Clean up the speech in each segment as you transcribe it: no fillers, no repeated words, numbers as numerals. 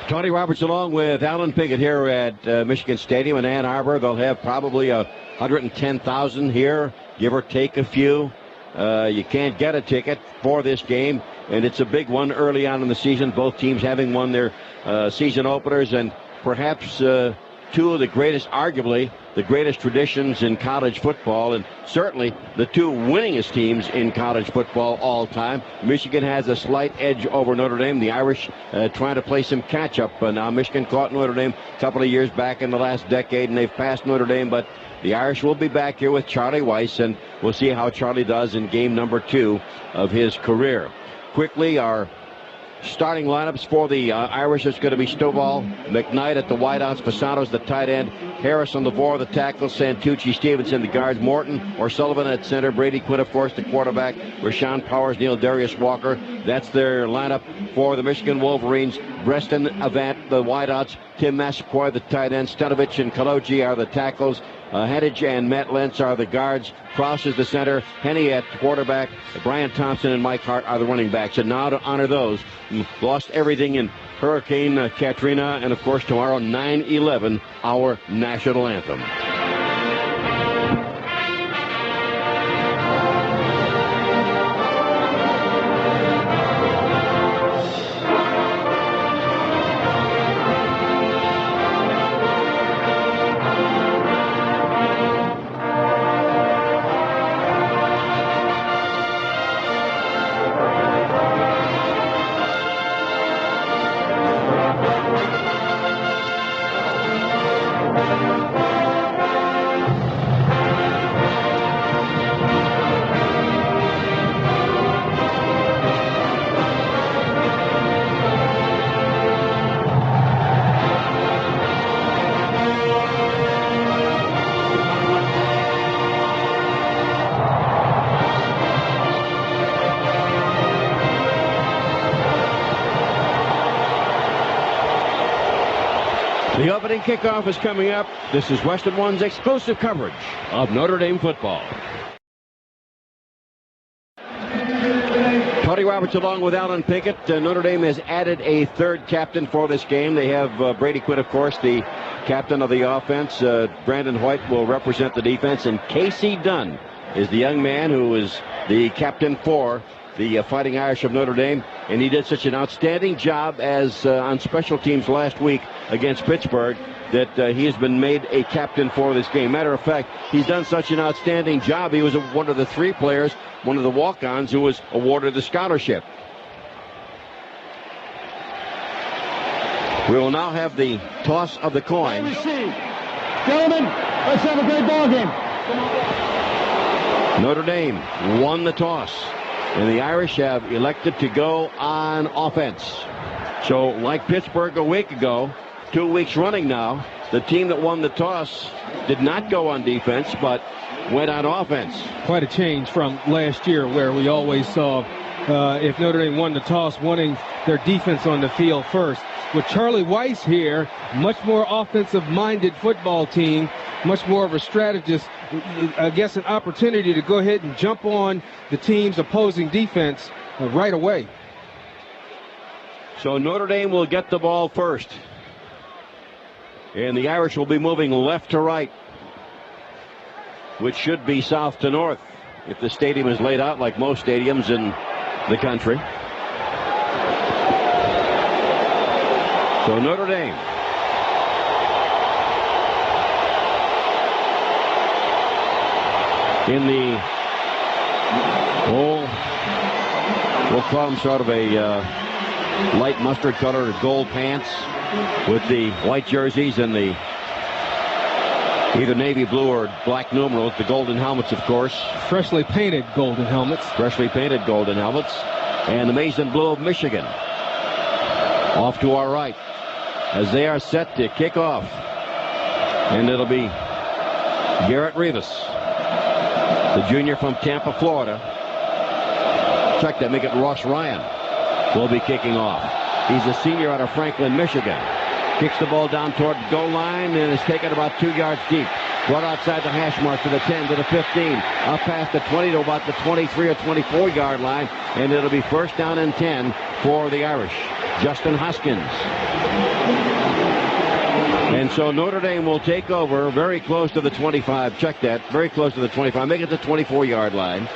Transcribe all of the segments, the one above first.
Tony Roberts along with Alan Pickett here at Michigan Stadium in Ann Arbor. They'll have probably 110,000 here, give or take a few. You can't get a ticket for this game, and it's a big one early on in the season. Both teams having won their season openers, and perhaps two of the greatest, arguably, the greatest traditions in college football, and certainly the two winningest teams in college football all time. Michigan has a slight edge over Notre Dame. The Irish trying to play some catch-up. Now Michigan caught Notre Dame a couple of years back in the last decade, and they've passed Notre Dame, but the Irish will be back here with Charlie Weiss, and we'll see how Charlie does in game number 2 of his career. Quickly, our starting lineups for the Irish is going to be Stovall, McKnight at the wideouts, Fasano's the tight end, Harris on the ball, the tackle, Santucci, Stevenson, the guards, Morton or Sullivan at center, Brady Quinn, of course, the quarterback, Rashawn Powers, Neil Darius Walker. That's their lineup for the Michigan Wolverines. Breston Avant, the wideouts, Tim Massaquoi, the tight end, Stanovich and Kaloji are the tackles. Hedage and Matt Lentz are the guards. Cross is the center. Henney at quarterback. Brian Thompson and Mike Hart are the running backs. And now to honor those who lost everything in Hurricane Katrina. And, of course, tomorrow, 9/11, our national anthem. The opening kickoff is coming up. This is Western One's exclusive coverage of Notre Dame football. Tony Roberts along with Alan Pickett. Notre Dame has added a third captain for this game. They have Brady Quinn, of course, the captain of the offense. Brandon Hoyt will represent the defense. And Casey Dunn is the young man who is the captain for the Fighting Irish of Notre Dame, and he did such an outstanding job as on special teams last week against Pittsburgh that he has been made a captain for this game. Matter of fact, he's done such an outstanding job, he was one of the 3 players, one of the walk-ons who was awarded the scholarship. We will now have the toss of the coin. Gentlemen, let's have a great ball game. Notre Dame won the toss, and the Irish have elected to go on offense. So, like Pittsburgh a week ago, 2 weeks running now, the team that won the toss did not go on defense, but went on offense. Quite a change from last year, where we always saw if Notre Dame won the toss, wanting their defense on the field first. With Charlie Weiss here, much more offensive-minded football team, much more of a strategist, I guess an opportunity to go ahead and jump on the team's opposing defense right away. So Notre Dame will get the ball first. And the Irish will be moving left to right, which should be south to north if the stadium is laid out like most stadiums in the country. So Notre Dame in the we'll call them sort of a light mustard color gold pants with the white jerseys and the either navy blue or black numerals, the golden helmets, of course. Freshly painted golden helmets. Freshly painted golden helmets. And the maize and blue of Michigan. Off to our right as they are set to kick off. And it'll be Garrett Rivas, the junior from Tampa, Florida. Check that, make it Ross Ryan will be kicking off. He's a senior out of Franklin, Michigan. Kicks the ball down toward the goal line and is taken about 2 yards deep. Brought outside the hash mark to the 10, to the 15. Up past the 20 to about the 23 or 24 yard line. And it'll be first down and 10 for the Irish. Justin Hoskins. And so Notre Dame will take over very close to the 25. Check that. Very close to the 25. Make it the 24-yard line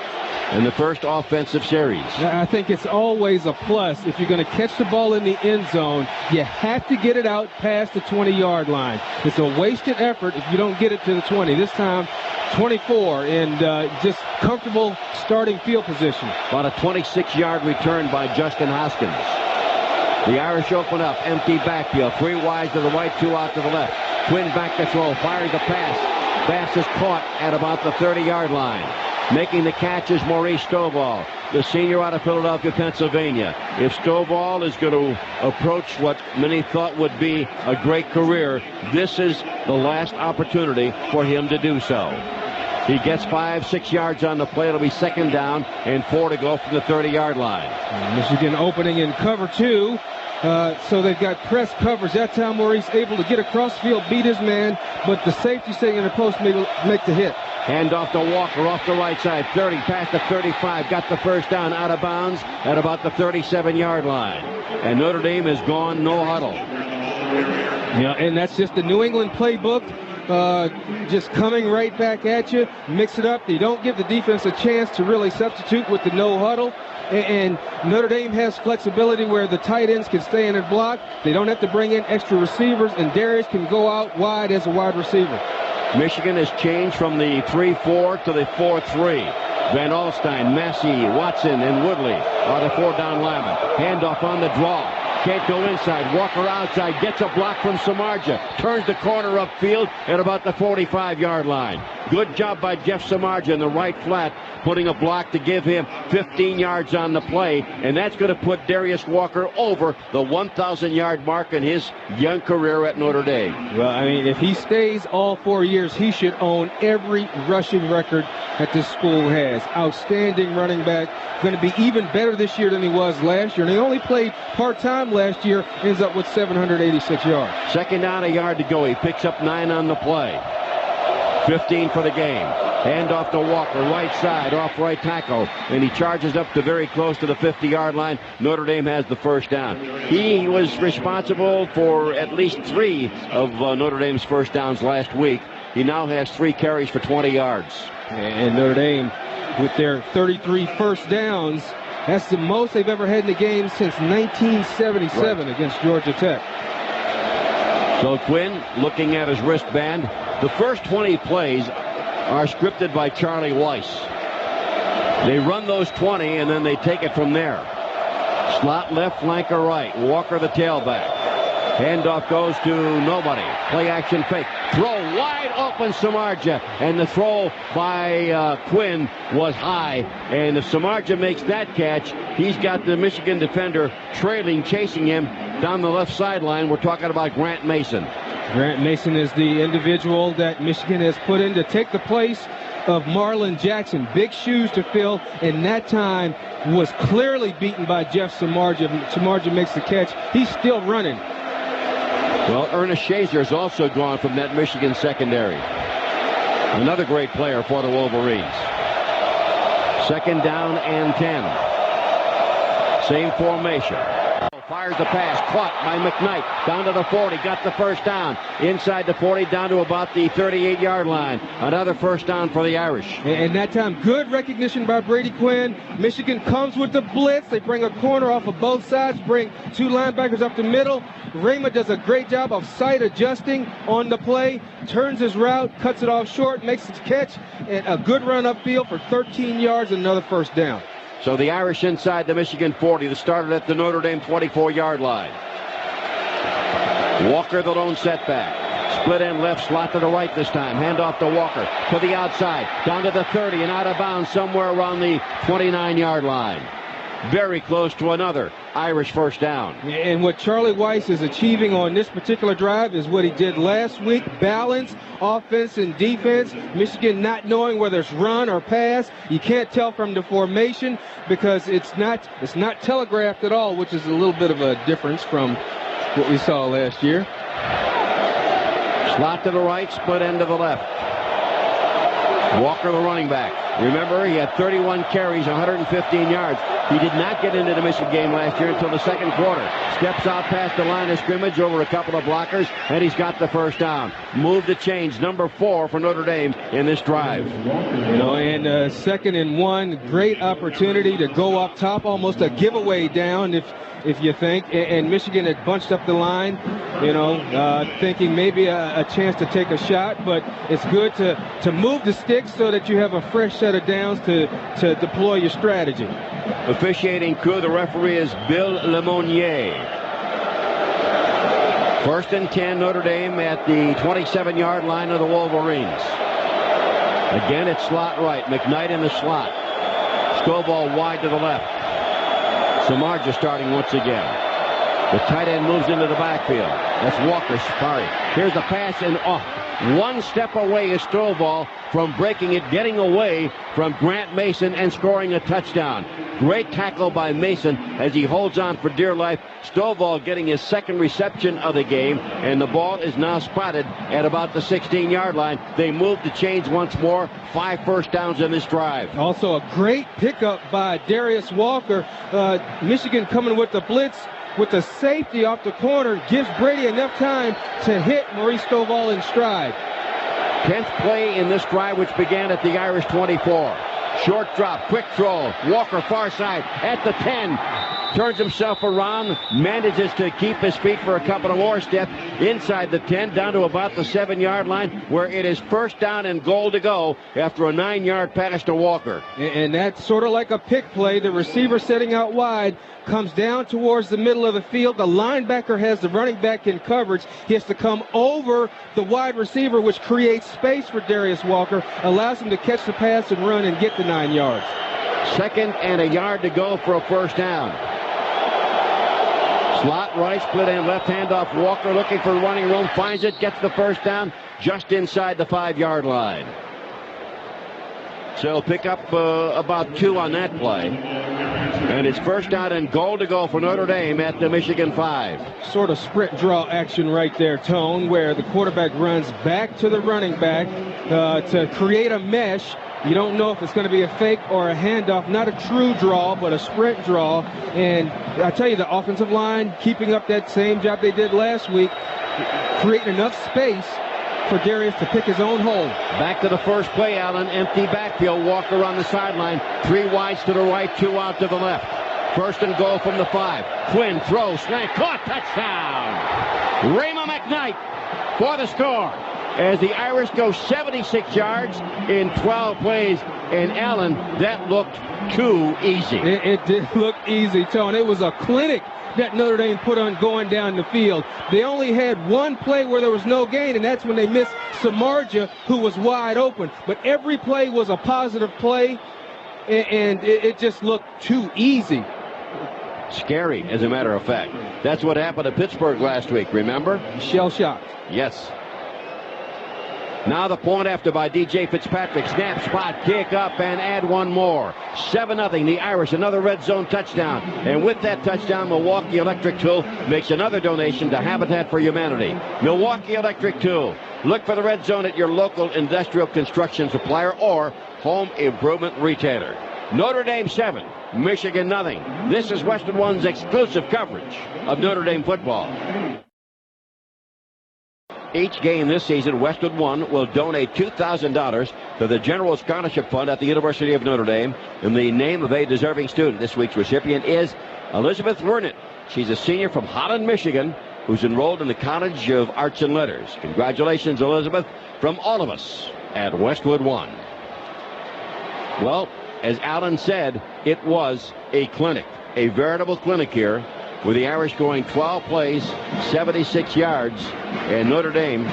in the first offensive series. I think it's always a plus. If you're going to catch the ball in the end zone, you have to get it out past the 20-yard line. It's a wasted effort if you don't get it to the 20. This time, 24, and just comfortable starting field position. About a 26-yard return by Justin Hoskins. The Irish open up, empty backfield, 3 wide to the right, 2 out to the left. Quinn back to throw, fires the pass. Pass is caught at about the 30-yard line. Making the catch is Maurice Stovall, the senior out of Philadelphia, Pennsylvania. If Stovall is going to approach what many thought would be a great career, this is the last opportunity for him to do so. He gets 5-6 yards on the play. It'll be 2nd down and 4 to go from the 30-yard line. Michigan opening in cover 2. So they've got press coverage. That time Maurice able to get across field, beat his man, but the safety sitting in the post make the hit. Hand off to Walker off the right side, 30, past the 35, got the first down, out of bounds at about the 37-yard line. And Notre Dame has gone no huddle. Yeah, and that's just the New England playbook. Just coming right back at you, mix it up. They don't give the defense a chance to really substitute with the no huddle. And Notre Dame has flexibility where the tight ends can stay in and block. They don't have to bring in extra receivers, and Darius can go out wide as a wide receiver. Michigan has changed from the 3-4 to the 4-3. Van Alstyne, Massey, Watson, and Woodley are the 4-down linemen. Handoff on the draw. Can't go inside. Walker outside. Gets a block from Samardzija. Turns the corner upfield at about the 45-yard line. Good job by Jeff Samardzija in the right flat, putting a block to give him 15 yards on the play. And that's going to put Darius Walker over the 1,000-yard mark in his young career at Notre Dame. Well, I mean, if he stays all 4 years, he should own every rushing record that this school has. Outstanding running back. Going to be even better this year than he was last year. And he only played part-time last year, ends up with 786 yards. 2nd down, a yard to go. He picks up 9 on the play. 15 for the game. Hand off to Walker, right side, off right tackle. And he charges up to very close to the 50-yard line. Notre Dame has the first down. He was responsible for at least 3 of Notre Dame's first downs last week. He now has 3 carries for 20 yards. And Notre Dame, with their 33 first downs, that's the most they've ever had in the game since 1977 against Georgia Tech. So Quinn looking at his wristband. The first 20 plays are scripted by Charlie Weiss. They run those 20 and then they take it from there. Slot left, flanker right. Walker the tailback. Handoff goes to nobody. Play action fake. Throw wide open Samardzija. And the throw by Quinn was high. And if Samardzija makes that catch, he's got the Michigan defender trailing, chasing him down the left sideline. We're talking about Grant Mason. Grant Mason is the individual that Michigan has put in to take the place of Marlon Jackson. Big shoes to fill, and that time was clearly beaten by Jeff Samardzija. Samardzija makes the catch. He's still running. Well, Ernest Shazer is also gone from that Michigan secondary. Another great player for the Wolverines. 2nd down and 10. Same formation. Fires the pass, caught by McKnight, down to the 40, got the first down, inside the 40, down to about the 38-yard line. Another first down for the Irish. And that time, good recognition by Brady Quinn. Michigan comes with the blitz. They bring a corner off of both sides, bring 2 linebackers up the middle. Rayma does a great job of sight adjusting on the play, turns his route, cuts it off short, makes the catch, and a good run upfield for 13 yards, another first down. So the Irish inside the Michigan 40. That started at the Notre Dame 24-yard line. Walker the lone setback. Split end left, slot to the right this time. Hand off to Walker to the outside, down to the 30 and out of bounds somewhere around the 29-yard line. Very close to another Irish first down. And what Charlie Weiss is achieving on this particular drive is what he did last week. Balance, offense and defense. Michigan not knowing whether it's run or pass. You can't tell from the formation because it's not telegraphed at all, which is a little bit of a difference from what we saw last year. Slot to the right, split end to the left. Walker the running back. Remember, he had 31 carries, 115 yards. He did not get into the Michigan game last year until the second quarter. Steps out past the line of scrimmage over a couple of blockers, and he's got the first down. Move to change, number 4 for Notre Dame in this drive. You know, and 2nd and 1, great opportunity to go up top, almost a giveaway down if you think. And Michigan had bunched up the line, you know, thinking maybe a chance to take a shot, but it's good to move the sticks so that you have a fresh set of downs to deploy your strategy. Officiating crew, the referee is Bill Lemonnier. 1st and 10, Notre Dame at the 27-yard line of the Wolverines. Again, it's slot right. McKnight in the slot. Stovall wide to the left. Samardzija starting once again. The tight end moves into the backfield. That's Walker. Sorry. Here's the pass, and one step away is Stovall from breaking it, getting away from Grant Mason and scoring a touchdown. Great tackle by Mason as he holds on for dear life. Stovall getting his 2nd reception of the game, and the ball is now spotted at about the 16-yard line. They move to change once more. 5 first downs in this drive. Also a great pickup by Darius Walker. Michigan coming with the blitz, with the safety off the corner, gives Brady enough time to hit Maurice Stovall in stride. 10th play in this drive, which began at the Irish 24. Short drop, quick throw. Walker far side at the 10. Turns himself around, manages to keep his feet for a couple of more steps inside the 10, down to about the 7-yard line, where it is first down and goal to go after a 9-yard pass to Walker. And that's sort of like a pick play. The receiver setting out wide comes down towards the middle of the field. The linebacker has the running back in coverage. He has to come over the wide receiver, which creates space for Darius Walker, allows him to catch the pass and run and get the 9 yards. 2nd and a yard to go for a first down. Slot right, split end left handoff. Walker looking for running room, finds it, gets the first down just inside the 5-yard line. So he'll pick up about 2 on that play. And it's first down and goal to go for Notre Dame at the Michigan 5. Sort of sprint draw action right there, Tone, where the quarterback runs back to the running back to create a mesh. You don't know if it's going to be a fake or a handoff. Not a true draw, but a sprint draw. And I tell you, the offensive line keeping up that same job they did last week, creating enough space for Darius to pick his own hole. Back to the first play, Allen. Empty backfield. Walker on the sideline. 3 wides to the right, 2 out to the left. First and goal from the 5. Quinn throws, slant, caught, touchdown. Raymond McKnight for the score, as the Irish go 76 yards in 12 plays. And Allen, that looked too easy. It did look easy, Tone. It was a clinic that Notre Dame put on going down the field. They only had one play where there was no gain, and that's when they missed Samardzija, who was wide open. But every play was a positive play, and it just looked too easy. Scary, as a matter of fact. That's what happened at Pittsburgh last week, remember? Shell shocked. Yes. Now the point after by DJ Fitzpatrick. Snap, spot, kick up, and add one more. 7-0, the Irish, another red zone touchdown. And with that touchdown, Milwaukee Electric Tool makes another donation to Habitat for Humanity. Milwaukee Electric Tool. Look for the red zone at your local industrial construction supplier or home improvement retailer. Notre Dame 7, Michigan 0. This is Westwood One's exclusive coverage of Notre Dame football. Each game this season, Westwood One will donate $2,000 to the General Scholarship Fund at the University of Notre Dame in the name of a deserving student. This week's recipient is Elizabeth Vernon. She's a senior from Holland, Michigan, who's enrolled in the College of Arts and Letters. Congratulations, Elizabeth, from all of us at Westwood One. Well, as Alan said, it was a clinic, a veritable clinic here, with the Irish going 12 plays, 76 yards, and Notre Dame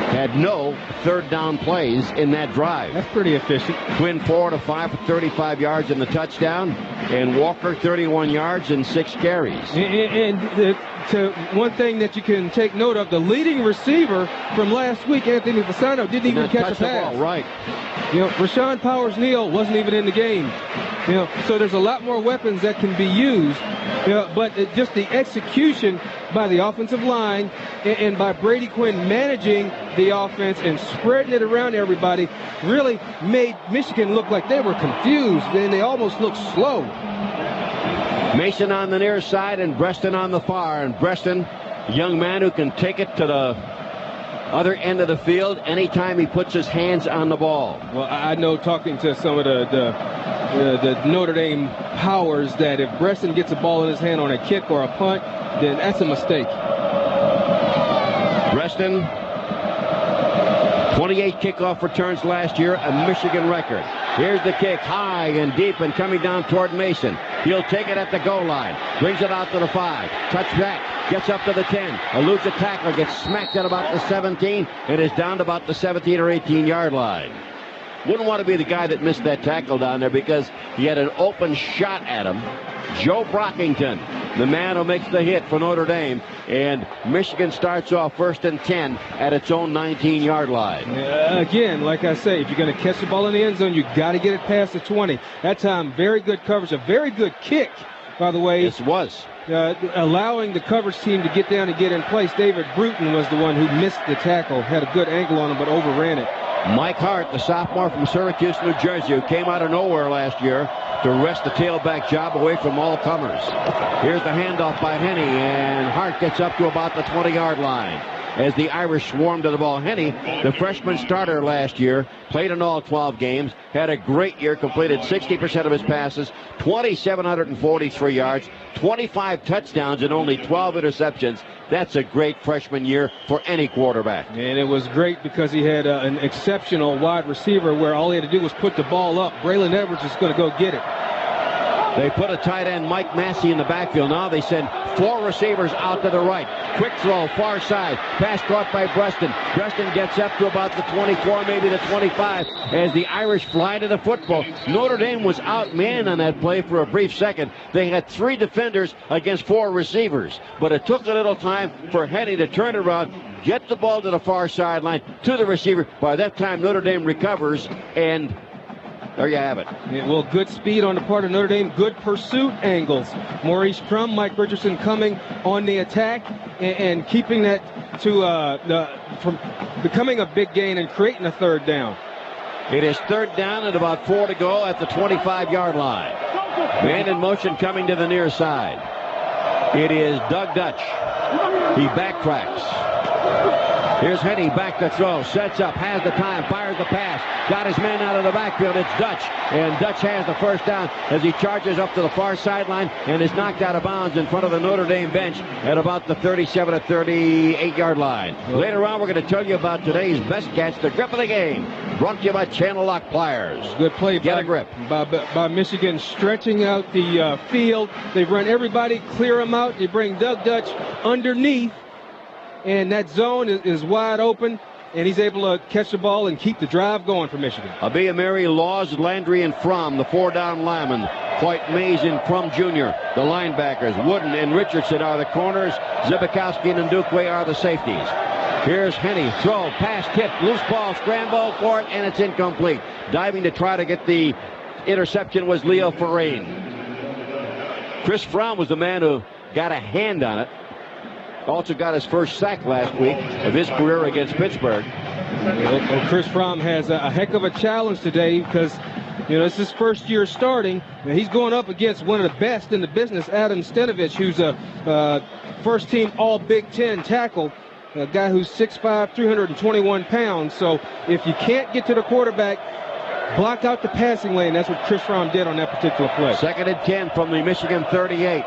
had no third down plays in that drive. That's pretty efficient. Quinn 4 to 5 for 35 yards in the touchdown, and Walker 31 yards and 6 carries. To one thing that you can take note of, the leading receiver from last week, Anthony Fasano, didn't even catch a pass. Ball, right. You know, Rashawn Powers-Neal wasn't even in the game. You know, so there's a lot more weapons that can be used. You know, but just the execution by the offensive line and by Brady Quinn managing the offense and spreading it around everybody, really made Michigan look like they were confused, and they almost looked slow. Mason on the near side and Breston on the far. And Breston, a young man who can take it to the other end of the field anytime he puts his hands on the ball. Well, I know, talking to some of the Notre Dame powers, that if Breston gets a ball in his hand on a kick or a punt, then that's a mistake. Breston, 28 kickoff returns last year, a Michigan record. Here's the kick, high and deep and coming down toward Mason. He'll take it at the goal line, brings it out to the 5, touchback, gets up to the 10, eludes a tackler, gets smacked at about the 17, and is down to about the 17 or 18-yard line. Wouldn't want to be the guy that missed that tackle down there, because he had an open shot at him. Joe Brockington, the man who makes the hit for Notre Dame, and Michigan starts off 1st and 10 at its own 19-yard line. Again, like I say, if you're going to catch the ball in the end zone, you got to get it past the 20. That time, very good coverage, a very good kick, by the way. Yes, it was. Allowing the coverage team to get down and get in place. David Bruton was the one who missed the tackle, had a good angle on him, but overran it. Mike Hart, the sophomore from Syracuse, New Jersey, who came out of nowhere last year to wrest the tailback job away from all comers. Here's the handoff by Henne, and Hart gets up to about the 20-yard line as the Irish swarm to the ball. Henne, the freshman starter last year, played in all 12 games, had a great year, completed 60% of his passes, 2,743 yards, 25 touchdowns, and only 12 interceptions. That's a great freshman year for any quarterback. And it was great because he had an exceptional wide receiver where all he had to do was put the ball up. Braylon Edwards is going to go get it. They put a tight end, Mike Massey, in the backfield. Now they send 4 receivers out to the right. Quick throw, far side. Pass caught by Breston. Breston gets up to about the 24, maybe the 25, as the Irish fly to the football. Notre Dame was outmanned on that play for a brief second. They had 3 defenders against 4 receivers. But it took a little time for Henne to turn around, get the ball to the far sideline, to the receiver. By that time, Notre Dame recovers, and there you have it. Yeah, well, good speed on the part of Notre Dame, good pursuit angles. Maurice Crum, Mike Richardson coming on the attack and keeping that to from becoming a big gain and creating a 3rd down. It is 3rd down and about 4 to go at the 25-yard line. Man in motion coming to the near side. It is Doug Dutch. He backtracks. Here's Henne back to throw, sets up, has the time, fires the pass, got his man out of the backfield. It's Dutch, and Dutch has the 1st down as he charges up to the far sideline and is knocked out of bounds in front of the Notre Dame bench at about the 37 to 38-yard line. Later on, we're going to tell you about today's best catch, the grip of the game, brought to you by Channel Lock Pliers. Good play Get a grip. By Michigan, stretching out the field. They run everybody, clear them out. They bring Doug Dutch underneath, and that zone is wide open, and he's able to catch the ball and keep the drive going for Michigan. Abia Mary, Laws, Landry, and Fromm, the 4-down linemen. White, Mays, and Fromm Jr., the linebackers. Wooden and Richardson are the corners. Zibikowski and Ndukwe are the safeties. Here's Henne, throw, pass, tip, loose ball, scramble for it, and it's incomplete. Diving to try to get the interception was Leo Ferrain. Chris Fromm was the man who got a hand on it. Also got his 1st sack last week of his career against Pittsburgh. Well, Chris Fromm has a heck of a challenge today because, it's his 1st year starting. He's going up against one of the best in the business, Adam Stenovich, who's a 1st-team All-Big Ten tackle, a guy who's 6'5", 321 pounds. So if you can't get to the quarterback, block out the passing lane. That's what Chris Fromm did on that particular play. 2nd and 10 from the Michigan 38.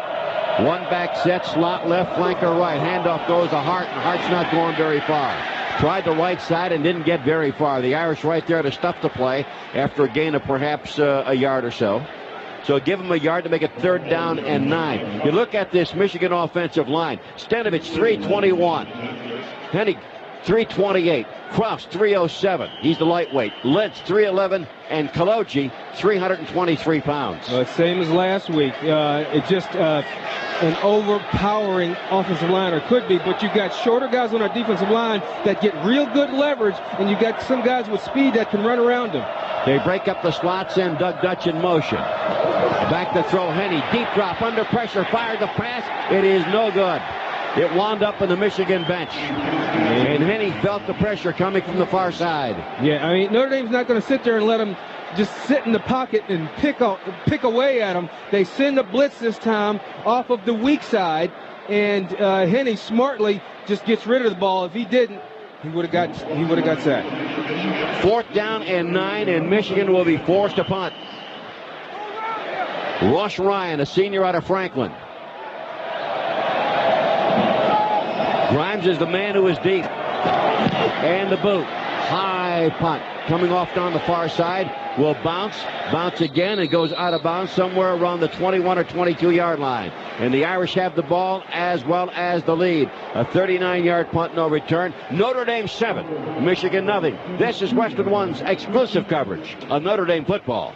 One back set, slot left, flanker right. Handoff goes to Hart, and Hart's not going very far. Tried the right side and didn't get very far. The Irish right there to stuff the play after a gain of perhaps a yard or so. So give him a yard to make it 3rd down and 9. You look at this Michigan offensive line. Stenovich, 321. Henne, 328. Kraus, 307. He's the lightweight. Lentz, 311. And Kalochi, 323 pounds. Same as last week. It's just an overpowering offensive line, or could be, but you've got shorter guys on our defensive line that get real good leverage, and you've got some guys with speed that can run around them. They break up the slot, send Doug Dutch in motion. Back to throw, Henne. Deep drop, under pressure, fires the pass. It is no good. It wound up in the Michigan bench. And Henne felt the pressure coming from the far side. Yeah, I mean, Notre Dame's not going to sit there and let him just sit in the pocket and pick away at him. They send a blitz this time off of the weak side, and Henne smartly just gets rid of the ball. If he didn't, he would have got sacked. 4th down and 9, and Michigan will be forced to punt. Ross Ryan, a senior out of Franklin. Grimes is the man who is deep. And the boot. High punt. Coming off down the far side. Will bounce again, and goes out of bounds somewhere around the 21 or 22-yard line. And the Irish have the ball as well as the lead. A 39-yard punt, no return. Notre Dame 7, Michigan nothing. This is Western One's exclusive coverage of Notre Dame football.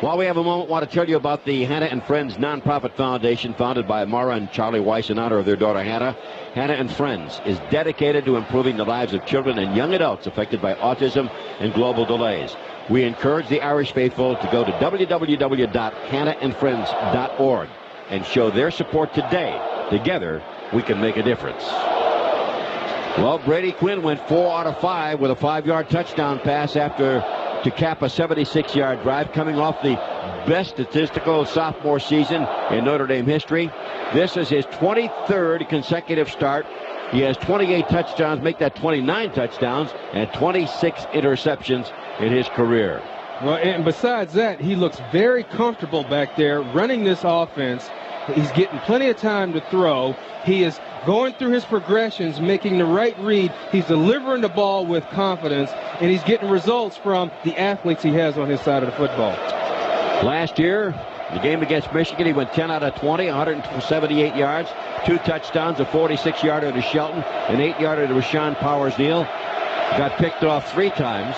While we have a moment, I want to tell you about the Hannah and Friends nonprofit foundation founded by Mara and Charlie Weiss in honor of their daughter Hannah. Hannah and Friends is dedicated to improving the lives of children and young adults affected by autism and global delays. We encourage the Irish faithful to go to www.hannahandfriends.org and show their support today. Together, we can make a difference. Well, Brady Quinn went 4 out of 5 with a 5-yard touchdown pass to cap a 76-yard drive, coming off the best statistical sophomore season in Notre Dame history. This is his 23rd consecutive start. He has 28 touchdowns, make that 29 touchdowns, and 26 interceptions in his career. Well, and besides that, he looks very comfortable back there running this offense. He's getting plenty of time to throw. He is going through his progressions, making the right read. He's delivering the ball with confidence, and he's getting results from the athletes he has on his side of the football. Last year, the game against Michigan, he went 10 out of 20, 178 yards, 2 touchdowns, a 46-yarder to Shelton, an 8-yarder to Rashawn Powers-Neal. Got picked off 3 times,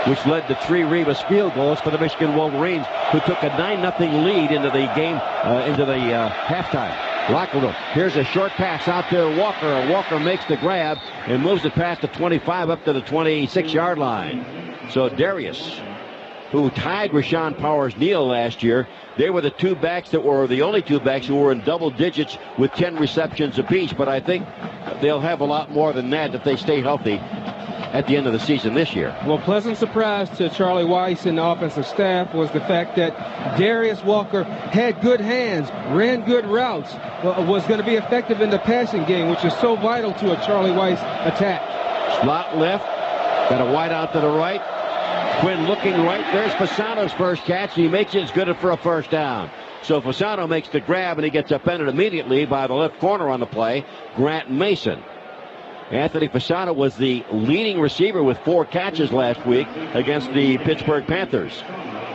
which led to 3 Rivas field goals for the Michigan Wolverines, who took a 9-0 lead into the game, into the halftime. Locker room. Here's a short pass out to Walker. Walker makes the grab and moves it past the 25 up to the 26-yard line. So Darius, who tied Rashawn Powers-Neal last year, they were the 2 backs that were the only 2 backs who were in double digits with 10 receptions apiece. But I think they'll have a lot more than that if they stay healthy at the end of the season this year. Well, pleasant surprise to Charlie Weiss and the offensive staff was the fact that Darius Walker had good hands, ran good routes, was going to be effective in the passing game, which is so vital to a Charlie Weiss attack. Slot left, got a wide out to the right. Quinn looking right. There's Fasano's first catch, and he makes it. It's good for a first down. So Fasano makes the grab, and he gets upended immediately by the left corner on the play, Grant Mason. Anthony Fasano was the leading receiver with 4 catches last week against the Pittsburgh Panthers.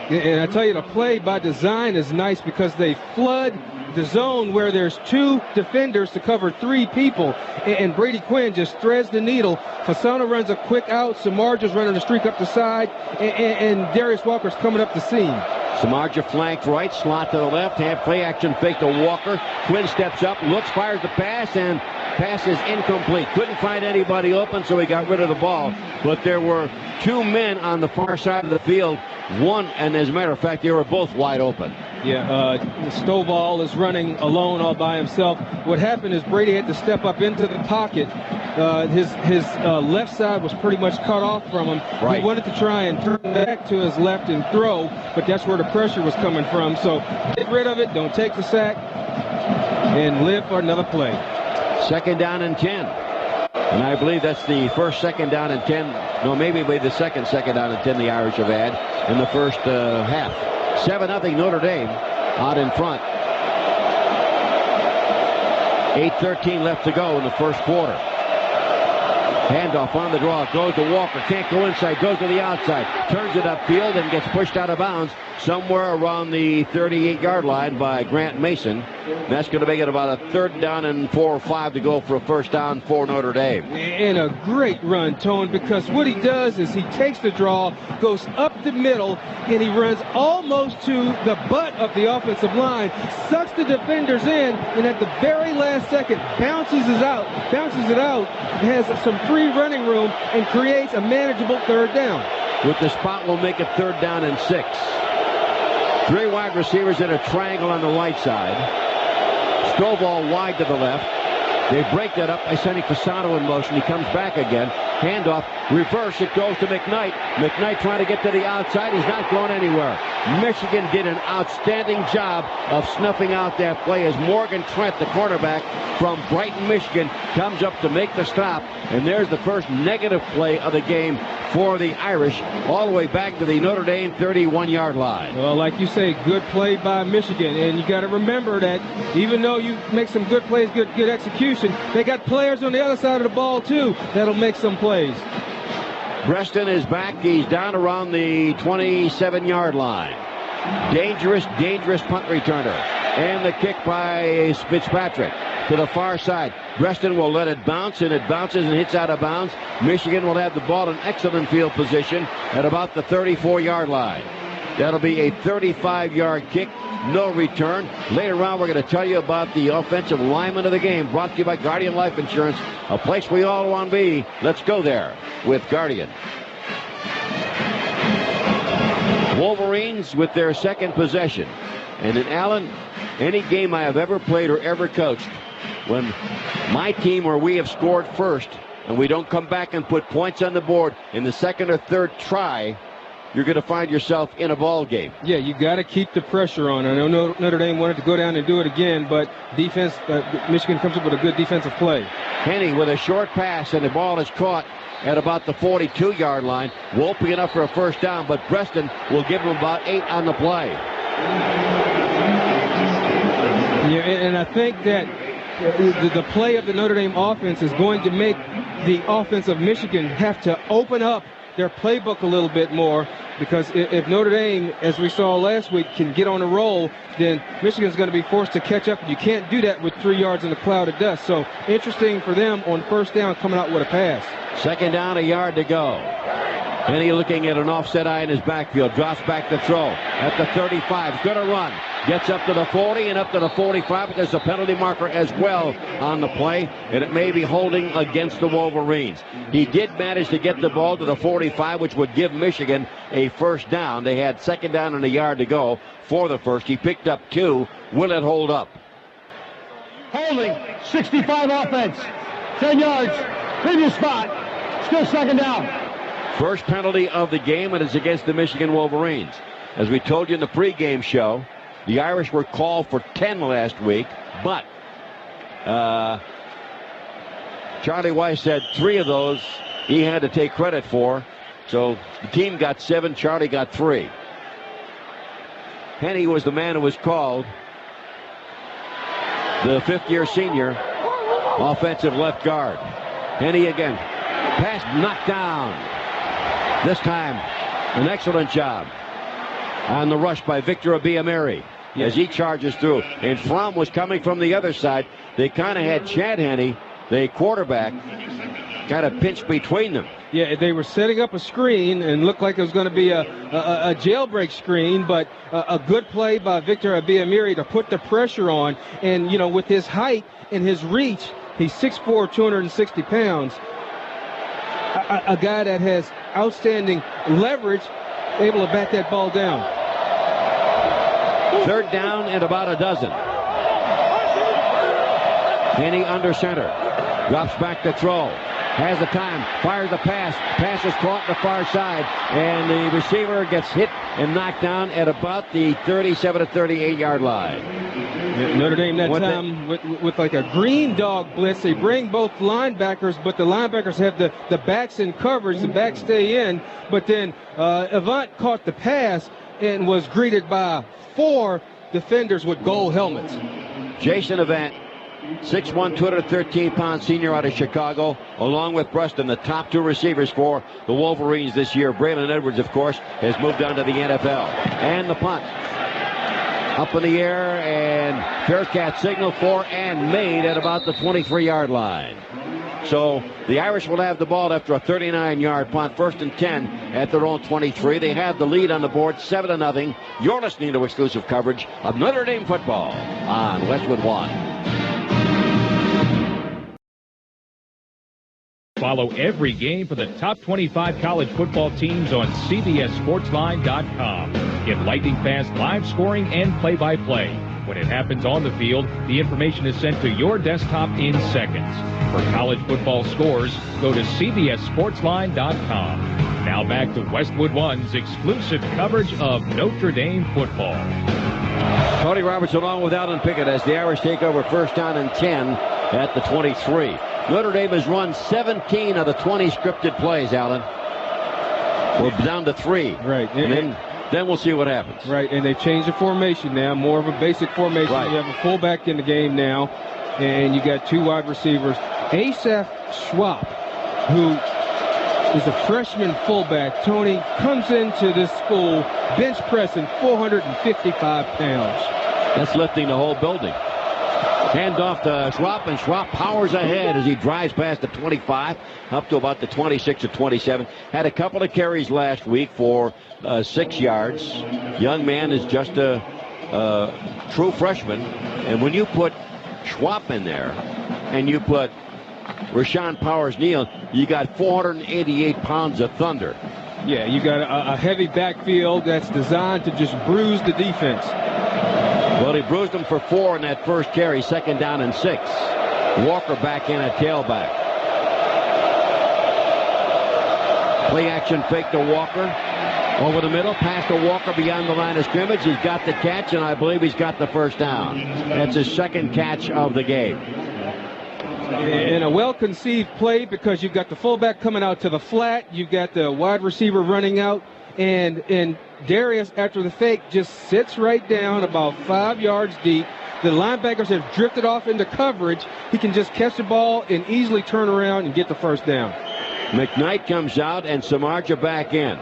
And I tell you, the play by design is nice because they flood the zone where there's 2 defenders to cover 3 people. And Brady Quinn just threads the needle. Fasano runs a quick out. Samardzia's running a streak up the side. And Darius Walker's coming up the seam. Samardzija flanked right, slot to the left, hand play action fake to Walker. Quinn steps up, looks, fires the pass, and pass is incomplete. Couldn't find anybody open, so he got rid of the ball. But there were 2 men on the far side of the field. One, and as a matter of fact, they were both wide open. Yeah, Stovall is running alone all by himself. What happened is Brady had to step up into the pocket. His left side was pretty much cut off from him. Right. He wanted to try and turn back to his left and throw, but that's where the pressure was coming from. So get rid of it, don't take the sack, and live for another play. 2nd down and 10. And I believe that's the first 2nd down and 10. No, maybe the second down and 10 the Irish have had in the first half. 7-0 Notre Dame out in front. 8:13 left to go in the first quarter. Handoff on the draw, goes to Walker, can't go inside, goes to the outside, turns it upfield and gets pushed out of bounds somewhere around the 38-yard line by Grant Mason. That's going to make it about a 3rd down and 4 or 5 to go for a first down for Notre Dame. And a great run, Tone, because what he does is he takes the draw, goes up the middle, and he runs almost to the butt of the offensive line, sucks the defenders in, and at the very last second bounces it out, has some free running room, and creates a manageable 3rd down. With the spot, will make it 3rd down and 6. 3 wide receivers in a triangle on the right side. Stovall wide to the left. They break that up by sending Fasano in motion. He comes back again. Handoff, reverse, it goes to McKnight. McKnight trying to get to the outside. He's not going anywhere. Michigan did an outstanding job of snuffing out that play as Morgan Trent, the cornerback from Brighton, Michigan, comes up to make the stop. And there's the first negative play of the game for the Irish, all the way back to the Notre Dame 31-yard line. Well, like you say, good play by Michigan. And you got to remember that even though you make some good plays, good execution, they got players on the other side of the ball, too, that'll make some plays. Preston is back. He's down around the 27-yard line. Dangerous punt returner. And the kick by Fitzpatrick to the far side. Preston will let it bounce, and it bounces and hits out of bounds. Michigan will have the ball in excellent field position at about the 34-yard line. That'll be a 35-yard kick. No return. Later on, we're going to tell you about the offensive lineman of the game, brought to you by Guardian Life Insurance, a place we all want to be. Let's go there with Guardian. Wolverines with their second possession. And in Allen, any game I have ever played or ever coached, when my team or we have scored first and we don't come back and put points on the board in the second or third try, you're going to find yourself in a ball game. Yeah, you got to keep the pressure on. I know Notre Dame wanted to go down and do it again, but defense, Michigan comes up with a good defensive play. Henny with a short pass, and the ball is caught at about the 42-yard line. Won't be enough for a first down, but Preston will give him about 8 on the play. Yeah, and I think that the play of the Notre Dame offense is going to make the offense of Michigan have to open up their playbook a little bit more, because if Notre Dame, as we saw last week, can get on a roll, then Michigan's going to be forced to catch up. You can't do that with 3 yards in a cloud of dust. So interesting for them on first down, coming out with a pass. Second down, a yard to go. Henny looking at an offset eye in his backfield. Drops back to throw at the 35. He's going to run. Gets up to the 40 and up to the 45. But there's a penalty marker as well on the play, and it may be holding against the Wolverines. He did manage to get the ball to the 45, which would give Michigan a first down. They had second down and a yard to go for the first. He picked up 2. Will it hold up? Holding, 65 offense, 10 yards, previous spot, still second down. First penalty of the game, and it's against the Michigan Wolverines. As we told you in the pregame show, the Irish were called for 10 last week, but Charlie Weiss said 3 of those he had to take credit for. So the team got 7, Charlie got 3. Henny was the man who was called. The fifth-year senior, offensive left guard. Henny again. Pass knocked down. This time, an excellent job on the rush by Victor Abiamiri as he charges through. And Fromm was coming from the other side. They kind of had Chad Henny, the quarterback, kind of pinched between them. Yeah, they were setting up a screen and looked like it was going to be a jailbreak screen, but a good play by Victor Abiamiri to put the pressure on. And, you know, with his height and his reach, he's 6'4", 260 pounds. A guy that has outstanding leverage, able to bat that ball down. Third down and about a dozen. Henny under center. Drops back to throw. Has the time. Fires the pass. Pass is caught on the far side. And the receiver gets hit and knocked down at about the 37 to 38-yard line. Yeah, Notre Dame that time with like a green dog blitz. They bring both linebackers, but the linebackers have the backs in coverage. The backs stay in. But then Avant caught the pass and was greeted by 4 defenders with gold helmets. Jason Avant, 6'1", 213-pound senior out of Chicago, along with Preston, the top 2 receivers for the Wolverines this year. Braylon Edwards, of course, has moved on to the NFL. And the punt. Up in the air, and Bearcat signal for and made at about the 23-yard line. So the Irish will have the ball after a 39-yard punt, 1st and 10 at their own 23. They have the lead on the board, 7-0. You're listening to exclusive coverage of Notre Dame football on Westwood One. Follow every game for the top 25 college football teams on CBSSportsline.com. Get lightning-fast live scoring and play-by-play. When it happens on the field, the information is sent to your desktop in seconds. For college football scores, go to CBSSportsline.com. Now back to Westwood One's exclusive coverage of Notre Dame football. Tony Roberts along with Alan Pickett as the Irish take over first down and 10 at the 23. Notre Dame has run 17 of the 20 scripted plays, Alan. We're down to 3. Right. And then we'll see what happens. Right, and they've changed the formation now, more of a basic formation. Right. You have a fullback in the game now, and you got 2 wide receivers. Asaph Schwab, who is a freshman fullback, Tony, comes into this school bench pressing 455 pounds. That's lifting the whole building. Hand off to Schwab, and Schwab powers ahead as he drives past the 25 up to about the 26 or 27. Had a couple of carries last week for 6 yards. Young man is just a true freshman. And when you put Schwab in there and you put Rashawn Powers-Neal, you got 488 pounds of thunder. Yeah, you got a heavy backfield that's designed to just bruise the defense. Well, he bruised him for 4 in that first carry, second down and 6. Walker back in at tailback. Play action fake to Walker. Over the middle, pass to Walker beyond the line of scrimmage. He's got the catch, and I believe he's got the first down. That's his second catch of the game. And a well-conceived play because you've got the fullback coming out to the flat. You've got the wide receiver running out. And Darius, after the fake, just sits right down about 5 yards deep. The linebackers have drifted off into coverage. He can just catch the ball and easily turn around and get the first down. McKnight comes out and Samardzija back in.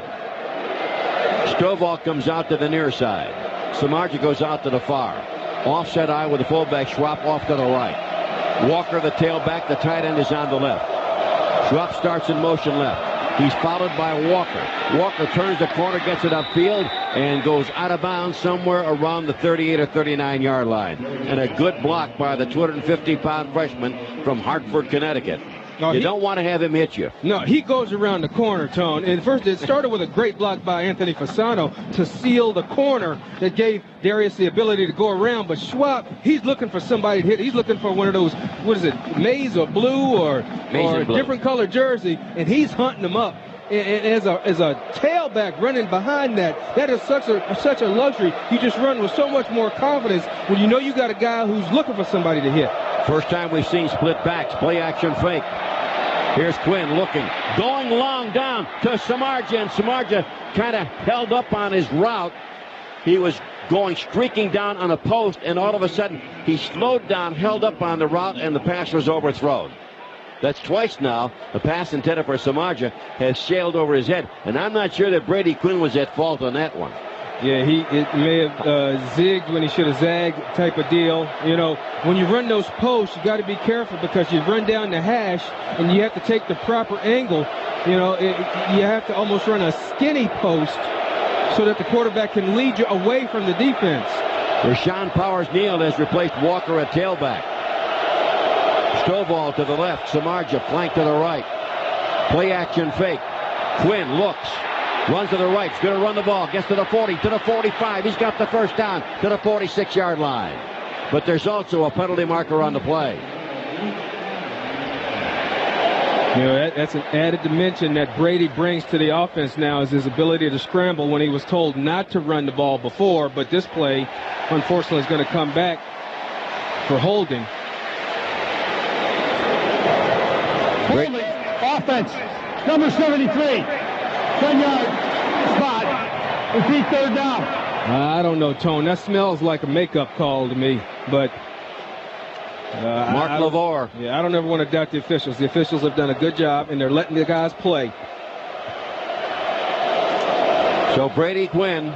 Stovall comes out to the near side. Samardzija goes out to the far. Offset eye with the fullback Schwab off to the right. Walker, the tailback, the tight end is on the left. Schwab starts in motion left. He's followed by Walker. Walker turns the corner, gets it upfield, and goes out of bounds somewhere around the 38 or 39-yard line. And a good block by the 250-pound freshman from Hartford, Connecticut. No, you don't want to have him hit you. No, he goes around the corner, Tone. And first, it started with a great block by Anthony Fasano to seal the corner that gave Darius the ability to go around. But Schwab, he's looking for somebody to hit. He's looking for one of those, what is it, maize or blue or a different color jersey, and he's hunting them up. And as a tailback running behind that is such a luxury. You just run with so much more confidence when you know you got a guy who's looking for somebody to hit. First time we've seen split backs, play action fake. Here's Quinn looking, going long down to Samardzija, and Samardzija kind of held up on his route. He was going streaking down on a post, and all of a sudden he slowed down, held up on the route, and the pass was overthrown. That's twice now. The pass intended for Samardzija has sailed over his head, and I'm not sure that Brady Quinn was at fault on that one. Yeah, it may have zigged when he should have zagged type of deal. You know, when you run those posts, you got to be careful because you run down the hash and you have to take the proper angle. You know, you have to almost run a skinny post so that the quarterback can lead you away from the defense. Rashawn Powers-Neal has replaced Walker at tailback. Stovall to the left, Samardzija flank to the right. Play action fake. Quinn looks. Runs to the right, he's going to run the ball, gets to the 40, to the 45, he's got the first down to the 46-yard line. But there's also a penalty marker on the play. You know, that's an added dimension that Brady brings to the offense now is his ability to scramble when he was told not to run the ball before, but this play, unfortunately, is going to come back for holding. Holding, offense, number 73. 10-yard spot. Repeat third down. I don't know, Tone. That smells like a makeup call to me. But Mark LaVore. Yeah, I don't ever want to doubt the officials. The officials have done a good job, and they're letting the guys play. So Brady Quinn,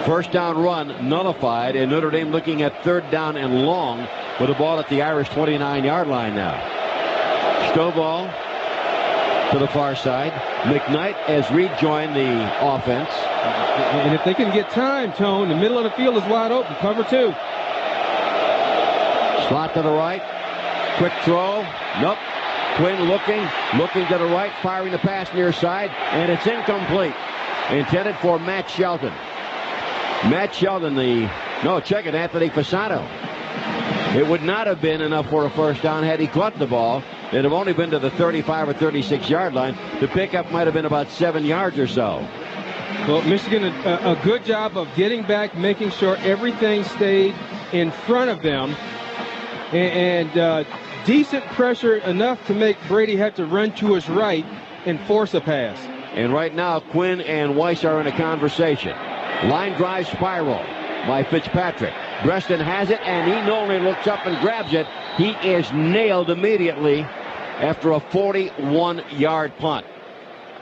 first down run nullified, and Notre Dame looking at third down and long with the ball at the Irish 29-yard line now. Stovall to the far side. McKnight has rejoined the offense. And if they can get time, Tone, the middle of the field is wide open. Cover 2. Slot to the right. Quick throw. Nope. Quinn looking to the right, firing the pass near side, and it's incomplete. Intended for Matt Shelton. Matt Sheldon, Anthony Fasano. It would not have been enough for a first down had he caught the ball. It'd have only been to the 35 or 36-yard line. The pickup might have been about 7 yards or so. Well, Michigan, a good job of getting back, making sure everything stayed in front of them, and decent pressure enough to make Brady have to run to his right and force a pass. And right now, Quinn and Weiss are in a conversation. Line drive spiral by Fitzpatrick. Preston has it, and he only looks up and grabs it. He is nailed immediately after a 41-yard punt.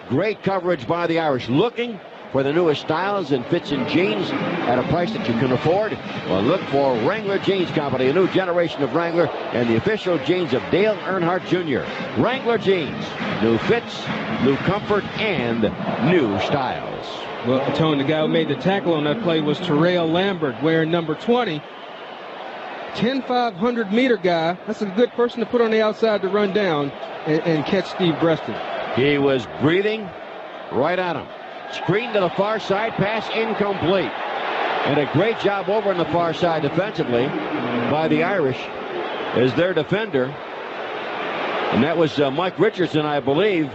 Great coverage by the Irish. Looking for the newest styles and fits in jeans at a price that you can afford? Well, look for Wrangler Jeans Company, a new generation of Wrangler and the official jeans of Dale Earnhardt Jr. Wrangler Jeans. New fits, new comfort, and new styles. Well, Tone, the guy who made the tackle on that play was Terrell Lambert, wearing number 20. 10,500-meter guy. That's a good person to put on the outside to run down and catch Steve Preston. He was breathing right at him. Screen to the far side, pass incomplete. And a great job over on the far side defensively by the Irish as their defender. And that was Mike Richardson, I believe.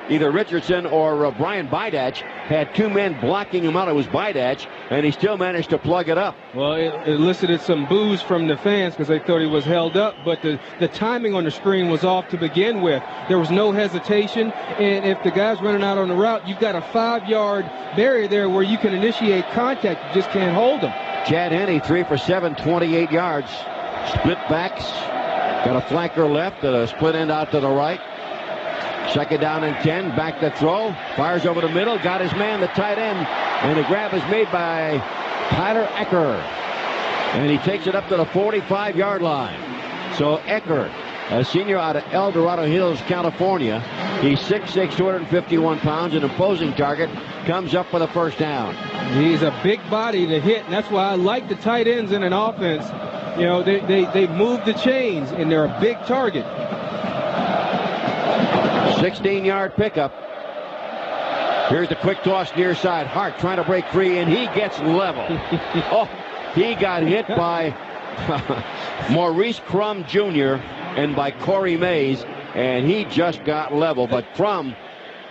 Either Richardson or Brian Bidach had two men blocking him out. It was Bidach, and he still managed to plug it up. Well, it elicited some boos from the fans because they thought he was held up, but the timing on the screen was off to begin with. There was no hesitation, and if the guy's running out on the route, you've got a 5-yard barrier there where you can initiate contact. You just can't hold him. Chad Henne, 3 for 7, 28 yards. Split backs. Got a flanker left, a split end out to the right. Second down and 10, back to throw, fires over the middle, got his man, the tight end, and the grab is made by Tyler Ecker. And he takes it up to the 45-yard line. So Ecker, a senior out of El Dorado Hills, California, he's 6'6", 251 pounds, an imposing target, comes up for the first down. He's a big body to hit, and that's why I like the tight ends in an offense. You know, they move the chains, and they're a big target. 16-yard pickup. Here's the quick toss near side. Hart trying to break free, and he gets level. Oh, he got hit by Maurice Crum Jr. and by Corey Mays, and he just got level. But Crum,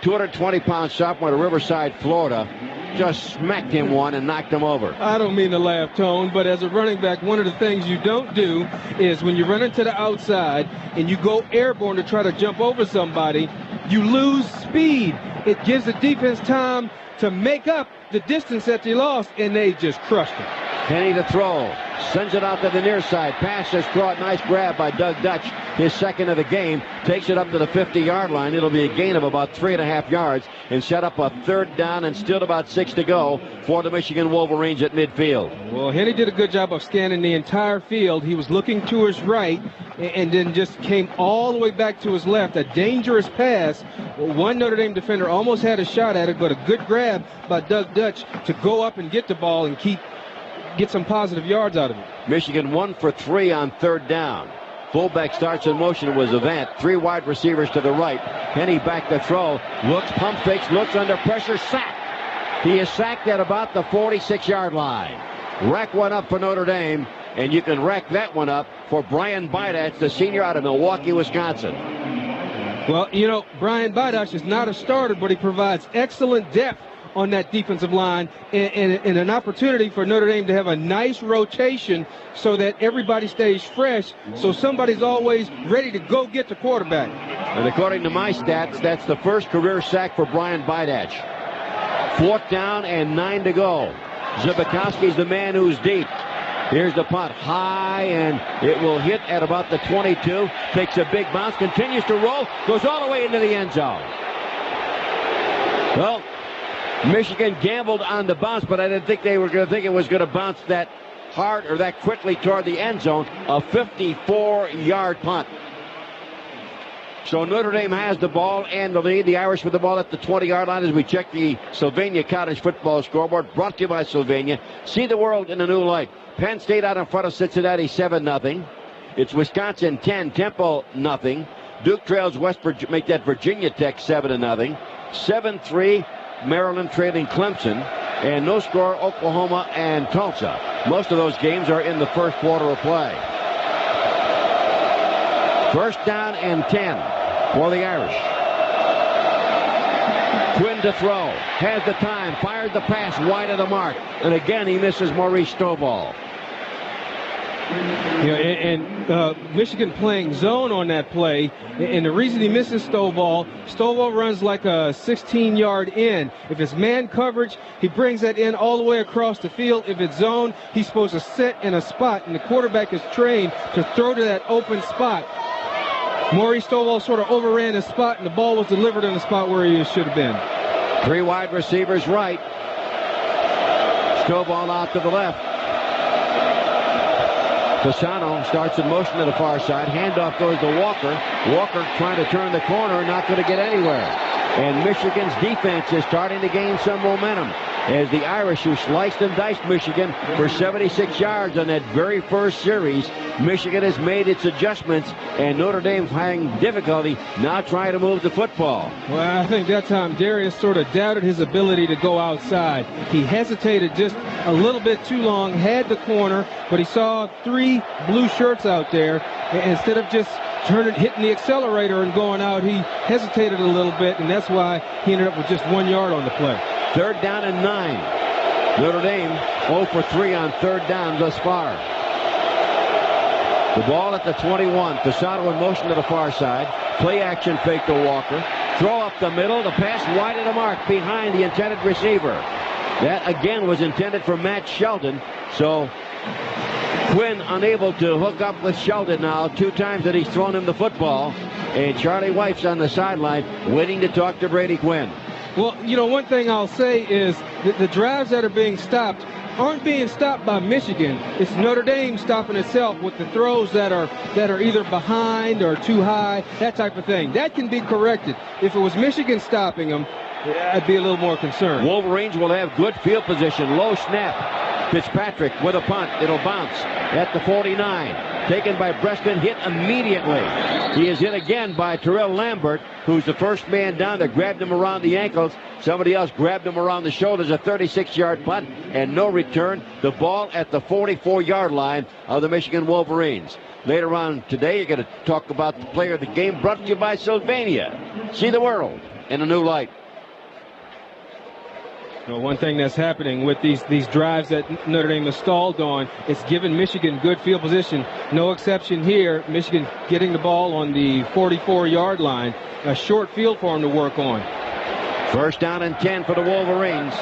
220-pound sophomore to Riverside, Florida, just smacked him one and knocked him over. I don't mean to laugh, Tone, but as a running back, one of the things you don't do is when you run into the outside and you go airborne to try to jump over somebody, you lose speed. It gives the defense time to make up the distance that they lost, and they just crushed him. Henne to throw. Sends it out to the near side. Pass is caught. Nice grab by Doug Dutch. His second of the game. Takes it up to the 50-yard line. It'll be a gain of about 3.5 yards and set up a third down and still about 6 to go for the Michigan Wolverines at midfield. Well, Henne did a good job of scanning the entire field. He was looking to his right and then just came all the way back to his left. A dangerous pass. One Notre Dame defender almost had a shot at it, but a good grab by Doug Dutch to go up and get the ball and get some positive yards out of it. Michigan 1 for 3 on third down. Fullback starts in motion was Avant. 3 wide receivers to the right. Henne back to throw. Looks, pump fakes, looks under pressure, sacked. He is sacked at about the 46-yard line. Rack one up for Notre Dame, and you can rack that one up for Brian Bidach, the senior out of Milwaukee, Wisconsin. Well, you know, Brian Bidach is not a starter, but he provides excellent depth on that defensive line and an opportunity for Notre Dame to have a nice rotation so that everybody stays fresh, so somebody's always ready to go get the quarterback. And according to my stats, that's the first career sack for Brian Bidach. 4th down and 9 to go. Zibikowski's the man who's deep. Here's the punt, high, and it will hit at about the 22. Takes a big bounce, continues to roll, goes all the way into the end zone. Well, Michigan gambled on the bounce, but I didn't think they were going to think it was going to bounce that hard or that quickly toward the end zone. A 54-yard punt. So Notre Dame has the ball and the lead. The Irish with the ball at the 20-yard line as we check the Sylvania College football scoreboard. Brought to you by Sylvania. See the world in a new light. Penn State out in front of Cincinnati 7-0. It's Wisconsin 10, Temple nothing. Duke trails West Virginia, make that Virginia Tech 7-0. 7-3. Maryland trailing Clemson. and no score Oklahoma and Tulsa. Most of those games are in the first quarter of play. First down and 10 for the Irish. Quinn to throw, has the time, fires the pass wide of the mark, and again he misses Maurice Stovall. Michigan playing zone on that play, and the reason he misses Stovall runs like a 16-yard in. If it's man coverage, he brings that in all the way across the field. If it's zone, he's supposed to sit in a spot, and the quarterback is trained to throw to that open spot. Maurice Stovall sort of overran the spot, and the ball was delivered in the spot where he should have been. 3 wide receivers right. Stovall out to the left. Fasano starts in motion to the far side. Handoff goes to Walker. Walker trying to turn the corner, not going to get anywhere. And Michigan's defense is starting to gain some momentum as the Irish, who sliced and diced Michigan for 76 yards on that very first series, Michigan has made its adjustments, and Notre Dame having difficulty now trying to move the football. Well, I think that time Darius sort of doubted his ability to go outside. He hesitated just a little bit too long, had the corner, but he saw 3 blue shirts out there. Instead of just hitting the accelerator and going out, he hesitated a little bit, and that's why he ended up with just 1 yard on the play. 3rd down and 9. Notre Dame 0 for 3 on 3rd down thus far. The ball at the 21. Fasano in motion to the far side. Play action fake to Walker. Throw up the middle. The pass wide of the mark behind the intended receiver. That again was intended for Matt Sheldon. So Quinn unable to hook up with Sheldon now. 2 times that he's thrown him the football. And Charlie White's on the sideline waiting to talk to Brady Quinn. Well, one thing I'll say is that the drives that are being stopped aren't being stopped by Michigan. It's Notre Dame stopping itself with the throws that are either behind or too high, that type of thing. That can be corrected. If it was Michigan stopping them, I'd be a little more concerned. Wolverines will have good field position. Low snap. Fitzpatrick with a punt. It'll bounce at the 49. Taken by Breston, hit immediately. He is hit again by Terrell Lambert, who's the first man down that grabbed him around the ankles. Somebody else grabbed him around the shoulders. A 36-yard punt and no return. The ball at the 44-yard line of the Michigan Wolverines. Later on today, you're going to talk about the player of the game, brought to you by Sylvania. See the world in a new light. One thing that's happening with these drives that Notre Dame has stalled on, it's given Michigan good field position. No exception here. Michigan getting the ball on the 44-yard line. A short field for them to work on. 1st down and 10 for the Wolverines.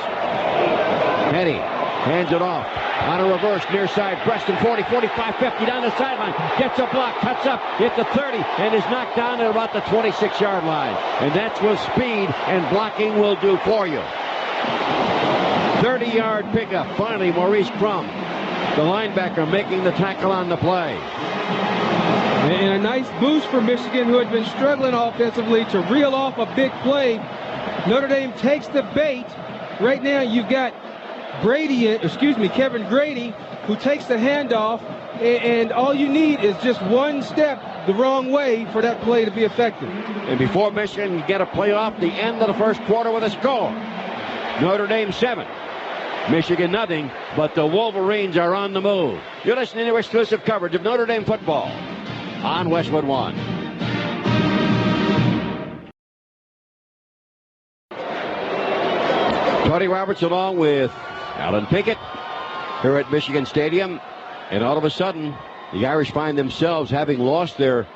Henny hands it off. On a reverse near side. Preston 40, 45, 50 down the sideline. Gets a block, cuts up at the 30, and is knocked down at about the 26-yard line. And that's what speed and blocking will do for you. 30-yard pickup. Finally, Maurice Crum, the linebacker, making the tackle on the play. And a nice boost for Michigan, who had been struggling offensively, to reel off a big play. Notre Dame takes the bait. Right now, you've got Kevin Grady, who takes the handoff, and all you need is just one step the wrong way for that play to be effective. And before Michigan can get a play off, the end of the first quarter with a score. Notre Dame 7, Michigan nothing, but the Wolverines are on the move. You're listening to exclusive coverage of Notre Dame football on Westwood One. Tony Roberts along with Alan Pinkett here at Michigan Stadium. And all of a sudden, the Irish find themselves having lost their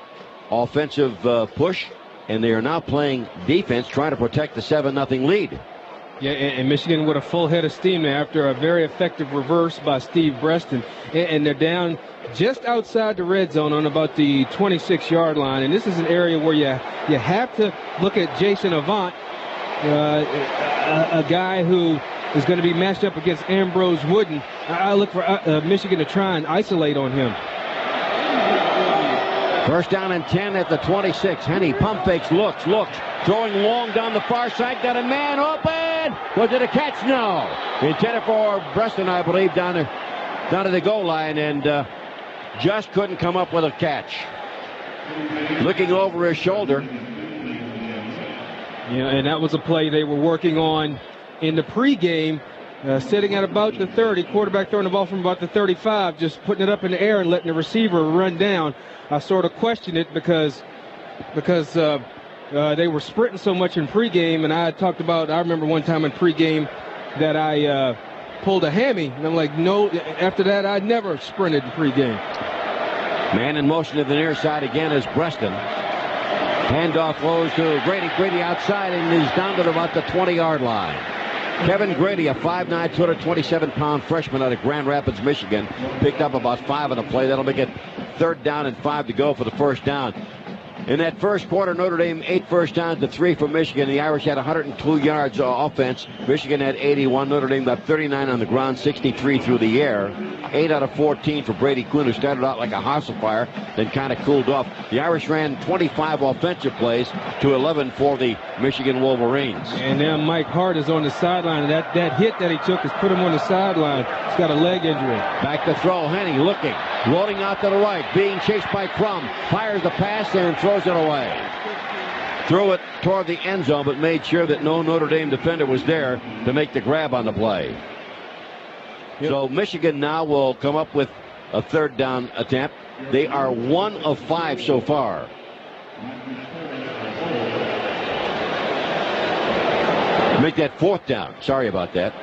offensive push, and they are now playing defense, trying to protect the 7-0 lead. Yeah, and Michigan with a full head of steam after a very effective reverse by Steve Breston. And they're down just outside the red zone on about the 26-yard line. And this is an area where you have to look at Jason Avant, a guy who is going to be matched up against Ambrose Wooden. I look for Michigan to try and isolate on him. 1st down and 10 at the 26. Henny pump fakes, looks, throwing long down the far side. Got a man open. Was it a catch? No. Intended for Breston, I believe, down to the goal line, and just couldn't come up with a catch. Looking over his shoulder. Yeah, and that was a play they were working on in the pregame. sitting at about the 30, quarterback throwing the ball from about the 35, just putting it up in the air and letting the receiver run down. I sort of questioned it because they were sprinting so much in pregame, and I remember one time in pregame that I pulled a hammy, and I'm like, no, after that I never sprinted in pregame. Man in motion to the near side again is Breston. Handoff goes to Grady. Grady outside, and he's down to about the 20-yard line. Kevin Grady, a 5'9", 227-pound freshman out of Grand Rapids, Michigan, picked up about 5 on the play. That'll make it 3rd down and 5 to go for the first down. In that first quarter, Notre Dame 8 first downs to 3 for Michigan. The Irish had 102 yards offense. Michigan had 81. Notre Dame got 39 on the ground, 63 through the air. 8 out of 14 for Brady Quinn, who started out like a house of fire, then kind of cooled off. The Irish ran 25 offensive plays to 11 for the Michigan Wolverines. And now Mike Hart is on the sideline. That hit that he took has put him on the sideline. He's got a leg injury. Back to throw. Henny looking. Rolling out to the right. Being chased by Crum. Fires the pass and throws it away. Threw it toward the end zone, but made sure that no Notre Dame defender was there to make the grab on the play. Yep. So Michigan now will come up with a 3rd down attempt. They are 1 of 5 so far. Make that 4th down. Sorry about that.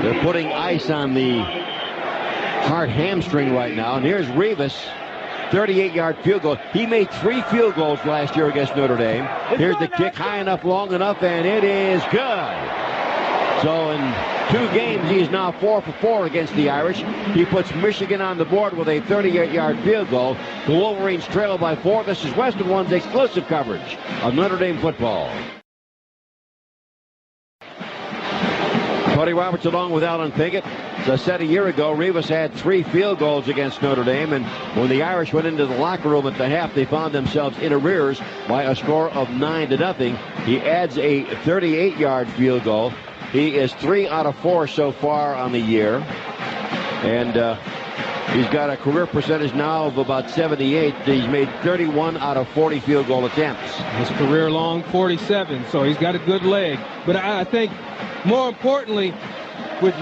They're putting ice on the Hart hamstring right now. And here's Rivas, 38-yard field goal. He made 3 field goals last year against Notre Dame. Here's the kick, high enough, long enough, and it is good. So in 2 games, he is now 4 for 4 against the Irish. He puts Michigan on the board with a 38-yard field goal. The Wolverines trail by 4. This is Western One's exclusive coverage of Notre Dame football. Cody Roberts along with Alan Pinkett. As I said a year ago, Rivas had 3 field goals against Notre Dame, and when the Irish went into the locker room at the half, they found themselves in arrears by a score of 9-0. He adds a 38-yard field goal. He is 3 out of 4 so far on the year, and he's got a career percentage now of about 78. He's made 31 out of 40 field goal attempts. His career long 47, so he's got a good leg. But I think more importantly, with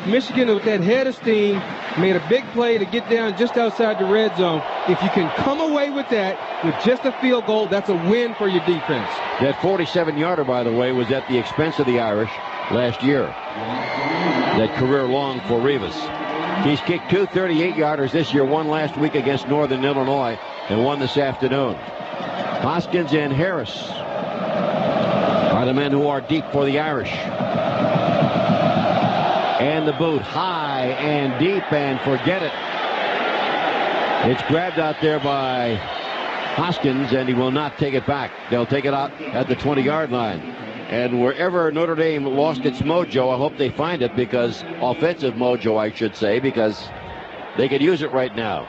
Michigan with that head of steam, made a big play to get down just outside the red zone. If you can come away with that with just a field goal, that's a win for your defense. That 47-yarder, by the way, was at the expense of the Irish last year. That career long for Rivas. He's kicked 2 38-yarders this year, one last week against Northern Illinois and one this afternoon. Hoskins and Harris are the men who are deep for the Irish. And the boot high and deep, and forget it. It's grabbed out there by Hoskins, and he will not take it back. They'll take it out at the 20-yard line. And wherever Notre Dame lost its mojo, I hope they find it, because offensive mojo, I should say, because they could use it right now.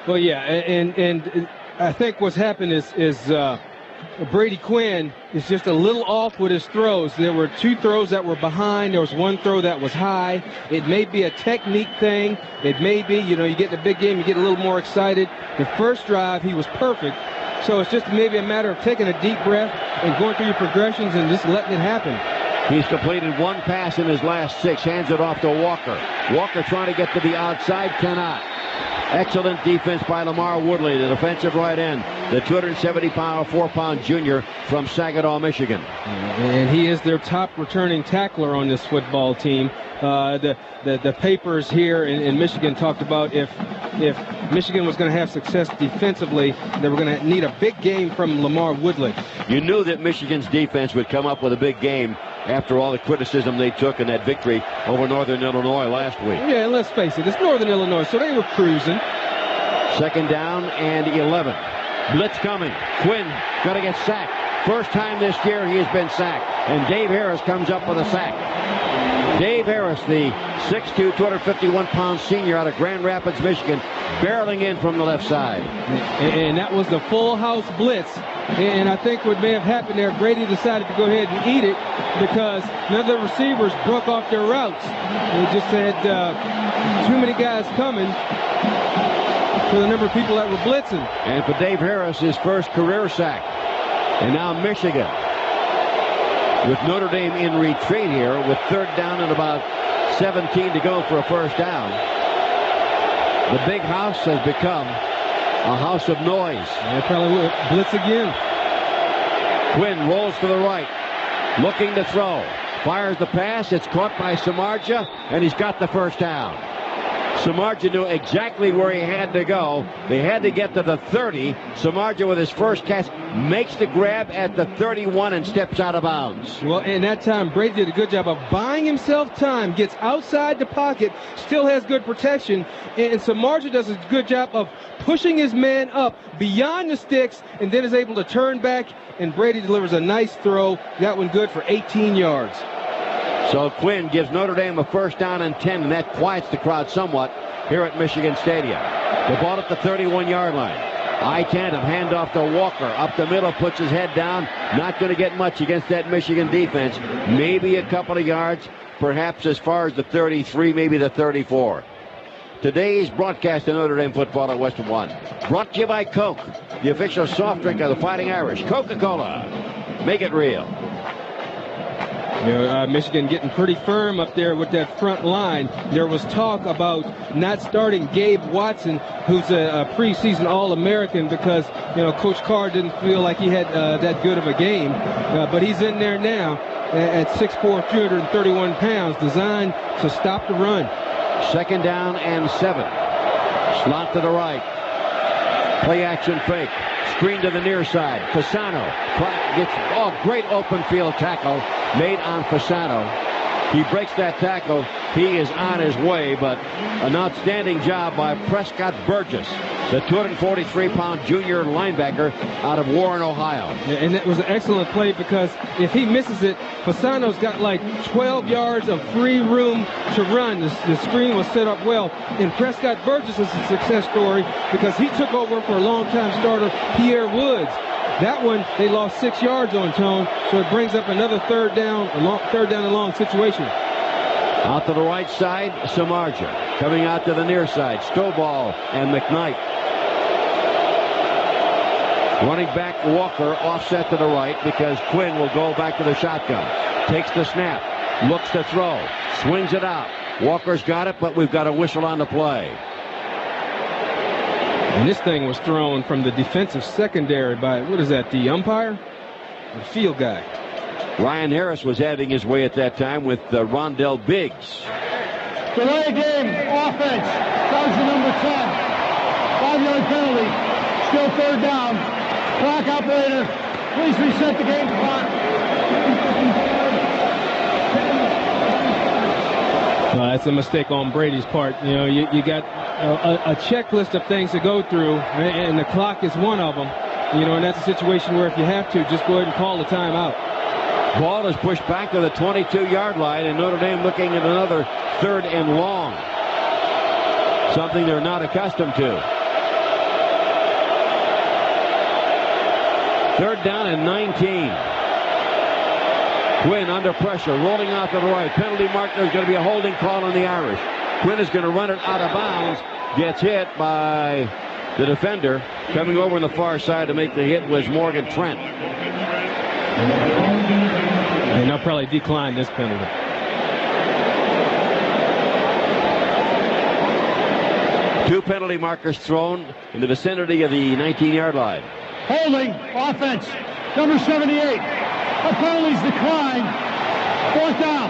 Well, yeah, and I think what's happened is Brady Quinn is just a little off with his throws. There were 2 throws that were behind. There was 1 throw that was high. It may be a technique thing. It may be, you get in a big game, you get a little more excited. The first drive, he was perfect. So it's just maybe a matter of taking a deep breath and going through your progressions and just letting it happen. He's completed 1 pass in his last 6. Hands it off to Walker. Walker trying to get to the outside, cannot. Excellent defense by Lamar Woodley, the defensive right end, the 270-pound, 4-pound junior from Saginaw, Michigan. And he is their top returning tackler on this football team. The papers here in Michigan talked about if Michigan was going to have success defensively, they were going to need a big game from Lamar Woodley. You knew that Michigan's defense would come up with a big game after all the criticism they took in that victory over Northern Illinois last week. Yeah, and let's face it, it's Northern Illinois, so they were cruising. 2nd down and 11. Blitz coming. Quinn going to get sacked. First time this year he has been sacked. And Dave Harris comes up with a sack. Dave Harris, the 6'2", 251-pound senior out of Grand Rapids, Michigan, barreling in from the left side. And that was the full house blitz. And I think what may have happened there, Brady decided to go ahead and eat it because none of the receivers broke off their routes. They just had too many guys coming for the number of people that were blitzing. And for Dave Harris, his first career sack. And now Michigan with Notre Dame in retreat here with 3rd down and about 17 to go for a first down. The big house has become a house of noise. They probably will blitz again. Quinn rolls to the right, looking to throw. Fires the pass. It's caught by Samardzija, and he's got the first down. Samardzija knew exactly where he had to go. They had to get to the 30. Samardzija with his first catch makes the grab at the 31 and steps out of bounds. Well, in that time, Brady did a good job of buying himself time, gets outside the pocket, still has good protection, and Samardzija does a good job of pushing his man up beyond the sticks and then is able to turn back, and Brady delivers a nice throw. That one good for 18 yards. So Quinn gives Notre Dame a first down and 10, and that quiets the crowd somewhat here at Michigan Stadium. The ball at the 31-yard line. I-tandem, handoff to Walker. Up the middle, puts his head down. Not going to get much against that Michigan defense. Maybe a couple of yards, perhaps as far as the 33, maybe the 34. Today's broadcast of Notre Dame football at Westwood One, brought to you by Coke, the official soft drink of the Fighting Irish. Coca-Cola. Make it real. You know, Michigan getting pretty firm up there with that front line. There was talk about not starting Gabe Watson, who's a preseason All-American, because, you know, Coach Carr didn't feel like he had that good of a game. But he's in there now at 6'4", 331 pounds, designed to stop the run. 2nd down and 7. Slot to the right. Play action fake. Screen to the near side. Fasano gets great open field tackle made on Fasano. He breaks that tackle. He is on his way, but an outstanding job by Prescott Burgess, the 243-pound junior linebacker out of Warren, Ohio. And that was an excellent play, because if he misses it, Fasano's got like 12 yards of free room to run. The screen was set up well. And Prescott Burgess is a success story because he took over for a longtime starter, Pierre Woods. That one, they lost 6 yards on, Tone, so it brings up another third down and long situation. Out to the right side, Samardzija. Coming out to the near side, Stovall and McKnight. Running back Walker offset to the right because Quinn will go back to the shotgun. Takes the snap, looks to throw, swings it out. Walker's got it, but we've got a whistle on the play. And this thing was thrown from the defensive secondary by, what is that, the umpire? The field guy. Ryan Harris was having his way at that time with Rondell Biggs. Delay game, offense. Sergeant number 10. 5-yard penalty. Still 3rd down. Clock operator, please reset the game clock. That's a mistake on Brady's part. You know, you got a checklist of things to go through, and the clock is one of them. You know, and that's a situation where if you have to, just go ahead and call the timeout. Ball is pushed back to the 22-yard line, and Notre Dame looking at another 3rd and long. Something they're not accustomed to. 3rd down and 19. Quinn under pressure, rolling out to the right. Penalty mark. There's going to be a holding call on the Irish. Quinn is going to run it out of bounds. Gets hit by the defender. Coming over on the far side to make the hit was Morgan Trent. And they'll probably decline this penalty. Two penalty markers thrown in the vicinity of the 19-yard line. Holding, offense, number 78. The penalties decline. 4th down.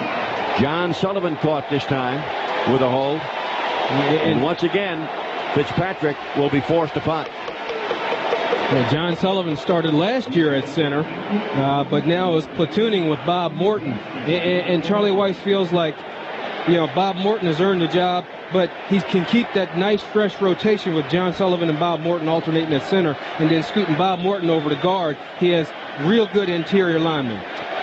John Sullivan caught this time with a hold. And once again, Fitzpatrick will be forced to punt. Well, John Sullivan started last year at center, but now is platooning with Bob Morton. And Charlie Weiss feels like, you know, Bob Morton has earned the job, but he can keep that nice, fresh rotation with John Sullivan and Bob Morton alternating at center, and then scooting Bob Morton over to guard. He has real good interior linemen.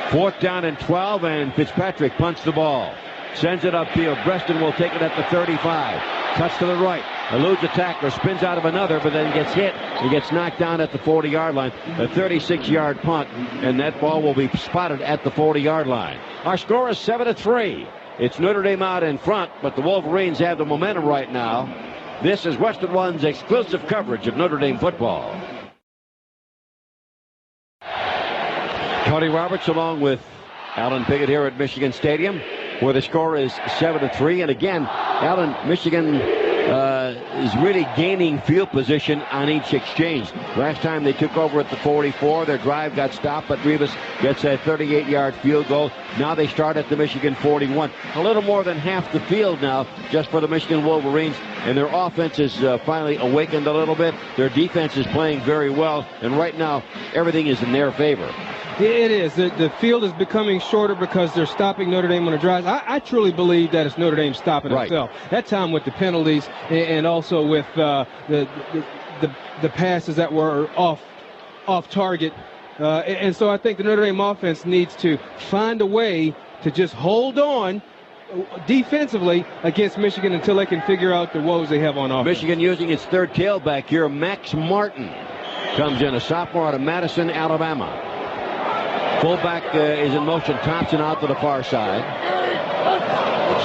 4th down and 12, and Fitzpatrick punts the ball. Sends it upfield. Breston will take it at the 35. Cuts to the right. Eludes a tackler. Spins out of another, but then gets hit. He gets knocked down at the 40-yard line. A 36-yard punt, and that ball will be spotted at the 40-yard line. Our score is 7-3. It's Notre Dame out in front, but the Wolverines have the momentum right now. This is Westwood One's exclusive coverage of Notre Dame football. Tony Roberts along with Alan Piggott here at Michigan Stadium, where the score is 7-3. And again, Michigan is really gaining field position on each exchange. Last time they took over at the 44, their drive got stopped, but Rivas gets a 38-yard field goal. Now they start at the Michigan 41. A little more than half the field now just for the Michigan Wolverines, and their offense is finally awakened a little bit. Their defense is playing very well, and right now everything is in their favor. It is. The field is becoming shorter because they're stopping Notre Dame on the drives. I truly believe that it's Notre Dame stopping itself. That time with the penalties and also with the passes that were off target. And so I think the Notre Dame offense needs to find a way to just hold on defensively against Michigan until they can figure out the woes they have on offense. Michigan using its third tailback here. Max Martin comes in, a sophomore out of Madison, Alabama. Fullback is in motion. Thompson out to the far side.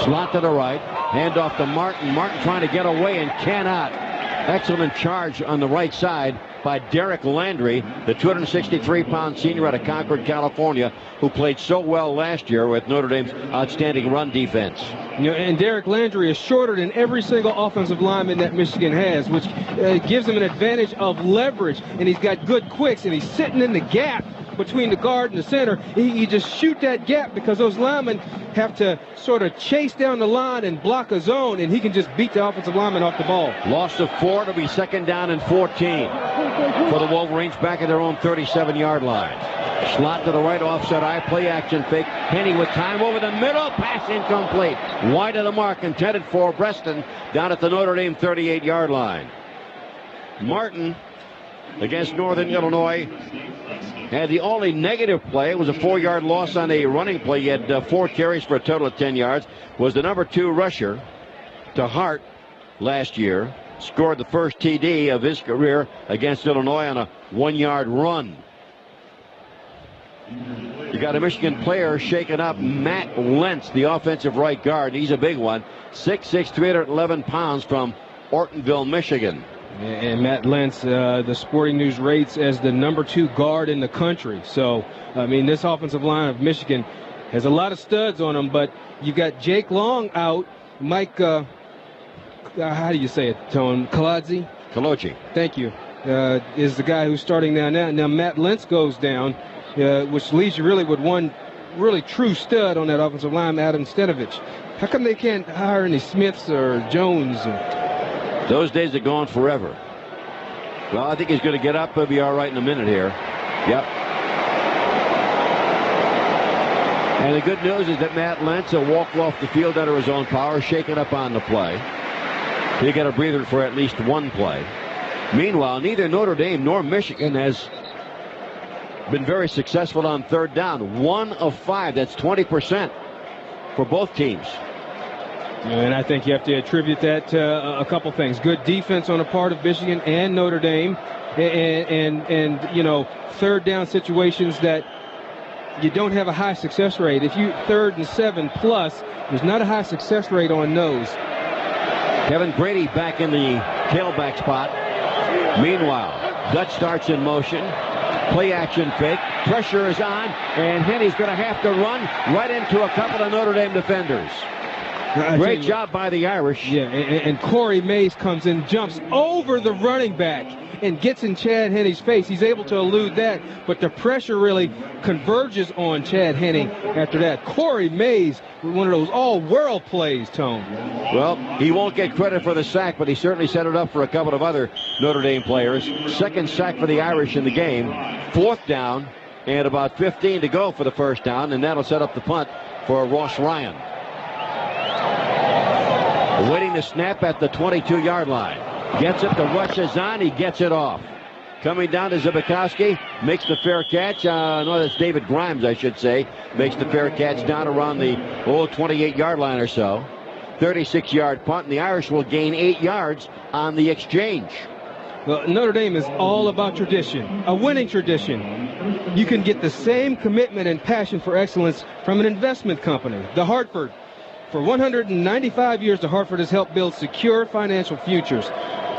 Slot to the right. Handoff to Martin. Martin trying to get away and cannot. Excellent charge on the right side by Derek Landry, the 263-pound senior out of Concord, California, who played so well last year with Notre Dame's outstanding run defense. And Derek Landry is shorter than every single offensive lineman that Michigan has, which gives him an advantage of leverage. And he's got good quicks, and he's sitting in the gap between the guard and the center. He just shoot that gap because those linemen have to sort of chase down the line and block a zone, and he can just beat the offensive lineman off the ball. Loss of 4 to be second down and 14 for the Wolverines back at their own 37-yard line. Slot to the right, offset eye, play action fake. Henny with time over the middle, pass incomplete. Wide of the mark, intended for Breston down at the Notre Dame 38-yard line. Martin against Northern Illinois had the only negative play. It was a 4-yard loss on a running play. He had 4 carries for a total of 10 yards. Was the number 2 rusher to Hart last year. Scored the first TD of his career against Illinois on a 1-yard run. You got a Michigan player shaken up, Matt Lentz, the offensive right guard. He's a big one. 6'6", 311 pounds from Ortonville, Michigan. And Matt Lentz, the Sporting News rates as the number 2 guard in the country. So, I mean, this offensive line of Michigan has a lot of studs on them, but you've got Jake Long out. Mike, how do you say it, Tone? Kalochi. Thank you. Is the guy who's starting now. Now Matt Lentz goes down, which leaves you really with one really true stud on that offensive line, Adam Stenovich. How come they can't hire any Smiths or Jones? Those days are gone forever. Well, I think he's going to get up. He'll be all right in a minute here. Yep. And the good news is that Matt Lentz will walk off the field under his own power, shaken up on the play. He'll get a breather for at least one play. Meanwhile, neither Notre Dame nor Michigan has been very successful on third down. 1 of 5. That's 20% for both teams. And I think you have to attribute that to a couple things. Good defense on the part of Michigan and Notre Dame. And you know, third down situations that you don't have a high success rate. If you 3rd and 7+, there's not a high success rate on those. Kevin Brady back in the tailback spot. Meanwhile, Dutch starts in motion. Play action fake. Pressure is on, and Henny's going to have to run right into a couple of Notre Dame defenders. Great job by the Irish. Yeah, and Corey Mays comes in, jumps over the running back, and gets in Chad Henne's face. He's able to elude that, but the pressure really converges on Chad Henne after that. Corey Mays, one of those all-world plays, Tone. Well, he won't get credit for the sack, but he certainly set it up for a couple of other Notre Dame players. Second sack for the Irish in the game. 4th down, and about 15 to go for the first down, and that'll set up the punt for Ross Ryan. Waiting to snap at the 22-yard line. Gets it, the rush is on, he gets it off. Coming down to Zbikowski, makes the fair catch. No, that's David Grimes, I should say. Makes the fair catch down around the 28-yard line or so. 36-yard punt, and the Irish will gain 8 yards on the exchange. Well, Notre Dame is all about tradition, a winning tradition. You can get the same commitment and passion for excellence from an investment company, The Hartford. For 195 years, The Hartford has helped build secure financial futures.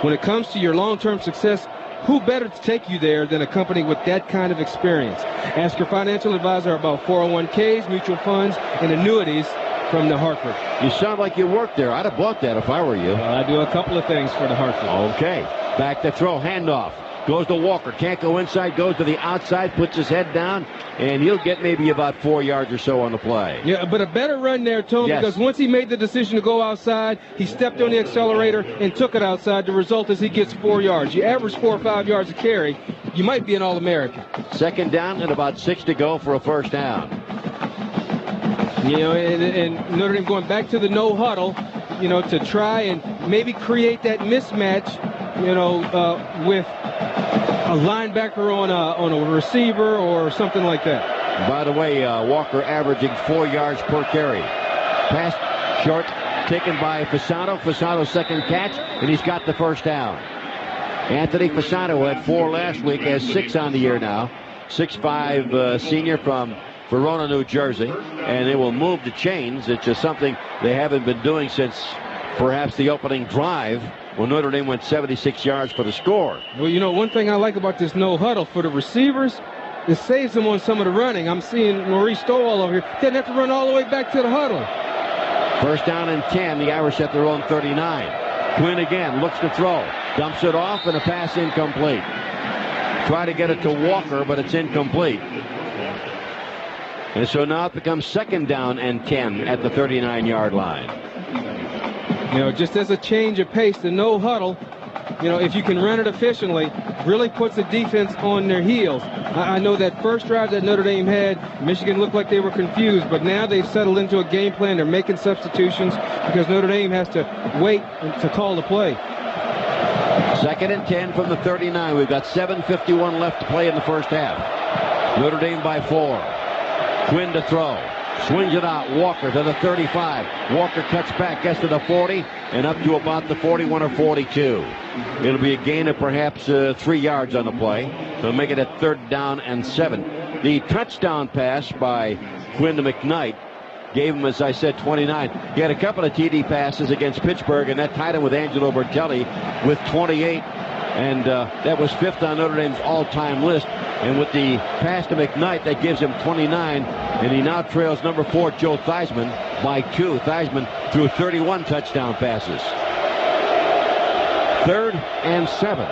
When it comes to your long-term success, who better to take you there than a company with that kind of experience? Ask your financial advisor about 401ks, mutual funds, and annuities from the Hartford. You sound like you worked there. I'd have bought that if I were you. Well, I do a couple of things for the Hartford. Okay. Back to throw. Handoff. Goes to Walker. Can't go inside. Goes to the outside. Puts his head down. And he'll get maybe about 4 yards or so on the play. Yeah, but a better run there, Tony, Yes. because once he made the decision to go outside, he stepped on the accelerator and took it outside. The result is he gets 4 yards. You average 4 or 5 yards a carry, you might be an All-American. Second down and about 6 to go for a first down. You know, and Notre Dame going back to the no huddle, you know, to try and maybe create that mismatch, you know, with a linebacker on a receiver or something like that. By the way, Walker averaging 4 yards per carry. Pass short, taken by Fasano. Fasano's second catch, and he's got the first down. Anthony Fasano had 4 last week, has 6 on the year now. 6'5" senior from Verona, New Jersey, and they will move the chains. It's just something they haven't been doing since perhaps the opening drive when Notre Dame went 76 yards for the score. Well, you know, one thing I like about this no huddle for the receivers, it saves them on some of the running. I'm seeing Maurice Stovall over here. Didn't have to run all the way back to the huddle. First down and 10. The Irish at their own 39. Quinn again looks to throw. Dumps it off, and a pass incomplete. Try to get it to Walker, but it's incomplete. And so now it becomes second down and 10 at the 39-yard line. You know, just as a change of pace, the no huddle, you know, if you can run it efficiently, really puts the defense on their heels. I know that first drive that Notre Dame had, Michigan looked like they were confused, but now they've settled into a game plan. They're making substitutions because Notre Dame has to wait to call the play. Second and 10 from the 39. We've got 7:51 left to play in the first half. Notre Dame by 4. Quinn to throw. Swings it out. Walker to the 35. Walker cuts back, gets to the 40, and up to about the 41 or 42. It'll be a gain of perhaps 3 yards on the play. They'll make it a third down and 7. The touchdown pass by Quinn to McKnight gave him, as I said, 29. He had a couple of TD passes against Pittsburgh, and that tied him with Angelo Bertelli with 28. And that was 5th on Notre Dame's all-time list. And with the pass to McKnight, that gives him 29. And he now trails number 4, Joe Theismann, by 2. Theismann threw 31 touchdown passes. Third and 7.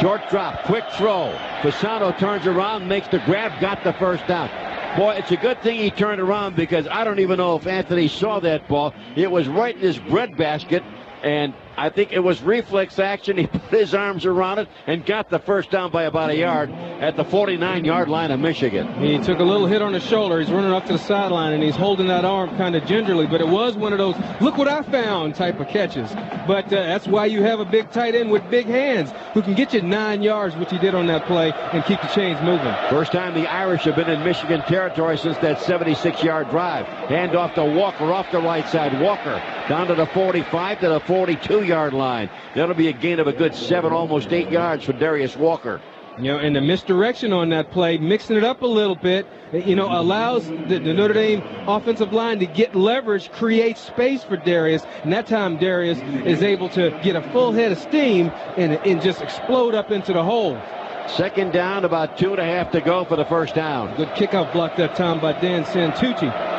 Short drop, quick throw. Fasano turns around, makes the grab, got the first down. Boy, it's a good thing he turned around because I don't even know if Anthony saw that ball. It was right in his breadbasket, and I think it was reflex action. He put his arms around it and got the first down by about a yard at the 49-yard line of Michigan. He took a little hit on the shoulder. He's running up to the sideline, and he's holding that arm kind of gingerly. But it was one of those, look what I found type of catches. But that's why you have a big tight end with big hands who can get you 9 yards, which he did on that play, and keep the chains moving. First time the Irish have been in Michigan territory since that 76-yard drive. Hand off to Walker off the right side. Walker down to the 45 to the 42-yard line. That'll be a gain of a good 7, almost 8 yards for Darius Walker. You know, and the misdirection on that play, mixing it up a little bit, you know, allows the Notre Dame offensive line to get leverage, create space for Darius. And that time Darius is able to get a full head of steam and just explode up into the hole. Second down, about 2.5 to go for the first down. Good kickoff block that time by Dan Santucci.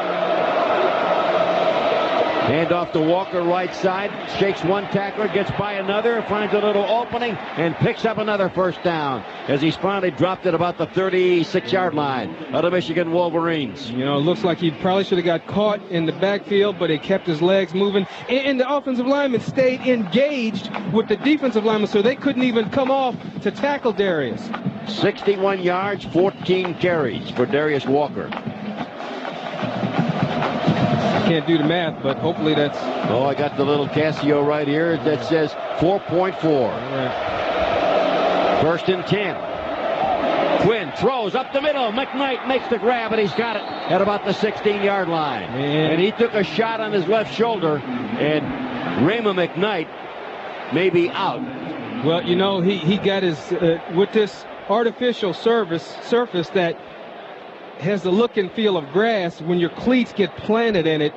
Hand off to Walker, right side. Shakes one tackler, gets by another, finds a little opening, and picks up another first down as he's finally dropped it about the 36-yard line of the Michigan Wolverines. You know, it looks like he probably should have got caught in the backfield, but he kept his legs moving. And the offensive lineman stayed engaged with the defensive lineman, so they couldn't even come off to tackle Darius. 61 yards, 14 carries for Darius Walker. Can't do the math, but hopefully that's... Oh, I got the little Casio right here that says 4.4. Right. First and 10. Quinn throws up the middle. McKnight makes the grab, and he's got it at about the 16-yard line. And he took a shot on his left shoulder, and Raymond McKnight may be out. Well, you know, he got his... with this artificial surface that has the look and feel of grass, when your cleats get planted in it,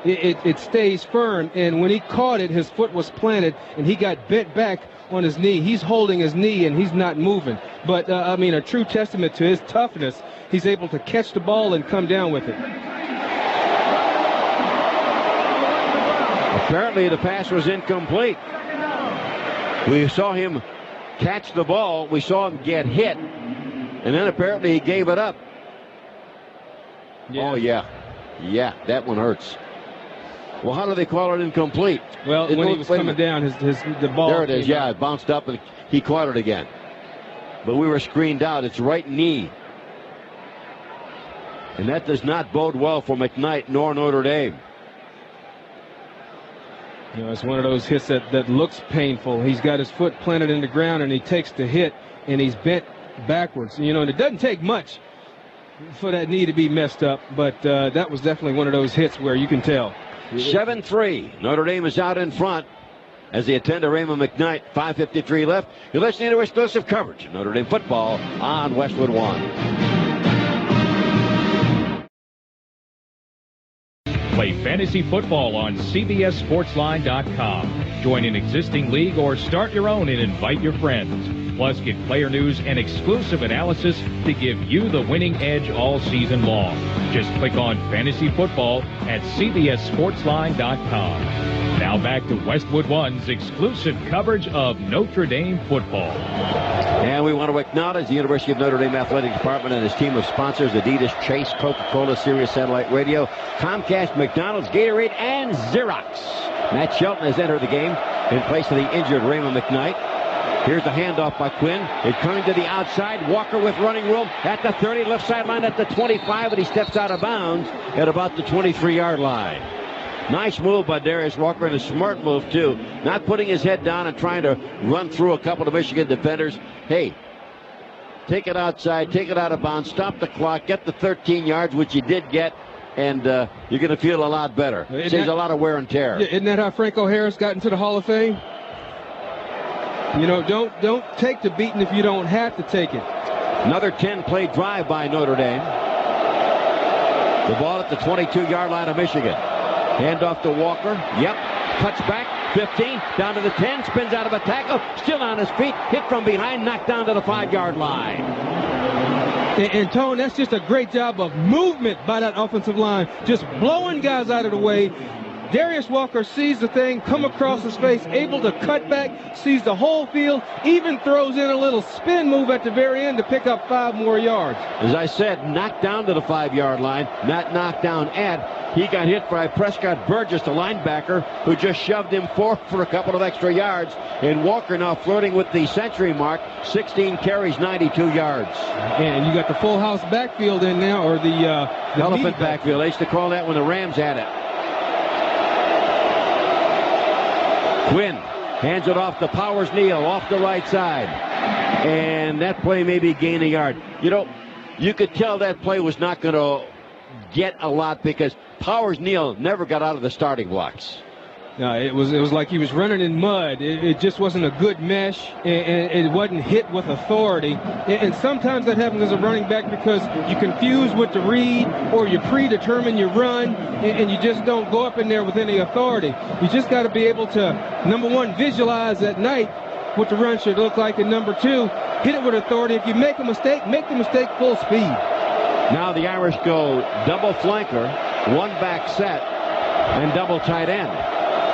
it stays firm. And when he caught it, his foot was planted, and he got bent back on his knee. He's holding his knee, and he's not moving. But, a true testament to his toughness. He's able to catch the ball and come down with it. Apparently, the pass was incomplete. We saw him catch the ball. We saw him get hit. And then apparently he gave it up. Yeah. Oh, yeah. Yeah, that one hurts. Well, how do they call it incomplete? Well, when he was coming down, the ball. There it is. Yeah, it bounced up and he caught it again. But we were screened out. It's right knee. And that does not bode well for McKnight nor Notre Dame. It's one of those hits that looks painful. He's got his foot planted in the ground, and he takes the hit, and he's bent backwards. And it doesn't take much for that knee to be messed up, but that was definitely one of those hits where you can tell. 7-3. Notre Dame is out in front as they attend to Raymond McKnight. 5:53 left. You're listening to exclusive coverage of Notre Dame football on Westwood One. Play fantasy football on CBSSportsLine.com. Join an existing league or start your own and invite your friends. Plus, get player news and exclusive analysis to give you the winning edge all season long. Just click on fantasy football at CBSSportsLine.com. Now back to Westwood One's exclusive coverage of Notre Dame football. And we want to acknowledge the University of Notre Dame Athletic Department and its team of sponsors: Adidas, Chase, Coca-Cola, Sirius Satellite Radio, Comcast, McDonald's, Gatorade, and Xerox. Matt Shelton has entered the game in place of the injured Raymond McKnight. Here's the handoff by Quinn. It's coming to the outside. Walker with running room at the 30, left sideline at the 25, and he steps out of bounds at about the 23-yard line. Nice move by Darius Walker, and a smart move, too. Not putting his head down and trying to run through a couple of Michigan defenders. Hey, take it outside, take it out of bounds, stop the clock, get the 13 yards, which you did get, and you're going to feel a lot better. Saves a lot of wear and tear. Yeah, isn't that how Franco Harris got into the Hall of Fame? Don't take the beating if you don't have to take it. Another 10-play drive by Notre Dame. The ball at the 22-yard line of Michigan. Handoff to Walker. Yep. Cuts back. 15. Down to the 10. Spins out of a tackle. Still on his feet. Hit from behind. Knocked down to the 5-yard line. And Tone, that's just a great job of movement by that offensive line. Just blowing guys out of the way. Darius Walker sees the thing come across his face, able to cut back, sees the whole field, even throws in a little spin move at the very end to pick up 5 more yards. As I said, knocked down to the 5-yard line, not knocked down at. He got hit by Prescott Burgess, the linebacker, who just shoved him forward for a couple of extra yards. And Walker now flirting with the century mark, 16 carries, 92 yards. And you got the full house backfield in now, or the elephant backfield. They used to call that when the Rams had it. Quinn hands it off to Powers Neal off the right side. And that play may be gain a yard. You could tell that play was not going to get a lot because Powers Neal never got out of the starting blocks. No, it was like he was running in mud. It just wasn't a good mesh, and it wasn't hit with authority. And sometimes that happens as a running back because you confuse with the read or you predetermine your run, and you just don't go up in there with any authority. You just got to be able to, number one, visualize at night what the run should look like, and number two, hit it with authority. If you make a mistake, make the mistake full speed. Now the Irish go double flanker, one back set, and double tight end.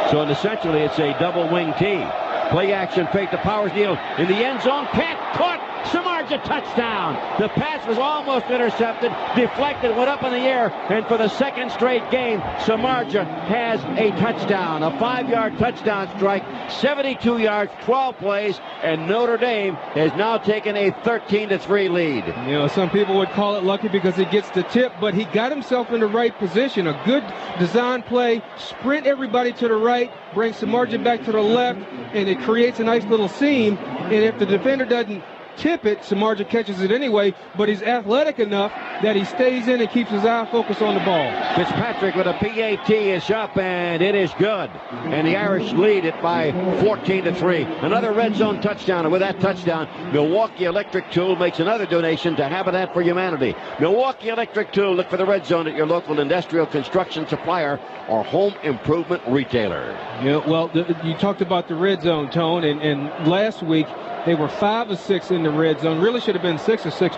So essentially it's a double wing team. Play action fake to Powers Neal in the end zone. Caught. Samardzija touchdown. The pass was almost intercepted, deflected, went up in the air, and for the second straight game, Samardzija has a touchdown. A 5-yard touchdown strike, 72 yards, 12 plays, and Notre Dame has now taken a 13-3 lead. Some people would call it lucky because he gets the tip, but he got himself in the right position. A good design play, sprint everybody to the right, bring Samardzija back to the left, and it creates a nice little seam. And if the defender doesn't tip it. Samardzija catches it anyway, but he's athletic enough that he stays in and keeps his eye focused on the ball. Fitzpatrick with a PAT is up, and it is good. And the Irish lead it by 14-3. Another red zone touchdown, and with that touchdown, Milwaukee Electric Tool makes another donation to Habitat for Humanity. Milwaukee Electric Tool, look for the red zone at your local industrial construction supplier or home improvement retailer. Yeah, well, you talked about the red zone, Tone, and last week they were 5 of 6 in the red zone. Really should have been 6 of 6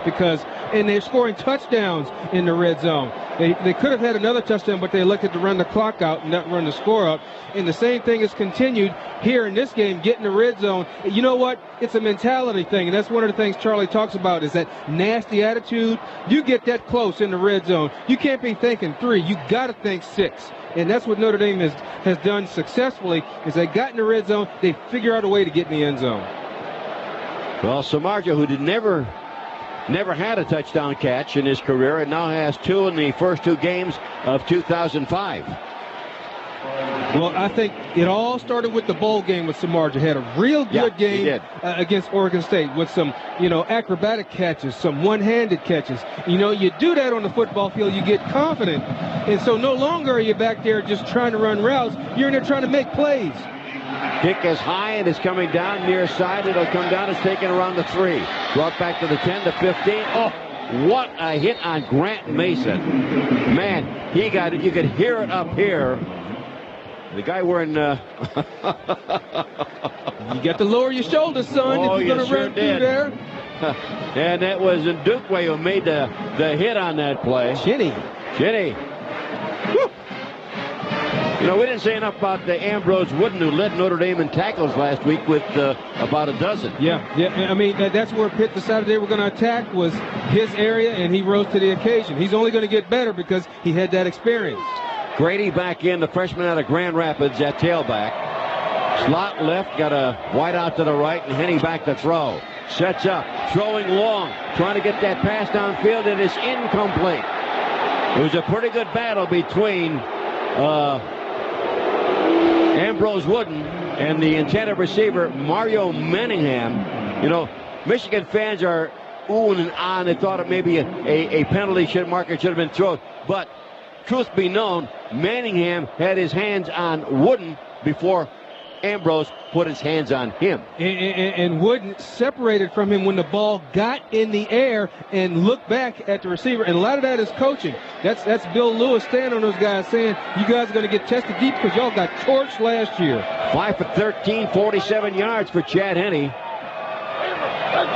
and they're scoring touchdowns in the red zone. They could have had another touchdown, but they elected to run the clock out and not run the score up. And the same thing is continued here in this game, getting the red zone. You know what? It's a mentality thing, and that's one of the things Charlie talks about is that nasty attitude. You get that close in the red zone, you can't be thinking 3. You got to think 6. And that's what Notre Dame has done successfully is they got in the red zone, they figure out a way to get in the end zone. Well, Samardzija, who never had a touchdown catch in his career and now has 2 in the first 2 games of 2005. Well, I think it all started with the bowl game with Samardzija. Had a real good game against Oregon State with some, acrobatic catches, some one-handed catches. You do that on the football field, you get confident. And so no longer are you back there just trying to run routes. You're in there trying to make plays. Kick is high and is coming down near side. It'll come down. It's taken around the 3. Brought back to the 10, the 15. Oh, what a hit on Grant Mason. Man, he got it. You could hear it up here. The guy wearing... You got to lower your shoulders, son, if you're going to run through there. And that was Ndukwe who made the hit on that play. Shinny. Woo. We didn't say enough about the Ambrose Wooden, who led Notre Dame in tackles last week with about a dozen. Yeah. I mean, that's where Pitt decided they were going to attack was his area, and he rose to the occasion. He's only going to get better because he had that experience. Grady back in, the freshman out of Grand Rapids at tailback. Slot left, got a wide out to the right, and Henny back to throw. Sets up, throwing long, trying to get that pass downfield. It is incomplete. It was a pretty good battle between Ambrose Wooden and the intended receiver, Mario Manningham. Michigan fans are oohing and ahhing. They thought it maybe a penalty marker should have been thrown. But truth be known, Manningham had his hands on Wooden before Ambrose put his hands on him. And Wooden separated from him when the ball got in the air and looked back at the receiver. And a lot of that is coaching. That's Bill Lewis standing on those guys saying, you guys are going to get tested deep because y'all got torched last year. 5 for 13, 47 yards for Chad Henne.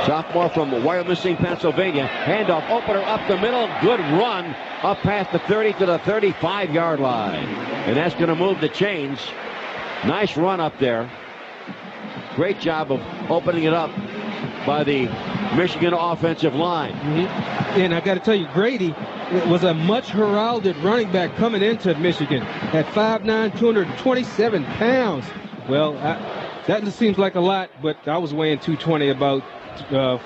Sophomore from Wyomissing, Pennsylvania. Handoff, opener up the middle. Good run up past the 30 to the 35-yard line. And that's going to move the chains. Nice run up there. Great job of opening it up by the Michigan offensive line. Mm-hmm. And I got to tell you, Grady was a much heralded running back coming into Michigan at 5'9", 227 pounds. Well, that seems like a lot, but I was weighing 220 about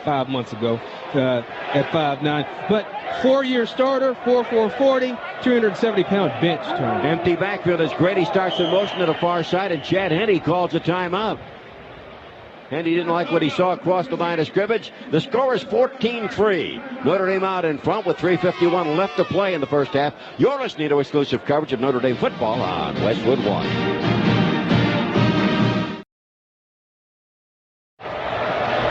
5 months ago at 5'9". But 4-year starter, 4'4", 40, 270-pound bench turn. Empty backfield as Grady starts in motion to the far side, and Chad Henne calls a timeout. And he didn't like what he saw across the line of scrimmage. The score is 14-3. Notre Dame out in front with 3:51 left to play in the first half. You're listening to exclusive coverage of Notre Dame football on Westwood One.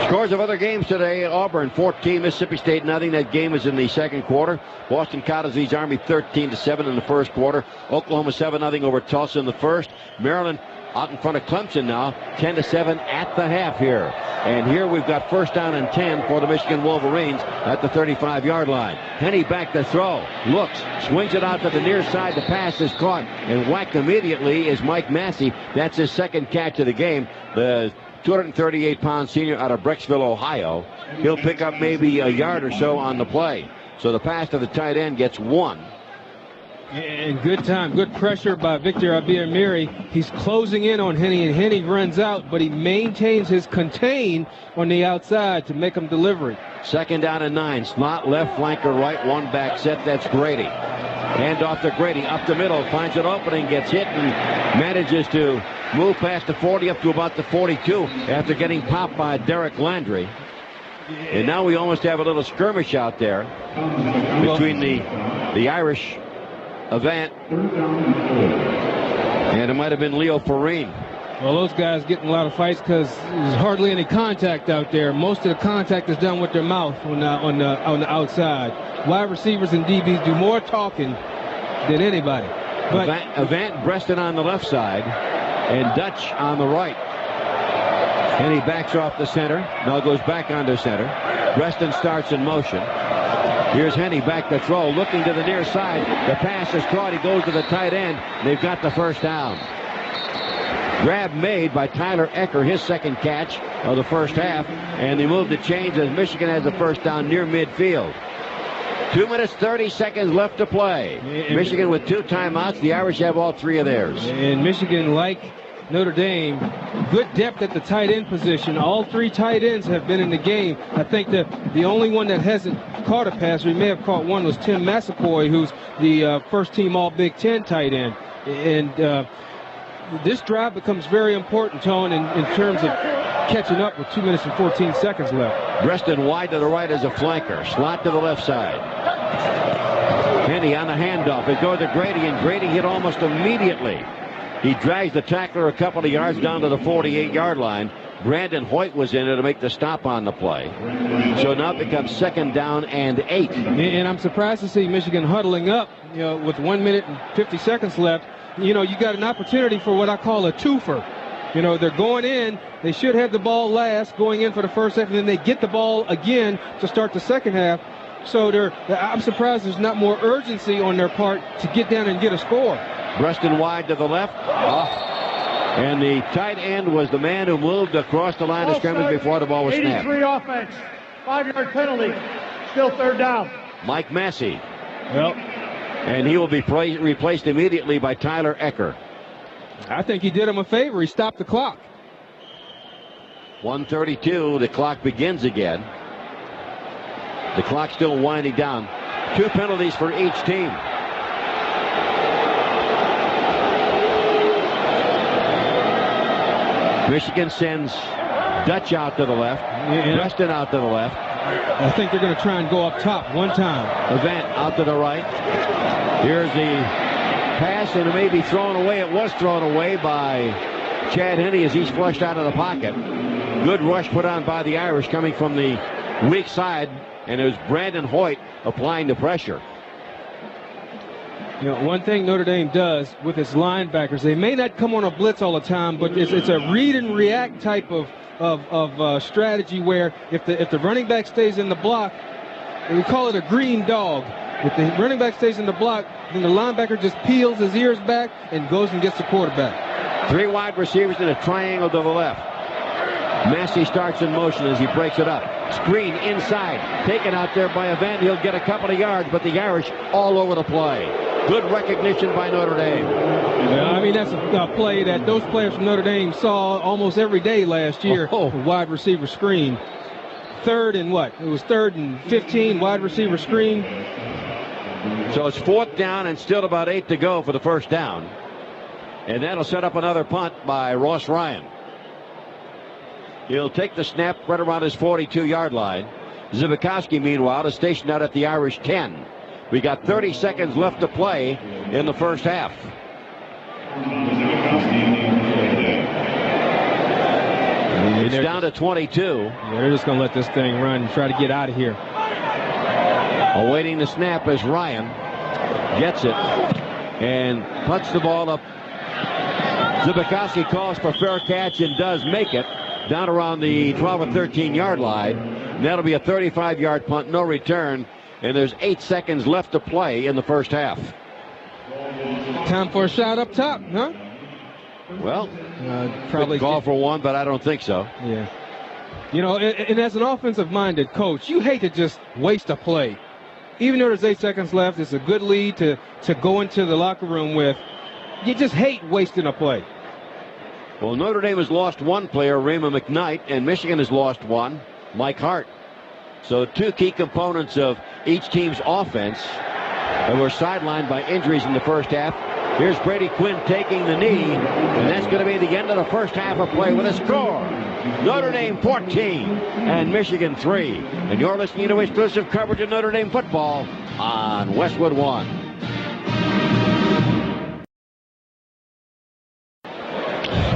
Scores of other games today. Auburn 14, Mississippi State nothing. That game was in the second quarter. Boston College leads Army 13-7 in the first quarter. Oklahoma 7-0 over Tulsa in the first. Maryland out in front of Clemson now, 10-7 at the half here. And here we've got first down and 10 for the Michigan Wolverines at the 35-yard line. Henne back to throw. Looks, swings it out to the near side. The pass is caught and whacked immediately is Mike Massey. That's his second catch of the game. The 238-pound senior out of Brecksville, Ohio. He'll pick up maybe a yard or so on the play. So the pass to the tight end gets 1. And good time, good pressure by Victor Abiamiri. He's closing in on Henne, and Henne runs out, but he maintains his contain on the outside to make him delivery. Second down and 9. Slot left, flanker right, one back set. That's Grady. Hand off to Grady, up the middle, finds an opening, gets hit, and manages to move past the 40 up to about the 42 after getting popped by Derek Landry. And now we almost have a little skirmish out there between the Irish Avant and it might have been Leo Ferrine. Well, those guys get in a lot of fights because there's hardly any contact out there. Most of the contact is done with their mouth on the outside. Wide receivers and DBs do more talking than anybody. But Avant Breston on the left side and Dutch on the right. And he backs off the center. Now goes back onto center. Breston starts in motion. Here's Henny back to throw, looking to the near side. The pass is caught. He goes to the tight end. They've got the first down. Grab made by Tyler Ecker, his second catch of the first half. And they move the chains as Michigan has the first down near midfield. 2 minutes, 30 seconds left to play. Michigan with 2 timeouts. The Irish have all 3 of theirs. And Michigan, like Notre Dame, good depth at the tight end position. All 3 tight ends have been in the game. I think that the only one that hasn't caught a pass, we may have caught one, was Tim Massaquoi, who's the first team All Big Ten tight end. And this drive becomes very important, Tone, in terms of catching up with 2 minutes and 14 seconds left. Breston wide to the right as a flanker. Slot to the left side. Henny on the handoff. It goes to Grady, and Grady hit almost immediately. He drags the tackler a couple of yards down to the 48-yard line. Brandon Hoyt was in there to make the stop on the play. So now it becomes 2nd down and 8. And I'm surprised to see Michigan huddling up, with 1 minute and 50 seconds left. You got an opportunity for what I call a twofer. They're going in. They should have the ball last, going in for the first half, and then they get the ball again to start the second half. So I'm surprised there's not more urgency on their part to get down and get a score. Breston wide to the left. And the tight end was the man who moved across the line of scrimmage before the ball was snapped. 83 offense. 5-yard penalty. Still 3rd down. Mike Massey. Well, and he will be replaced immediately by Tyler Ecker. I think he did him a favor. He stopped the clock. 1:32. The clock begins again. The clock's still winding down. 2 penalties for each team. Michigan sends Dutch out to the left. Breston out to the left. I think they're going to try and go up top one time. Avant out to the right. Here's the pass, and it may be thrown away. It was thrown away by Chad Henne as he's flushed out of the pocket. Good rush put on by the Irish coming from the weak side, and it was Brandon Hoyt applying the pressure. One thing Notre Dame does with its linebackers, they may not come on a blitz all the time, but it's a read and react type of strategy where if the running back stays in the block, and we call it a green dog. If the running back stays in the block, then the linebacker just peels his ears back and goes and gets the quarterback. 3 wide receivers in a triangle to the left. Massey starts in motion as he breaks it up. Screen inside, taken out there by Avant. He'll get a couple of yards, but the Irish all over the play. Good recognition by Notre Dame. That's a play that those players from Notre Dame saw almost every day last year. Wide receiver screen. 3rd and what? It was 3rd and 15, wide receiver screen. So it's 4th down and still about 8 to go for the first down. And that'll set up another punt by Ross Ryan. He'll take the snap right around his 42-yard line. Zbikowski, meanwhile, is stationed out at the Irish 10. We got 30 seconds left to play in the first half. It's down to 22. Yeah, they're just going to let this thing run and try to get out of here. Awaiting the snap as Ryan gets it and puts the ball up. Zbikowski calls for fair catch and does make it down around the 12 or 13-yard line. And that'll be a 35-yard punt, no return. And there's 8 seconds left to play in the first half. Time for a shot up top, huh? Well, probably call for one, but I don't think so. Yeah. And as an offensive-minded coach, you hate to just waste a play. Even though there's 8 seconds left, it's a good lead to go into the locker room with. You just hate wasting a play. Well, Notre Dame has lost one player, Raymond McKnight, and Michigan has lost one, Mike Hart. So 2 key components of each team's offense that were sidelined by injuries in the first half. Here's Brady Quinn taking the knee, and that's going to be the end of the first half of play with a score. Notre Dame 14 and Michigan 3. And you're listening to exclusive coverage of Notre Dame football on Westwood One.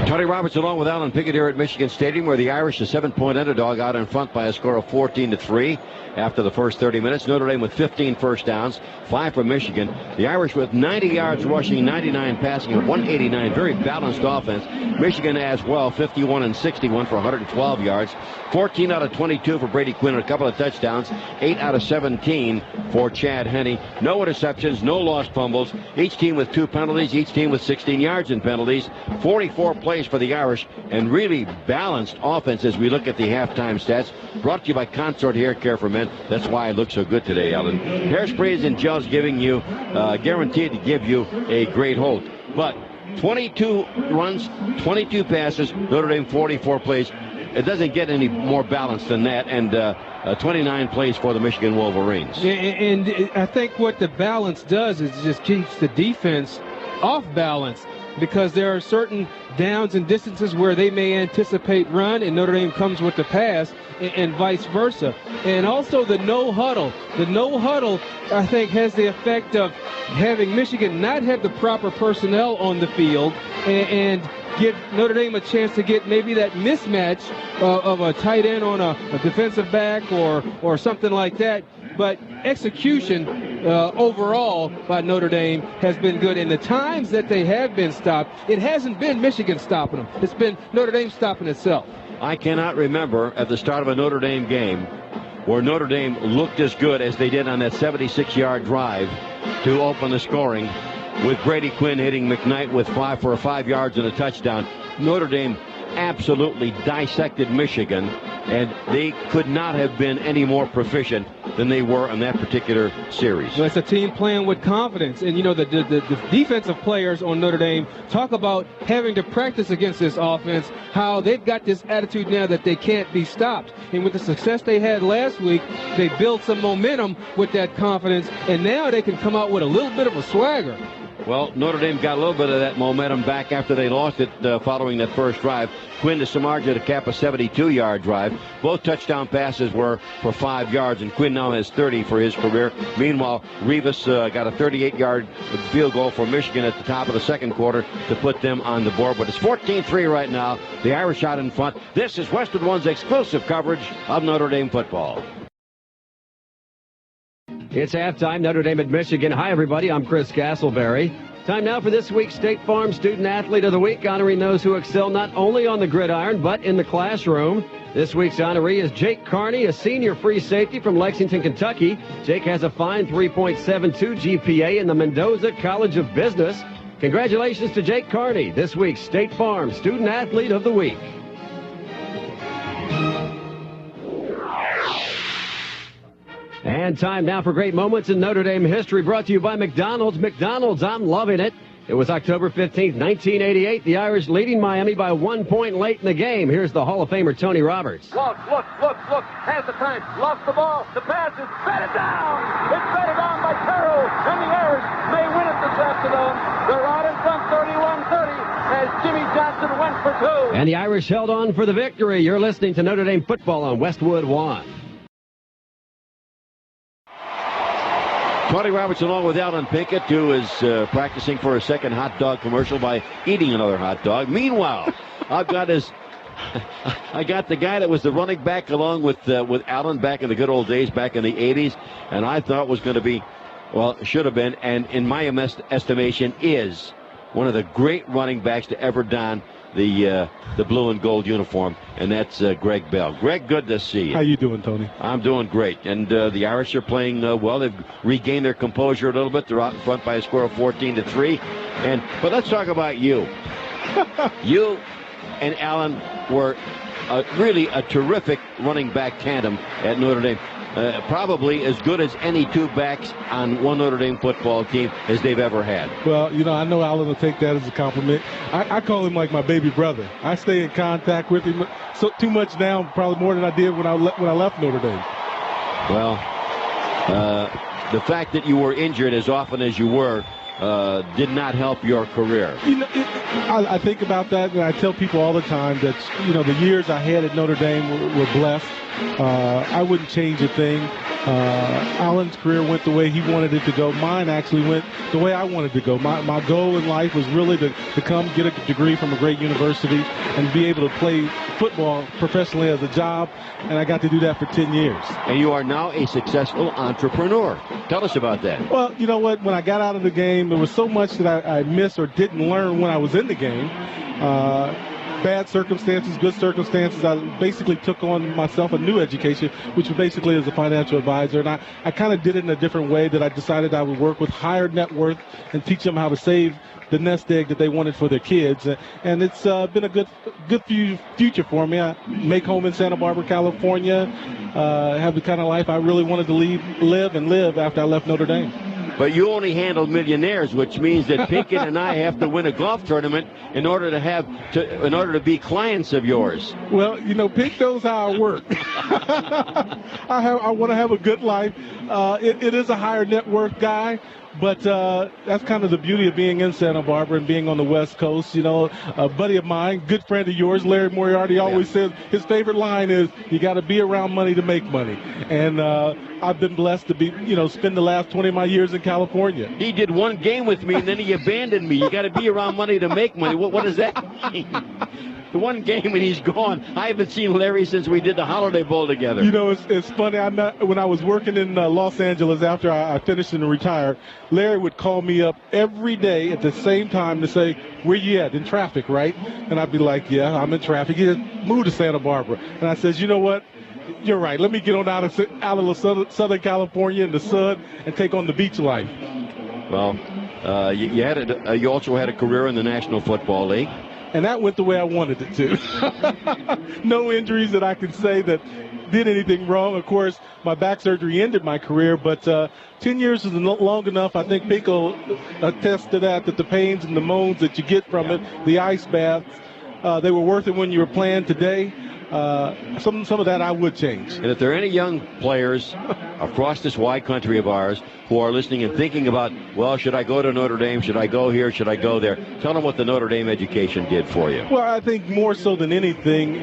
Tony Roberts along with Alan Pickett here at Michigan Stadium, where the Irish, a 7-point underdog, out in front by a score of 14-3 after the first 30 minutes. Notre Dame with 15 first downs, 5 for Michigan. The Irish with 90 yards rushing, 99 passing, and 189. Very balanced offense. Michigan as well, 51 and 61 for 112 yards. 14 out of 22 for Brady Quinn and a couple of touchdowns. 8 out of 17 for Chad Henne. No interceptions, no lost fumbles. Each team with 2 penalties, each team with 16 yards in penalties. 44 plays for the Irish, and really balanced offense as we look at the halftime stats. Brought to you by Consort Hair Care for Men. That's why I look so good today, Alan. Hairsprays and gels giving you, guaranteed to give you a great hold. But 22 runs, 22 passes, Notre Dame 44 plays. It doesn't get any more balanced than that, and 29 plays for the Michigan Wolverines. And I think what the balance does is just keeps the defense off balance, because there are certain downs and distances where they may anticipate run and Notre Dame comes with the pass, and vice versa. And also the no huddle. The no huddle, I think, has the effect of having Michigan not have the proper personnel on the field and give Notre Dame a chance to get maybe that mismatch of a tight end on a defensive back or something like that. But execution overall by Notre Dame has been good. In the times that they have been stopped, it hasn't been Michigan stopping them. It's been Notre Dame stopping itself. I cannot remember at the start of a Notre Dame game where Notre Dame looked as good as they did on that 76-yard drive to open the scoring, with Brady Quinn hitting McKnight with 5 yards and a touchdown. Notre Dame absolutely dissected Michigan, and they could not have been any more proficient than they were in that particular series. Well, it's a team playing with confidence. And, you know, the defensive players on Notre Dame talk about having to practice against this offense, how they've got this attitude now that they can't be stopped. And with the success they had last week, they built some momentum with that confidence, and now they can come out with a little bit of a swagger. Well, Notre Dame got a little bit of that momentum back after they lost it following that first drive. Quinn to Samardzija to cap a 72-yard drive. Both touchdown passes were for 5 yards, and Quinn now has 30 for his career. Meanwhile, Rivas got a 38-yard field goal for Michigan at the top of the second quarter to put them on the board. But it's 14-3 right now. The Irish out in front. This is Westwood One's exclusive coverage of Notre Dame football. It's halftime, Notre Dame at Michigan. Hi, everybody. I'm Chris Castleberry. Time now for this week's State Farm Student Athlete of the Week, honoring those who excel not only on the gridiron, but in the classroom. This week's honoree is Jake Carney, a senior free safety from Lexington, Kentucky. Jake has a fine 3.72 GPA in the Mendoza College of Business. Congratulations to Jake Carney, this week's State Farm Student Athlete of the Week. And time now for great moments in Notre Dame history, brought to you by McDonald's. McDonald's, I'm loving it. It was October 15th, 1988. The Irish leading Miami by 1 point late in the game. Here's the Hall of Famer Tony Roberts. Look. Has the time. Lost the ball. The pass is batted down. It's batted down by Carroll. And the Irish may win it this afternoon. They're out in front 31-30 as Jimmy Johnson went for 2. And the Irish held on for the victory. You're listening to Notre Dame football on Westwood One. Tony Roberts along with Alan Pickett, who is practicing for a second hot dog commercial by eating another hot dog. Meanwhile, I got the guy that was the running back along with Alan back in the good old days, back in the 80s, and I thought was going to be, well, should have been, and in my estimation is one of the great running backs to ever don the blue and gold uniform, and that's Greg Bell. Greg, good to see you. How you doing, Tony? I'm doing great, and the Irish are playing well. They've regained their composure a little bit. They're out in front by a score of 14-3. But let's talk about you. You and Alan were really a terrific running back tandem at Notre Dame. Probably as good as any two backs on one Notre Dame football team as they've ever had. Well, you know, I know Alan will take that as a compliment. I call him like my baby brother. I stay in contact with him too much now, probably more than I did when I left Notre Dame. Well, the fact that you were injured as often as you were did not help your career? You know, I think about that, and I tell people all the time that, you know, the years I had at Notre Dame were blessed. I wouldn't change a thing. Alan's career went the way he wanted it to go. Mine actually went the way I wanted to go. My goal in life was really to come get a degree from a great university and be able to play football professionally as a job, and I got to do that for 10 years. And you are now a successful entrepreneur. Tell us about that. Well, you know what? When I got out of the game, there was so much that I missed or didn't learn when I was in the game. Bad circumstances, good circumstances. I basically took on myself a new education, which basically is a financial advisor. And I kind of did it in a different way, that I decided I would work with higher net worth and teach them how to save the nest egg that they wanted for their kids. And it's been a good future for me. I make home in Santa Barbara, California, have the kind of life I really wanted to live after I left Notre Dame. But you only handle millionaires, which means that Pinkett and I have to win a golf tournament in order to be clients of yours. Well, you know, Pink knows how I work. I want to have a good life. It is a higher net worth guy. But that's kind of the beauty of being in Santa Barbara and being on the West Coast. You know, a buddy of mine, good friend of yours, Larry Moriarty, always says his favorite line is, you got to be around money to make money. And I've been blessed to spend the last 20 of my years in California. He did one game with me, and then he abandoned me. You got to be around money to make money. What does that mean? The one game and he's gone. I haven't seen Larry since we did the Holiday Bowl together. You know, it's funny. When I was working in Los Angeles after I finished and retired, Larry would call me up every day at the same time to say, where you at? In traffic, right? And I'd be like, yeah, I'm in traffic. He said, move to Santa Barbara. And I says, you know what? You're right. Let me get on out of Southern California in the sun and take on the beach life. Well, you also had a career in the National Football League. And that went the way I wanted it to. No injuries that I can say that did anything wrong. Of course, my back surgery ended my career, but 10 years is long enough. I think Pico attests to that the pains and the moans that you get from it, the ice baths, they were worth it when you were playing today. Some of that I would change. And if there are any young players across this wide country of ours who are listening and thinking about, well, should I go to Notre Dame? Should I go here? Should I go there? Tell them what the Notre Dame education did for you. Well, I think more so than anything,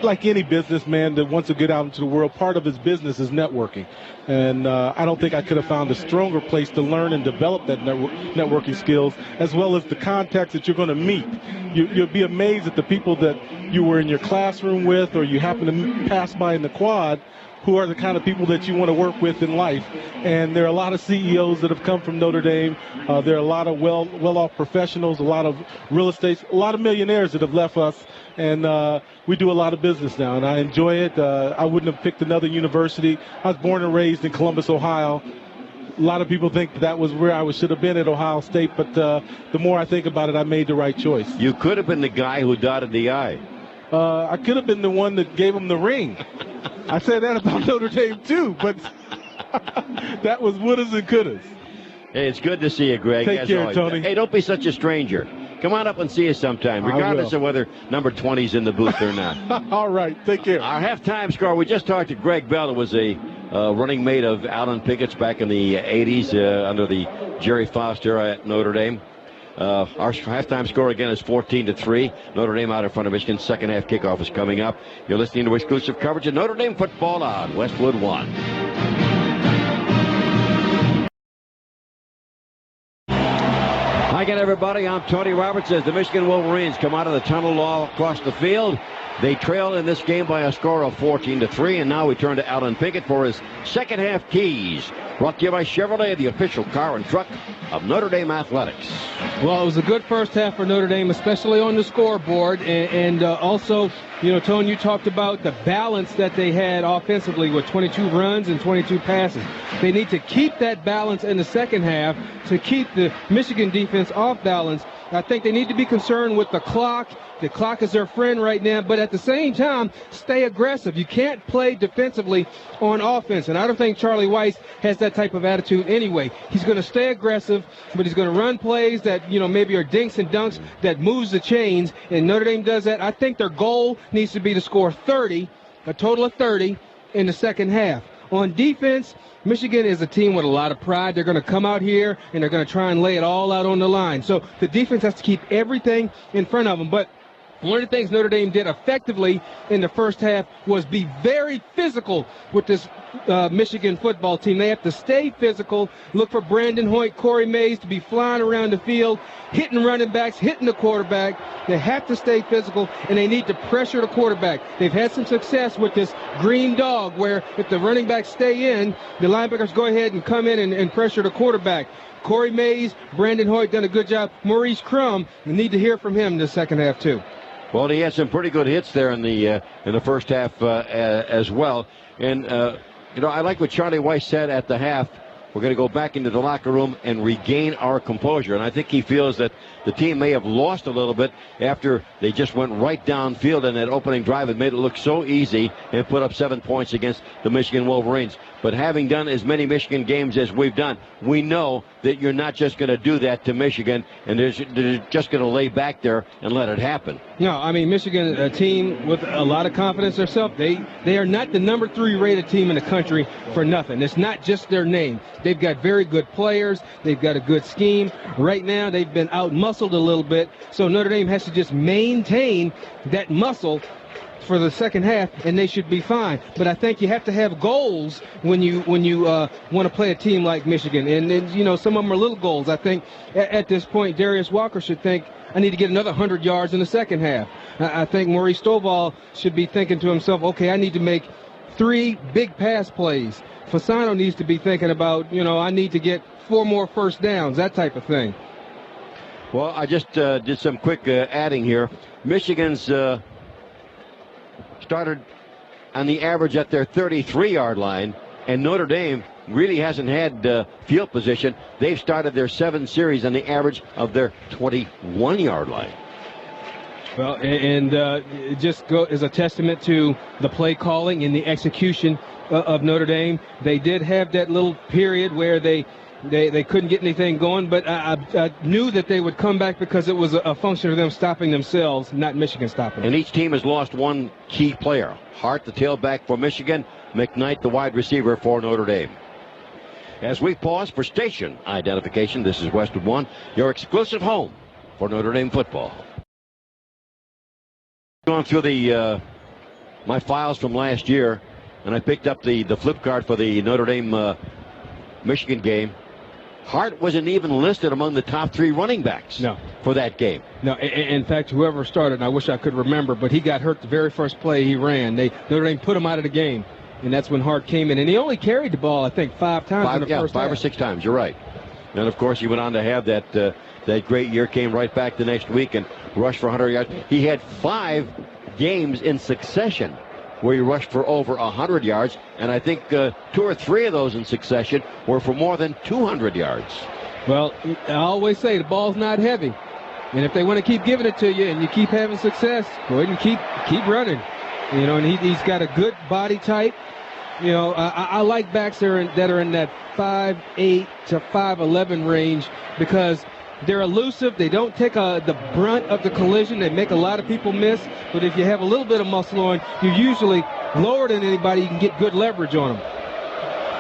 like any businessman that wants to get out into the world, part of his business is networking. And I don't think I could have found a stronger place to learn and develop that networking skills, as well as the contacts that you're going to meet. You'll be amazed at the people that you were in your classroom with or you happen to pass by in the quad, who are the kind of people that you want to work with in life. And there are a lot of CEOs that have come from Notre Dame. There are a lot of well-off professionals, a lot of real estate, a lot of millionaires that have left us. And we do a lot of business now, and I enjoy it. I wouldn't have picked another university. I was born and raised in Columbus, Ohio. A lot of people think that was where I should have been at Ohio State, but the more I think about it, I made the right choice. You could have been the guy who dotted the I. I could have been the one that gave him the ring. I said that about Notre Dame, too, but that was wouldas and couldas. Hey, it's good to see you, Greg. Take care, Tony. Hey, don't be such a stranger. Come on up and see us sometime, regardless of whether number 20's in the booth or not. All right, take care. Our halftime score, we just talked to Greg Bell, who was a running mate of Alan Pickett's back in the 80s under the Jerry Foster at Notre Dame. Our halftime score again is 14-3. Notre Dame out in front of Michigan. Second half kickoff is coming up. You're listening to exclusive coverage of Notre Dame football on Westwood One. Hi again, everybody. I'm Tony Roberts. As the Michigan Wolverines come out of the tunnel all across the field, they trail in this game by a score of 14-3. And now we turn to Alan Pinkett for his second half keys. Brought to you by Chevrolet, the official car and truck of Notre Dame Athletics. Well, it was a good first half for Notre Dame, especially on the scoreboard. And also, you know, Tone, you talked about the balance that they had offensively with 22 runs and 22 passes. They need to keep that balance in the second half to keep the Michigan defense off balance. I think they need to be concerned with the clock. The clock is their friend right now, but at the same time, stay aggressive. You can't play defensively on offense, and I don't think Charlie Weiss has that type of attitude anyway. He's going to stay aggressive, but he's going to run plays that, you know, maybe are dinks and dunks that moves the chains, and Notre Dame does that. I think their goal needs to be to score 30, a total of 30, in the second half. On defense, Michigan is a team with a lot of pride. They're going to come out here and they're going to try and lay it all out on the line. So the defense has to keep everything in front of them. But one of the things Notre Dame did effectively in the first half was be very physical with this Michigan football team. They have to stay physical, look for Brandon Hoyt, Corey Mays to be flying around the field, hitting running backs, hitting the quarterback. They have to stay physical, and they need to pressure the quarterback. They've had some success with this green dog where if the running backs stay in, the linebackers go ahead and come in and pressure the quarterback. Corey Mays, Brandon Hoyt done a good job. Maurice Crum, we need to hear from him in the second half too. Well, he had some pretty good hits there in the first half as well. And, I like what Charlie Weiss said at the half. We're going to go back into the locker room and regain our composure. And I think he feels that the team may have lost a little bit after they just went right downfield in that opening drive and made it look so easy and put up 7 points against the Michigan Wolverines. But having done as many Michigan games as we've done, we know that you're not just going to do that to Michigan and they're just going to lay back there and let it happen. No, I mean, Michigan, a team with a lot of confidence themselves, they are not the number 3 rated team in the country for nothing. It's not just their name. They've got very good players. They've got a good scheme. Right now, they've been out-muscled a little bit, so Notre Dame has to just maintain that muscle for the second half, and they should be fine. But I think you have to have goals when you want to play a team like Michigan. And some of them are little goals. I think at this point, Darius Walker should think, I need to get another 100 yards in the second half. I think Maurice Stovall should be thinking to himself, okay, I need to make 3 big pass plays. Fasano needs to be thinking about, I need to get 4 more first downs, that type of thing. Well, I just did some quick adding here. Michigan's started on the average at their 33-yard line, and Notre Dame really hasn't had field position. They've started their 7 series on the average of their 21-yard line. Well, and it just is a testament to the play calling and the execution of Notre Dame. They did have that little period where they couldn't get anything going, but I knew that they would come back because it was a function of them stopping themselves, not Michigan stopping them. And each team has lost one key player. Hart, the tailback for Michigan, McKnight, the wide receiver for Notre Dame. As we pause for station identification, this is Westwood One, your exclusive home for Notre Dame football. Going through my files from last year, and I picked up the flip card for the Notre Dame Michigan game. Hart wasn't even listed among the top 3 running backs for that game. No, in fact, whoever started, and I wish I could remember, but he got hurt the very first play he ran. Notre Dame put him out of the game, and that's when Hart came in. And he only carried the ball, I think, 5 times in the first half. 5 or 6 times, you're right. And, of course, he went on to have that great year, came right back the next week and rushed for 100 yards. He had 5 games in succession where he rushed for over 100 yards, and I think 2 or 3 of those in succession were for more than 200 yards. Well, I always say the ball's not heavy, and if they want to keep giving it to you and you keep having success, go ahead and keep running. And he's got a good body type. I like backs that are in that 5'8" to 5'11" range because they're elusive. They don't take the brunt of the collision. They make a lot of people miss. But if you have a little bit of muscle on, you're usually lower than anybody. You can get good leverage on them.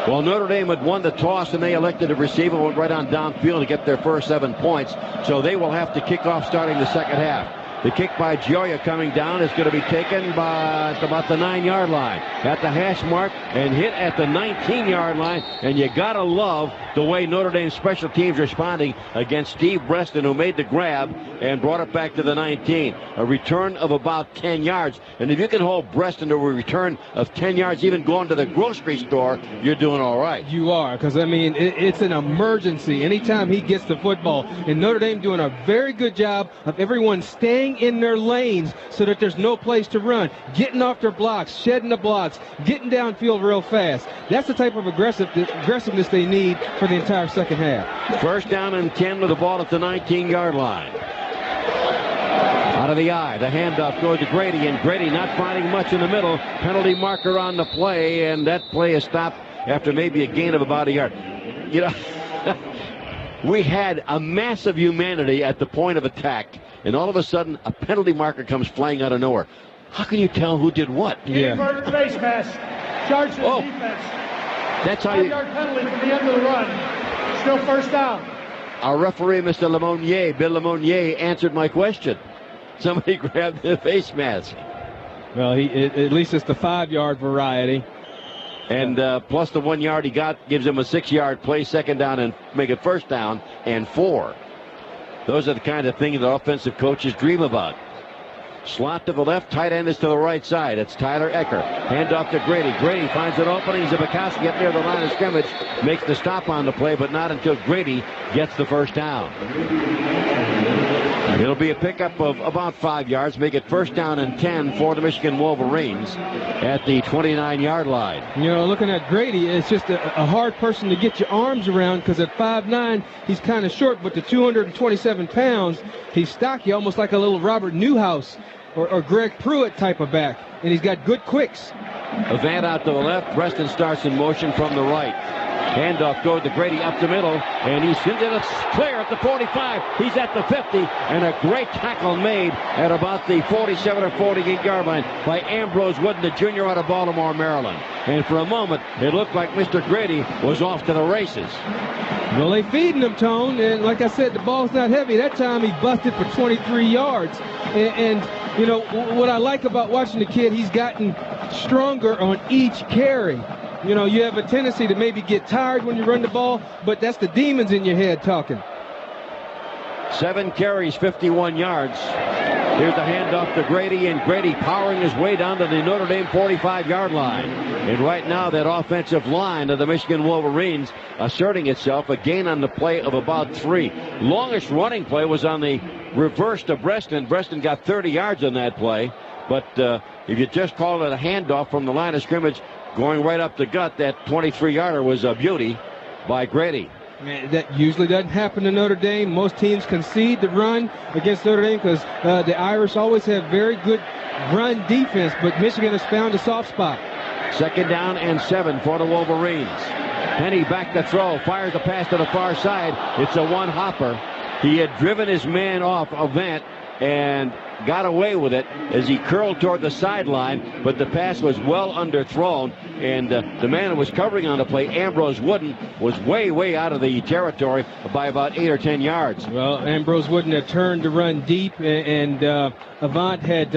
Well, Notre Dame had won the toss, and they elected to receive and went right on downfield to get their first 7 points. So they will have to kick off starting the second half. The kick by Gioia coming down is going to be taken by about the 9-yard line at the hash mark and hit at the 19-yard line. And you got to love the way Notre Dame special teams responding against Steve Breston, who made the grab and brought it back to the 19. A return of about 10 yards. And if you can hold Breston to a return of 10 yards, even going to the grocery store, you're doing all right. You are, because, it's an emergency anytime he gets the football. And Notre Dame doing a very good job of everyone staying in their lanes so that there's no place to run, getting off their blocks, shedding the blocks, getting downfield real fast. That's the type of aggressiveness they need for the entire second half. First down and 10 with the ball at the 19-yard line. Out of the eye, the handoff goes to Grady, and Grady not finding much in the middle. Penalty marker on the play, and that play is stopped after maybe a gain of about a yard. We had a massive humanity at the point of attack, and all of a sudden a penalty marker comes flying out of nowhere. How can you tell who did what? Inverted face mask. Charge to the defense. That's how you... 5-yard penalty from the end of the run. Still first down. Our referee, Mr. Lemonnier, Bill Lemonnier, answered my question. Somebody grabbed the face mask. Well, at least it's the 5-yard variety. And plus the 1 yard he got gives him a 6-yard play, second down, and make it first down and 4. Those are the kind of things that offensive coaches dream about. Slot to the left, tight end is to the right side. It's Tyler Ecker. Hand off to Grady. Grady finds an opening. Zbikowski up near the line of scrimmage. Makes the stop on the play, but not until Grady gets the first down. It'll be a pickup of about 5 yards. Make it first down and 10 for the Michigan Wolverines at the 29-yard line. You know, looking at Grady, it's just a hard person to get your arms around because at 5'9", he's kind of short, but to 227 pounds, he's stocky, almost like a little Robert Newhouse or Greg Pruitt type of back, and he's got good quicks. Avant out to the left. Preston starts in motion from the right. Handoff goes to Grady up the middle, and he's clear at the 45. He's at the 50, and a great tackle made at about the 47 or 48-yard line by Ambrose Wooden, the junior out of Baltimore, Maryland. And for a moment, it looked like Mr. Grady was off to the races. Well, they feeding him, Tone, and like I said, the ball's not heavy. That time he busted for 23 yards. And you know, what I like about watching the kid, he's gotten stronger on each carry. You know, you have a tendency to maybe get tired when you run the ball, but that's the demons in your head talking. 7 carries, 51 yards. Here's the handoff to Grady, and Grady powering his way down to the Notre Dame 45-yard line. And right now, that offensive line of the Michigan Wolverines asserting itself, a gain on the play of about 3. Longest running play was on the reverse to Breston. Breston got 30 yards on that play. But if you just call it a handoff from the line of scrimmage, going right up the gut, that 23-yarder was a beauty by Grady. Man, that usually doesn't happen to Notre Dame. Most teams concede the run against Notre Dame because the Irish always have very good run defense, but Michigan has found a soft spot. Second down and 7 for the Wolverines. Penny back to throw, fires the pass to the far side. It's a one-hopper. He had driven his man off Avant and got away with it as he curled toward the sideline, but the pass was well underthrown, and the man who was covering on the play, Ambrose Wooden, was way out of the territory by about 8 or 10 yards. Well, Ambrose Wooden had turned to run deep, and Avant had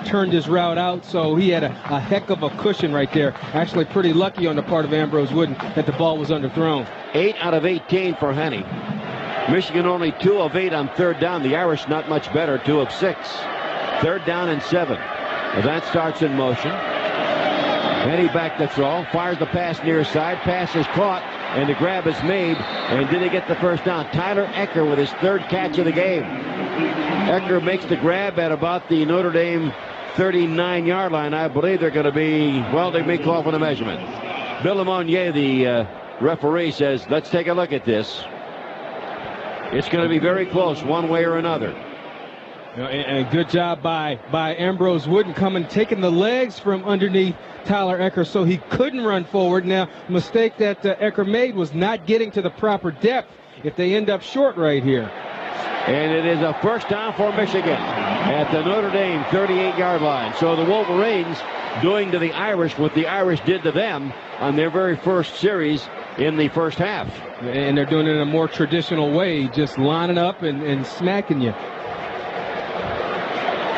turned his route out, so he had a heck of a cushion right there. Actually pretty lucky on the part of Ambrose Wooden that the ball was underthrown. 8 out of 18 for Henny. Michigan only 2 of 8 on third down. The Irish not much better, 2 of 6. Third down and 7. That starts in motion. Henny back to throw, fires the pass near side. Pass is caught, and the grab is made. And did he get the first down? Tyler Ecker with his 3rd catch of the game. Ecker makes the grab at about the Notre Dame 39-yard line. I believe they're going to be, well, they may call for the measurement. Bill Lemonnier, the referee, says, let's take a look at this. It's going to be very close one way or another. And good job by Ambrose Wooden taking the legs from underneath Tyler Ecker so he couldn't run forward. Now, mistake that Ecker made was not getting to the proper depth if they end up short right here. And it is a first down for Michigan at the Notre Dame 38-yard line. So the Wolverines doing to the Irish what the Irish did to them on their very first series in the first half. And they're doing it in a more traditional way, just lining up and smacking you.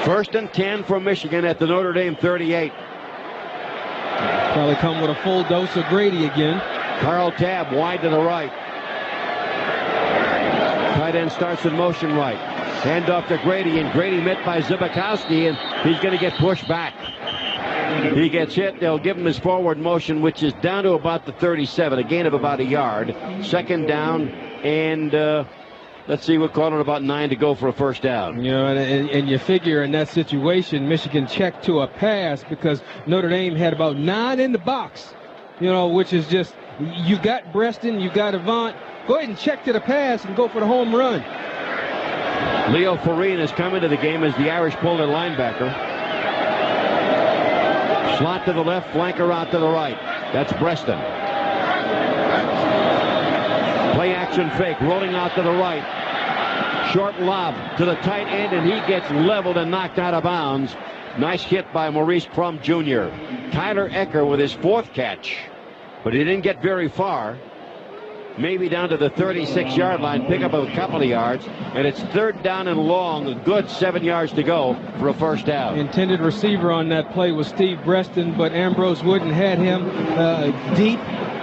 First and 10 for Michigan at the Notre Dame 38. Probably come with a full dose of Grady again. Carl Tabb wide to the right. Tight end starts in motion right. Hand off to Grady, and Grady met by Zbikowski, and he's going to get pushed back. He gets hit. They'll give him his forward motion, which is down to about the 37, a gain of about a yard. Second down, and let's see, we'll call it about 9 to go for a first down. You know, and you figure in that situation, Michigan checked to a pass because Notre Dame had about 9 in the box, you know, which is just, you got Breston, you got Avant. Go ahead and check to the pass and go for the home run. Leo Farine has come into the game as the Irish pull their linebacker. Slot to the left, flanker out to the right. That's Breston. Play action fake, rolling out to the right. Short lob to the tight end, and he gets leveled and knocked out of bounds. Nice hit by Maurice Crum Jr. Tyler Ecker with his 4th catch but he didn't get very far. Maybe down to the 36-yard line, pick up a couple of yards, and it's 3rd down and long, a good 7 yards to go for a first down. Intended receiver on that play was Steve Breston, but Ambrose Wooden had him deep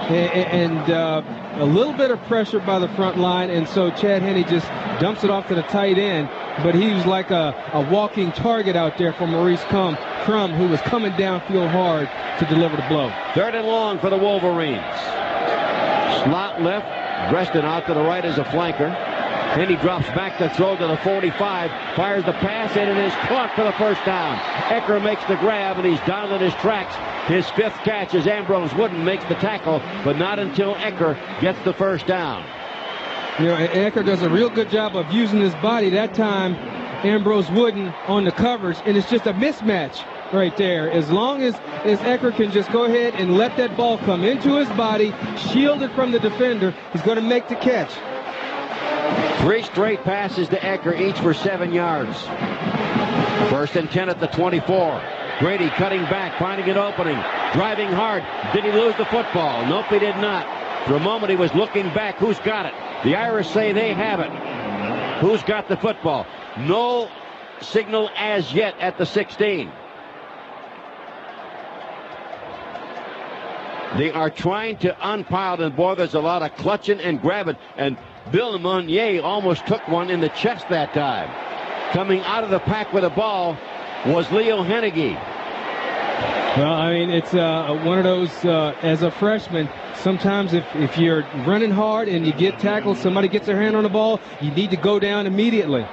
and a little bit of pressure by the front line, and so Chad Henne just dumps it off to the tight end, but he was like a walking target out there for Maurice Crum, who was coming downfield hard to deliver the blow. 3rd and long for the Wolverines. Slot left, Breston out to the right as a flanker. Then he drops back to throw to the 45, fires the pass in, and is caught for the first down. Ecker makes the grab, and he's down in his tracks. His 5th catch as Ambrose Wooden makes the tackle, but not until Ecker gets the first down. You know, Ecker does a real good job of using his body. That time, Ambrose Wooden on the coverage, and it's just a mismatch right there. As long as Ecker can just go ahead and let that ball come into his body, shielded from the defender, he's going to make the catch. 3 straight passes to Ecker, each for 7 yards. 1st and 10 at the 24. Grady cutting back, finding an opening, driving hard. Did he lose the football? Nope, he did not. For a moment, he was looking back. Who's got it? The Irish say they have it. Who's got the football? No signal as yet at the 16. They are trying to unpile, and boy, there's a lot of clutching and grabbing. And Bill Meunier almost took one in the chest that time. Coming out of the pack with the ball was Leo Hennigy. Well, I mean, it's one of those, as a freshman, sometimes if you're running hard and you get tackled, somebody gets their hand on the ball, you need to go down immediately.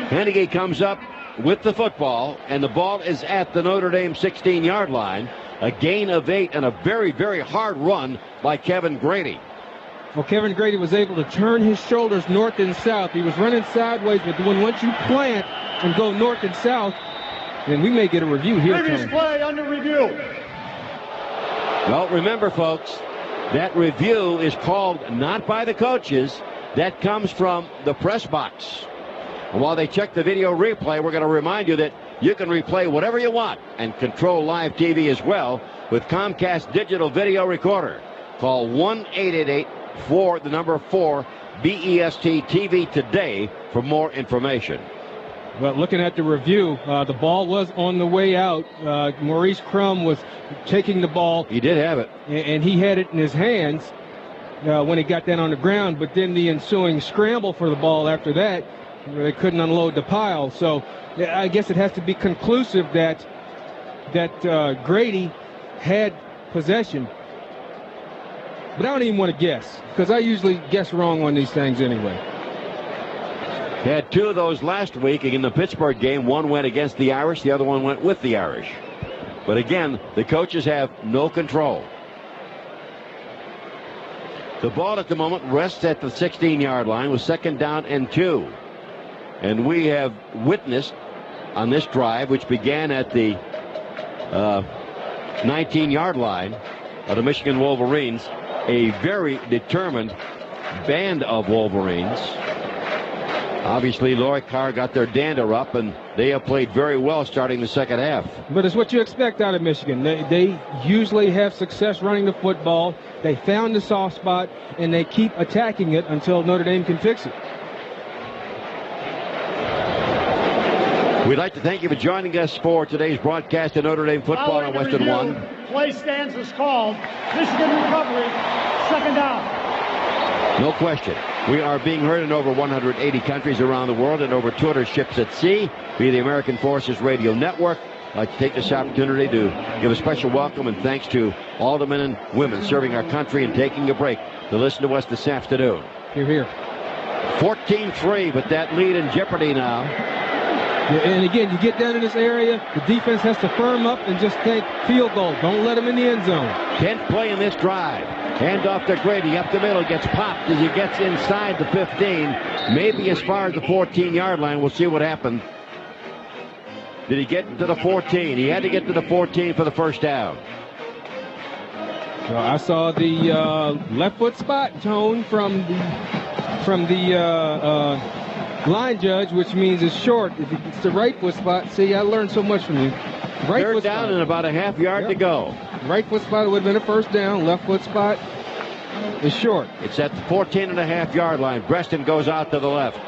Hennigy comes up with the football, and the ball is at the Notre Dame 16-yard line. A gain of 8 and a very, very hard run by Kevin Grady. Well, Kevin Grady was able to turn his shoulders north and south. He was running sideways, but once you plant and go north and south, then we may get a review here. Previous play under review. Well, remember, folks, that review is called not by the coaches. That comes from the press box. And while they check the video replay, we're going to remind you that you can replay whatever you want and control live TV as well with Comcast Digital Video Recorder. Call 1-888-4-BEST-TV today for more information. Well, looking at the review, the ball was on the way out. Maurice Crum was taking the ball. He did have it. And he had it in his hands when he got down on the ground. But then the ensuing scramble for the ball after that, they couldn't unload the pile. So I guess it has to be conclusive that Grady had possession. But I don't even want to guess, because I usually guess wrong on these things anyway. Had 2 of those last week in the Pittsburgh game. One went against the Irish, the other one went with the Irish. But again, the coaches have no control. The ball at the moment rests at the 16-yard line with 2nd down and 2. And we have witnessed on this drive, which began at the 19-yard line of the Michigan Wolverines, a very determined band of Wolverines. Obviously, Loy Carr got their dander up, and they have played very well starting the second half. But it's what you expect out of Michigan. They usually have success running the football. They found the soft spot, and they keep attacking it until Notre Dame can fix it. We'd like to thank you for joining us for today's broadcast of Notre Dame football on Western One. Play stands is called. Michigan recovery, 2nd down. No question. We are being heard in over 180 countries around the world and over 200 ships at sea via the American Forces Radio Network. I'd like to take this opportunity to give a special welcome and thanks to all the men and women serving our country and taking a break to listen to us this afternoon. Hear, hear. 14-3, but that lead in jeopardy now. And again, you get down in this area, the defense has to firm up and just take field goal. Don't let them in the end zone. 10th play in this drive. Hand off to Grady up the middle. Gets popped as he gets inside the 15. Maybe as far as the 14-yard line. We'll see what happens. Did he get to the 14? He had to get to the 14 for the first down. Well, I saw the left foot spot, Tone, from the line judge, which means it's short. If it's the right foot spot, see, I learned so much from you. Right Third foot down spot. and about a half yard to go. Right foot spot would have been a first down. Left foot spot is short. It's at the 14.5-yard line. Breaston goes out to the left.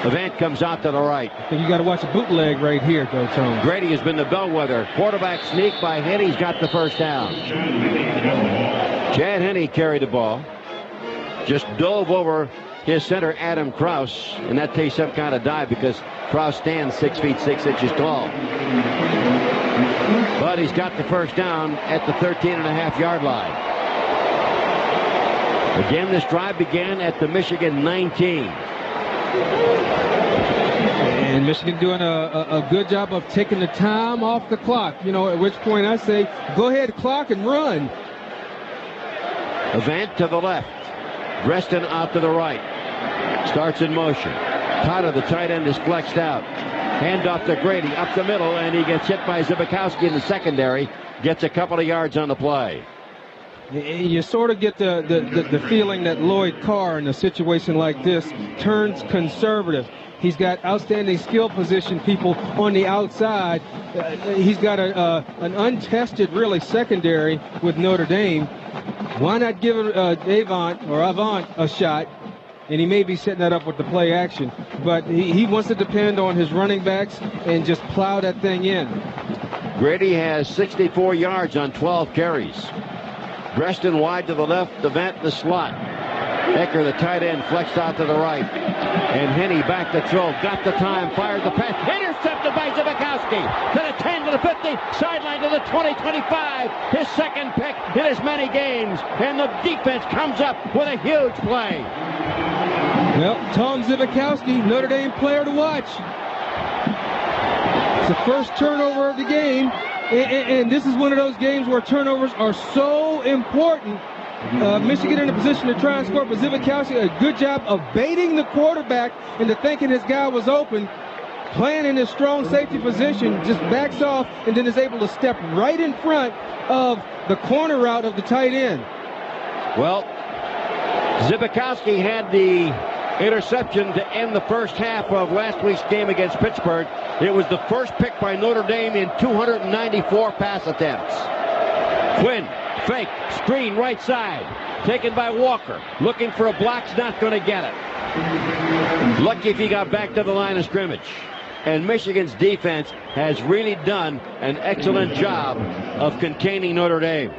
Avant comes out to the right. I think you got to watch a bootleg right here, though, Tony. Grady has been the bellwether. Quarterback sneak by Henney's got the first down. Chad Henney carried the ball. Just dove over his center, Adam Krause, and that takes some kind of dive because Krause stands 6 feet 6 inches tall. But he's got the first down at the 13.5-yard line. Again, this drive began at the Michigan 19. And Michigan doing a good job of taking the time off the clock. You know, at which point I say, go ahead, clock, and run. Avant to the left. Breaston out to the right. Starts in motion. Cotter, the tight end, is flexed out. Hand off to Grady up the middle, and he gets hit by Zibikowski in the secondary. Gets a couple of yards on the play. You sort of get the feeling that Lloyd Carr in a situation like this turns conservative. He's got outstanding skill position people on the outside. He's got an untested, really, secondary with Notre Dame. Why not give Avant a shot? And he may be setting that up with the play action. But he wants to depend on his running backs and just plow that thing in. Grady has 64 yards on 12 carries. Breaston wide to the left, Avant in the slot. Ecker, the tight end, flexed out to the right. And Henney back to throw. Got the time, fired the pass. Intercepted by Zibikowski. To the 10, to the 50, sideline to the 20, 25. His second pick in as many games. And the defense comes up with a huge play. Well, Tom Zibikowski, Notre Dame player to watch. It's the first turnover of the game. And this is one of those games where turnovers are so important. Michigan in a position to try and score, but Zibikowski, a good job of baiting the quarterback into thinking his guy was open, playing in his strong safety position, just backs off and then is able to step right in front of the corner route of the tight end. Well, Zibikowski had the interception to end the first half of last week's game against Pittsburgh. It was the first pick by Notre Dame in 294 pass attempts. Quinn, fake, screen right side, taken by Walker. Looking for a block's not going to get it. Lucky if he got back to the line of scrimmage. And Michigan's defense has really done an excellent job of containing Notre Dame.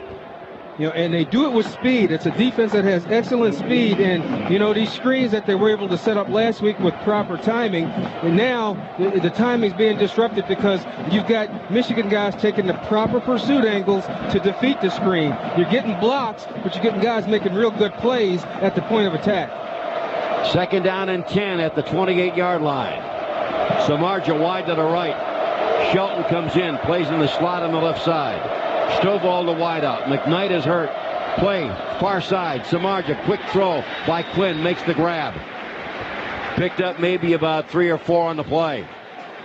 You know, and they do it with speed. It's a defense that has excellent speed, and you know these screens that they were able to set up last week with proper timing, and now the timing's being disrupted because you've got Michigan guys taking the proper pursuit angles to defeat the screen. You're getting blocks, but you're getting guys making real good plays at the point of attack. Second down and 10 at the 28-yard line. Samardzija wide to the right. Shelton comes in, plays in the slot on the left side. Stovall to wideout. McKnight is hurt. Play far side. Samardzija, quick throw by Quinn, makes the grab. Picked up maybe about 3 or 4 on the play.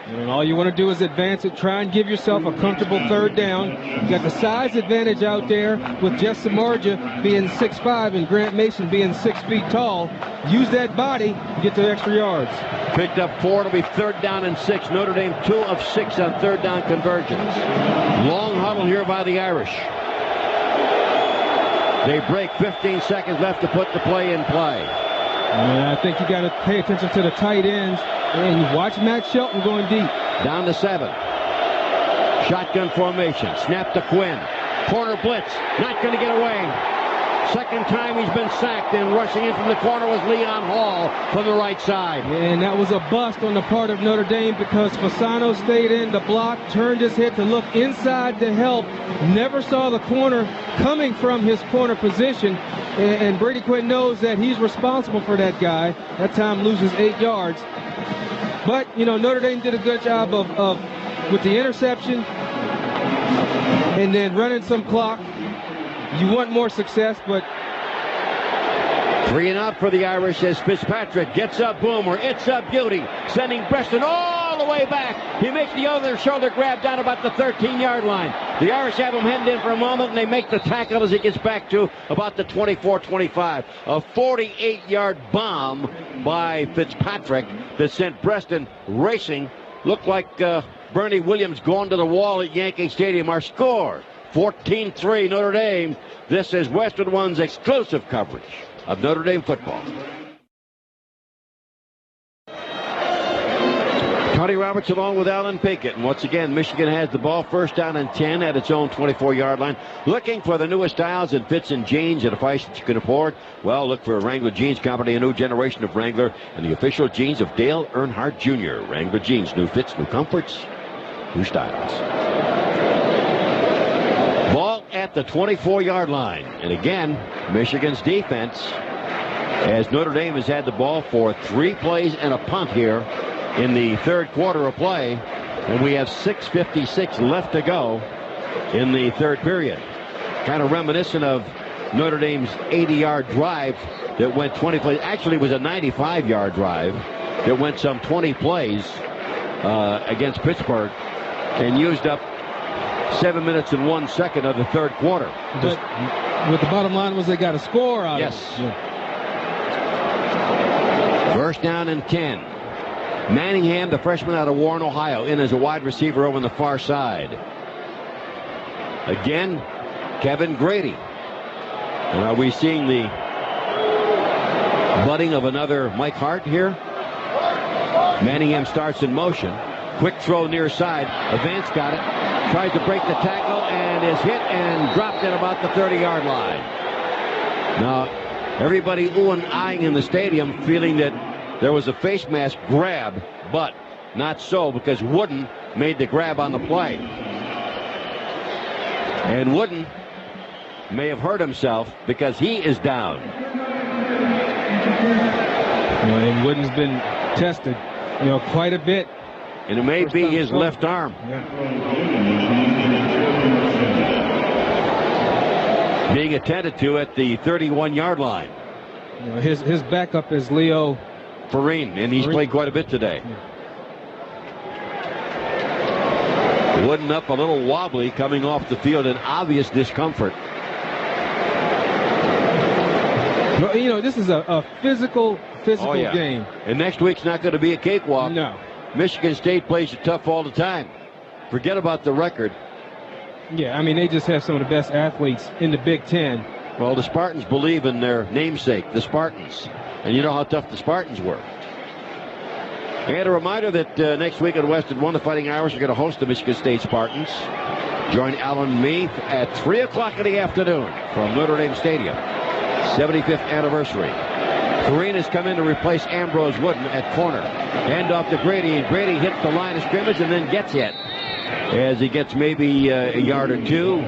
And all you want to do is advance it, try and give yourself a comfortable third down. You got the size advantage out there with Jeff Samardzija being 6'5" and Grant Mason being 6 feet tall. Use that body, get the extra yards. Picked up 4, it'll be third down and 6. Notre Dame 2 of 6 on third down conversions. Long huddle here by the Irish. They break, 15 seconds left to put the play in play. And I think you got to pay attention to the tight ends and you watch Matt Shelton going deep. Down to 7. Shotgun formation. Snap to Quinn. Corner blitz. Not going to get away. Second time he's been sacked, and rushing in from the corner was Leon Hall from the right side. And that was a bust on the part of Notre Dame because Fasano stayed in the block, turned his head to look inside to help, never saw the corner coming from his corner position, and Brady Quinn knows that he's responsible for that guy. That time loses 8 yards. But, you know, Notre Dame did a good job of with the interception and then running some clock. You want more success, but 3 and out for the Irish as Fitzpatrick gets up Boomer. It's a beauty, sending Breaston all the way back. He makes the other shoulder grab down about the 13-yard line. The Irish have him hemmed in for a moment, and they make the tackle as he gets back to about the 24-25. A 48-yard bomb by Fitzpatrick that sent Breaston racing looked like Bernie Williams going to the wall at Yankee Stadium. Our score, 14-3 Notre Dame. This is Westwood One's exclusive coverage of Notre Dame football. Tony Roberts along with Alan Pinkett. And once again, Michigan has the ball, first down and 10 at its own 24-yard line. Looking for the newest styles and fits in jeans at a price that you can afford? Well, look for Wrangler Jeans Company, a new generation of Wrangler, and the official jeans of Dale Earnhardt Jr. Wrangler Jeans, new fits, new comforts, new styles. Ball at the 24-yard line. And again, Michigan's defense, as Notre Dame has had the ball for 3 plays and a punt here in the third quarter of play, and we have 6:56 left to go in the third period. Kind of reminiscent of Notre Dame's 80-yard drive that went 20 plays. Actually, it was a 95-yard drive that went some 20 plays against Pittsburgh and used up 7 minutes and 1 second of the third quarter. But what the bottom line was, they got a score out of it. Yes. First down and 10. Manningham, the freshman out of Warren, Ohio, in as a wide receiver over on the far side. Again, Kevin Grady. And are we seeing the budding of another Mike Hart here? Manningham starts in motion. Quick throw near side. Avance got it. Tries to break the tackle and is hit and dropped at about the 30-yard line. Now, everybody ooh and eyeing in the stadium, feeling that there was a face mask grab, but not so, because Wooden made the grab on the play. And Wooden may have hurt himself because he is down. And Wooden's been tested, quite a bit. And it may be his left arm. Yeah. Being attended to at the 31-yard line. His backup is Leo Perrine, and he's played quite a bit today. Yeah. Wooden up a little wobbly coming off the field in obvious discomfort. Well, this is a physical game. And next week's not going to be a cakewalk. No. Michigan State plays it tough all the time. Forget about the record. Yeah, they just have some of the best athletes in the Big Ten. Well, the Spartans believe in their namesake, the Spartans. And you know how tough the Spartans were. And a reminder that next week at Westwood One, the Fighting Irish are going to host the Michigan State Spartans. Join Alan and me at 3 o'clock in the afternoon from Notre Dame Stadium. 75th anniversary. Perrine has come in to replace Ambrose Wooden at corner. Hand off to Grady, and Grady hits the line of scrimmage and then gets hit. As he gets maybe a yard or two,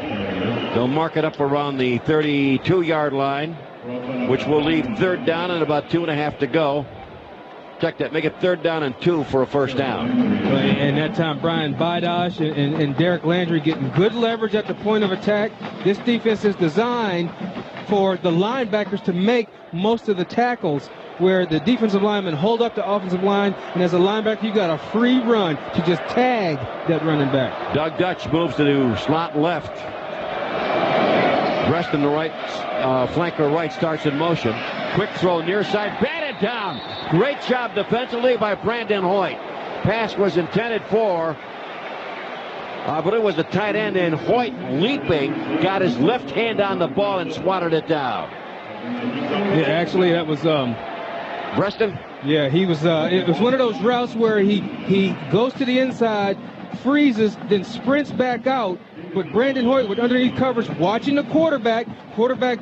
they'll mark it up around the 32-yard line, which will leave third down and about 2.5 to go. Check that. Make it third down and 2 for a first down. And that time, Brian Bidosh and Derek Landry getting good leverage at the point of attack. This defense is designed for the linebackers to make most of the tackles, where the defensive linemen hold up the offensive line, and as a linebacker, you got a free run to just tag that running back. Doug Dutch moves to slot left. Reston, the right flanker right, starts in motion. Quick throw near side, batted down. Great job defensively by Brandon Hoyt. Pass was intended for, but it was a tight end, and Hoyt leaping got his left hand on the ball and swatted it down. Yeah, actually, that was Reston? Yeah, he was. It was one of those routes where he goes to the inside, freezes, then sprints back out. But Brandon Hoyt, with underneath coverage, watching the quarterback. Quarterback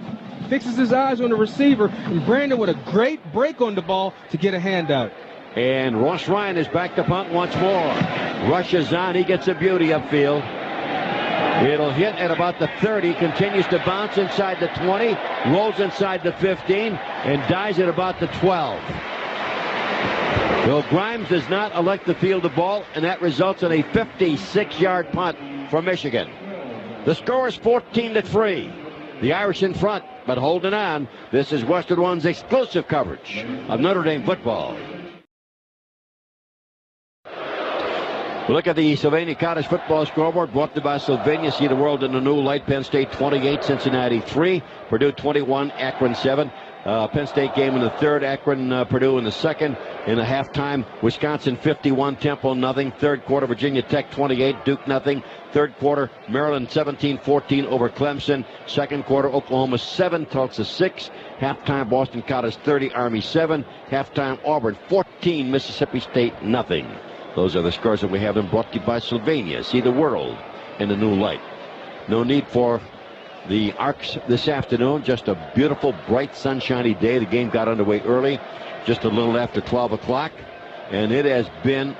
fixes his eyes on the receiver, and Brandon with a great break on the ball to get a handout. And Ross Ryan is back to punt once more. Rushes on. He gets a beauty upfield. It'll hit at about the 30, continues to bounce inside the 20, rolls inside the 15, and dies at about the 12. Bill Grimes does not elect to field the ball, and that results in a 56-yard punt for Michigan. The score is 14-3. The Irish in front, but holding on. This is Westwood One's exclusive coverage of Notre Dame football. We look at the Sylvania College football scoreboard, brought to you by Sylvania. See the world in the new light. Penn State 28, Cincinnati 3, Purdue 21, Akron 7. Penn State game in the third, Akron, Purdue in the second. In the halftime, Wisconsin 51, Temple nothing. Third quarter, Virginia Tech 28, Duke nothing. Third quarter, Maryland 17-14 over Clemson. Second quarter, Oklahoma 7, Tulsa 6. Halftime, Boston College 30, Army 7. Halftime, Auburn 14, Mississippi State nothing. Those are the scores that we have them brought to you by Sylvania. See the world in a new light. No need for the Arcs this afternoon. Just a beautiful, bright, sunshiny day. The game got underway early, just a little after 12 o'clock. And it has been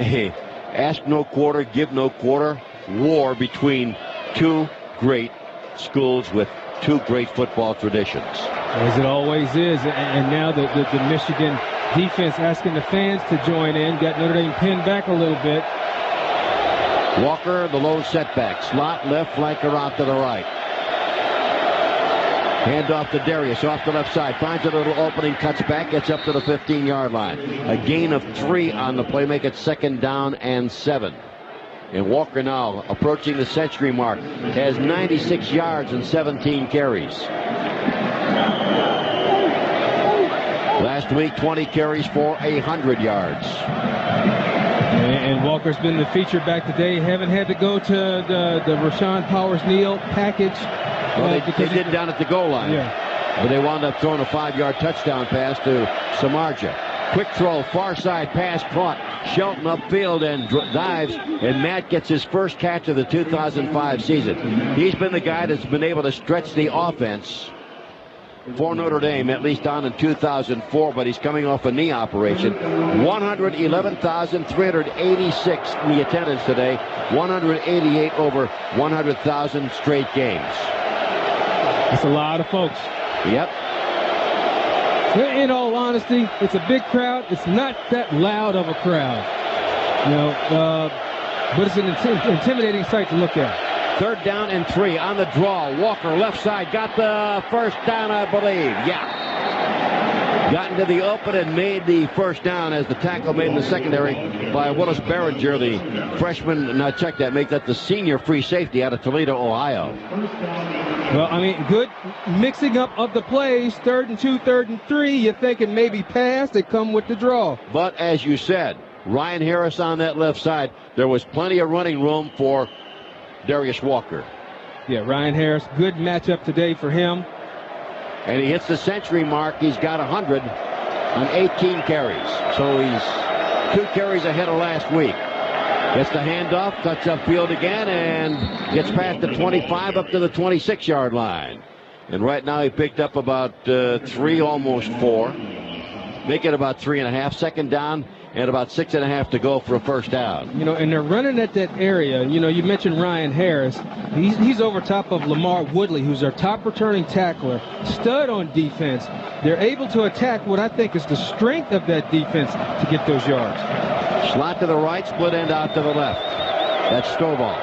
a ask no quarter, give no quarter war between two great schools with two great football traditions. As it always is. And now the Michigan defense asking the fans to join in. Got Notre Dame pinned back a little bit. Walker, the low setback. Slot left flanker out to the right. Hand off to Darius, off the left side. Finds a little opening, cuts back, gets up to the 15-yard line. A gain of 3 on the play, make it 2nd down and 7. And Walker now approaching the century mark. Has 96 yards and 17 carries. Last week, 20 carries for 100 yards. And Walker's been the feature back today. Haven't had to go to the Rashawn Powers-Neal package. Well, they did down at the goal line. Yeah. But they wound up throwing a 5-yard touchdown pass to Samardzija. Quick throw, far side pass caught. Shelton upfield and dives, and Matt gets his first catch of the 2005 season. He's been the guy that's been able to stretch the offense for Notre Dame, at least on in 2004, but he's coming off a knee operation. 111,386 in the attendance today. 188 over 100,000 straight games. That's a lot of folks. Yep. In all honesty, it's a big crowd. It's not that loud of a crowd, but it's an intimidating sight to look at. 3rd down and 3 on the draw. Walker left side got the first down, I believe. Yeah. Got into the open and made the first down as the tackle made in the secondary by Willis Behringer, the freshman. Now check that, make that the senior free safety out of Toledo, Ohio. Well, I mean, good mixing up of the plays. 3rd and 2, 3rd and 3. You're thinking maybe pass. They come with the draw. But as you said, Ryan Harris on that left side. There was plenty of running room for Darius Walker. Yeah, Ryan Harris, good matchup today for him. And he hits the century mark. He's got 100 on 18 carries. So he's 2 carries ahead of last week. Gets the handoff, cuts upfield again, and gets past the 25 up to the 26-yard line. And right now he picked up about 3, almost 4. Make it about 3.5. 2nd down and about 6.5 to go for a first down. And they're running at that area. You mentioned Ryan Harris. He's over top of Lamar Woodley, who's their top returning tackler, stud on defense. They're able to attack what I think is the strength of that defense to get those yards. Slot to the right, split end out to the left. That's Stovall.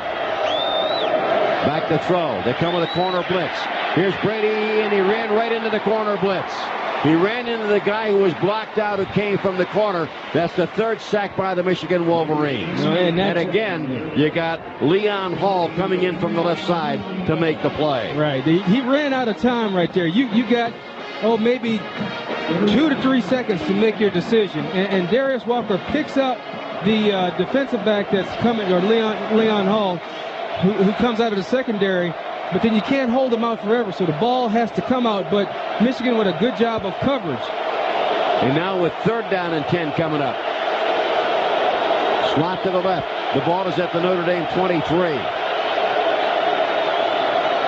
Back to throw. They come with a corner blitz. Here's Brady, and he ran right into the corner blitz. He ran into the guy who was blocked out who came from the corner. That's the 3rd sack by the Michigan Wolverines. And again, you got Leon Hall coming in from the left side to make the play. Right. He ran out of time right there. You got, maybe 2 to 3 seconds to make your decision. And Darius Walker picks up the defensive back that's coming, or Leon Hall, who comes out of the secondary. But then you can't hold them out forever, so the ball has to come out. But Michigan with a good job of coverage. And now with 3rd down and 10 coming up. Slot to the left. The ball is at the Notre Dame 23.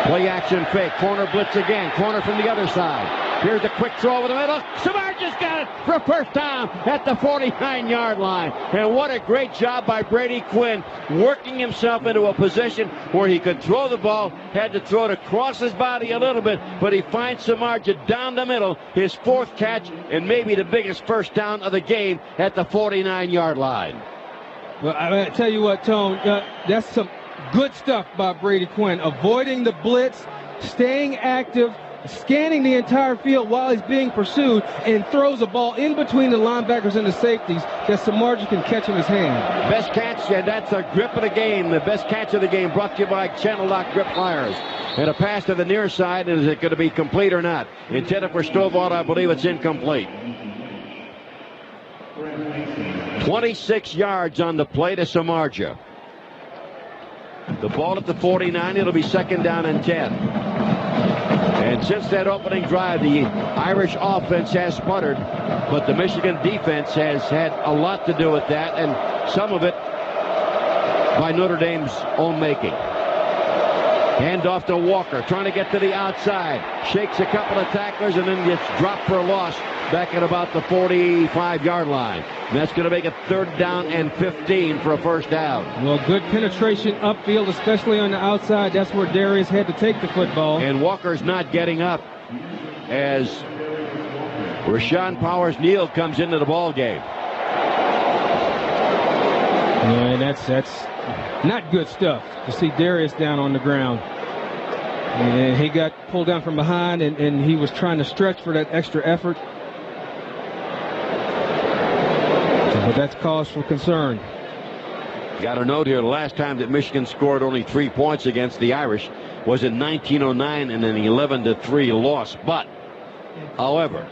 Play action fake. Corner blitz again. Corner from the other side. Here's a quick throw over the middle. Samardzija's got it for a first down at the 49-yard line. And what a great job by Brady Quinn, working himself into a position where he could throw the ball. Had to throw it across his body a little bit, but he finds Samardzija down the middle. His 4th catch and maybe the biggest first down of the game at the 49-yard line. Well, I tell you what, Tone, that's some good stuff by Brady Quinn. Avoiding the blitz, staying active, scanning the entire field while he's being pursued and throws a ball in between the linebackers and the safeties that Samardzija can catch in his hand. Best catch, and that's a grip of the game. The best catch of the game brought to you by Channel Lock Grip Pliers. And a pass to the near side, and is it going to be complete or not? Intended for Stovall, I believe it's incomplete. 26 yards on the play to Samardzija. The ball at the 49, it'll be second down and 10. And since that opening drive, the Irish offense has sputtered, but the Michigan defense has had a lot to do with that, and some of it by Notre Dame's own making. Handoff to Walker, trying to get to the outside. Shakes a couple of tacklers and then gets dropped for a loss back at about the 45-yard line. And that's going to make it third down and 15 for a first down. Well, good penetration upfield, especially on the outside. That's where Darius had to take the football. And Walker's not getting up as Rashawn Powers-Neal comes into the ball game. And that's not good stuff to see Darius down on the ground. And he got pulled down from behind, and he was trying to stretch for that extra effort. But that's cause for concern. Got a note here. The last time that Michigan scored only 3 points against the Irish was in 1909 in an 11-3 loss. But, however,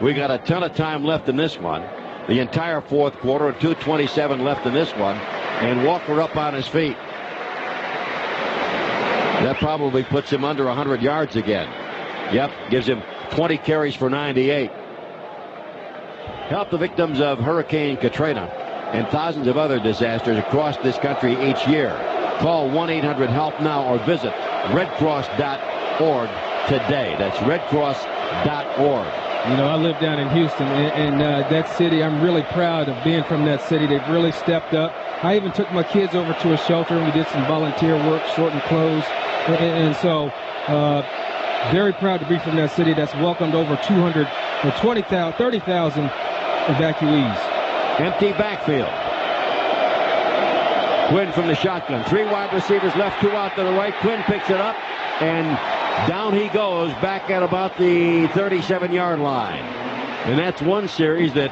we got a ton of time left in this one. The entire fourth quarter, 2:27 left in this one. And Walker up on his feet. That probably puts him under 100 yards again. Yep, gives him 20 carries for 98. Help the victims of Hurricane Katrina and thousands of other disasters across this country each year. Call 1-800-HELP-NOW or visit redcross.org today. That's redcross.org. You know, I live down in Houston, and that city, I'm really proud of being from that city. They've really stepped up. I even took my kids over to a shelter, and we did some volunteer work, sorting clothes. And so, very proud to be from that city that's welcomed over 30,000 evacuees. Empty backfield. Quinn from the shotgun. 3 wide receivers left, 2 out to the right. Quinn picks it up, and down he goes back at about the 37-yard line. And that's one series that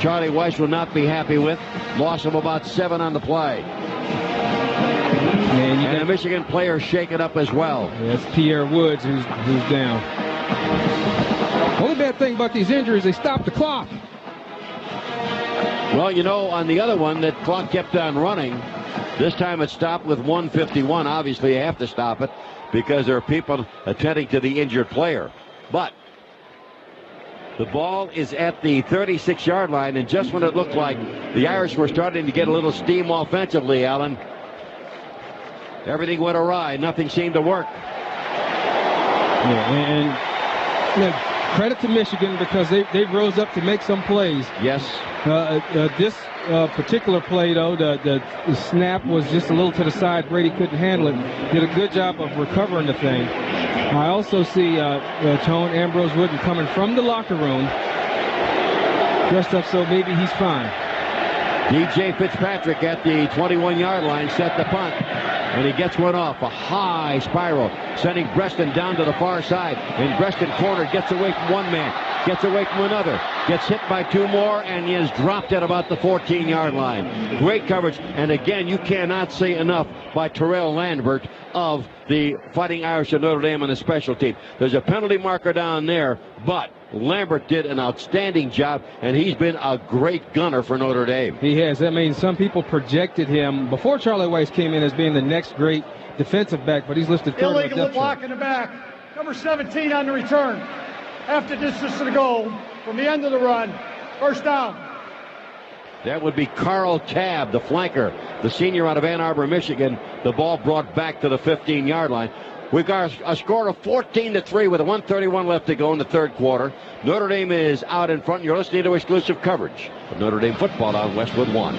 Charlie Weiss will not be happy with. Loss of about 7 on the play. And a Michigan player shaken up as well. That's Pierre Woods who's down. Only bad thing about these injuries, they stop the clock. Well, you know, on the other one, that clock kept on running. This time it stopped with 1:51. Obviously, you have to stop it because there are people attending to the injured player. But the ball is at the 36-yard line, and just when it looked like the Irish were starting to get a little steam offensively, Alan, everything went awry. Nothing seemed to work. Yeah, and credit to Michigan because they rose up to make some plays. Yes. This particular play, though, the snap was just a little to the side. Brady couldn't handle it. Did a good job of recovering the thing. I also see Tone Ambrose Wooden coming from the locker room, dressed up so maybe he's fine. DJ Fitzpatrick at the 21-yard line set the punt, and he gets one off. A high spiral, sending Breston down to the far side. And Breston cornered, gets away from one man, gets away from another, gets hit by 2 more, and he is dropped at about the 14-yard line. Great coverage, and again, you cannot say enough by Terrell Lambert of the Fighting Irish of Notre Dame on the special team. There's a penalty marker down there, but Lambert did an outstanding job, and he's been a great gunner for Notre Dame. He has. I mean, some people projected him before Charlie Weiss came in as being the next great defensive back, but he's listed third. Illegal block in the back. Number 17 on the return. Half the distance to the goal from the end of the run. First down. That would be Carl Tabb, the flanker, the senior out of Ann Arbor, Michigan. The ball brought back to the 15-yard line. We've got a score of 14-3 with a 1:31 left to go in the third quarter. Notre Dame is out in front. You're listening to exclusive coverage of Notre Dame football on Westwood One.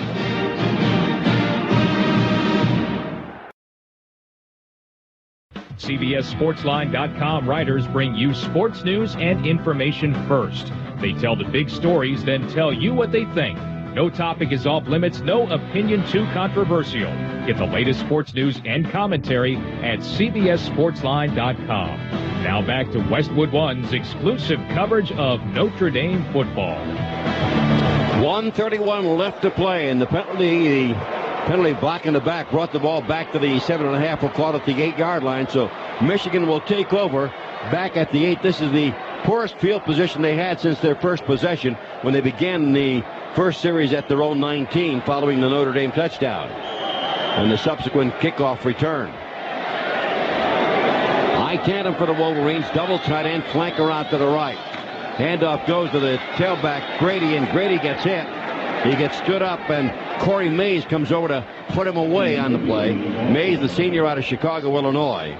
CBSSportsLine.com writers bring you sports news and information first. They tell the big stories, then tell you what they think. No topic is off limits, no opinion too controversial. Get the latest sports news and commentary at CBSSportsLine.com. Now back to Westwood One's exclusive coverage of Notre Dame football. 1:31 left to play, and the penalty block in the back brought the ball back to the 7.5. We'll call it the 8-yard line. So Michigan will take over back at the 8. This is the poorest field position they had since their first possession when they began the first series at their own 19 following the Notre Dame touchdown and the subsequent kickoff return. High tandem for the Wolverines, double tight end, flanker out to the right. Handoff goes to the tailback, Grady, and Grady gets hit. He gets stood up, and Corey Mays comes over to put him away on the play. Mays, the senior out of Chicago, Illinois.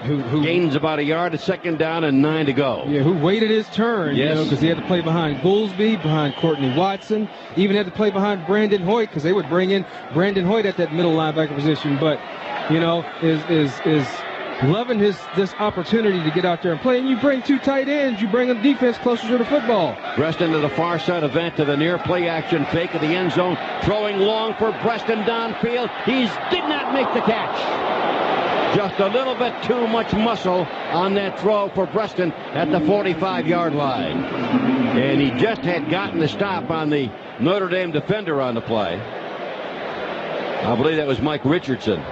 Who gains about a yard, a second down, and 9 to go. Yeah, who waited his turn, yes, because he had to play behind Goolsby, behind Courtney Watson, even had to play behind Brandon Hoyt, because they would bring in Brandon Hoyt at that middle linebacker position. But, is loving this opportunity to get out there and play. And you bring 2 tight ends, you bring the defense closer to the football. Preston to the far side, Event to the near play action fake of the end zone, throwing long for Preston downfield. He did not make the catch. Just a little bit too much muscle on that throw for Preston at the 45-yard line. And he just had gotten the stop on the Notre Dame defender on the play. I believe that was Mike Richardson.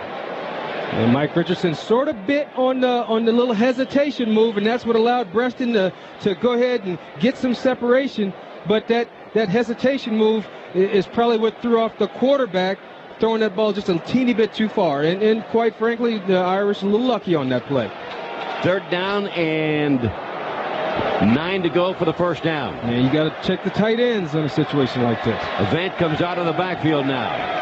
And Mike Richardson sort of bit on the little hesitation move, and that's what allowed Preston to go ahead and get some separation. But that hesitation move is probably what threw off the quarterback, throwing that ball just a teeny bit too far. And quite frankly, the Irish a little lucky on that play. 3rd down and 9 to go for the first down. And you got to check the tight ends in a situation like this. Event comes out of the backfield now.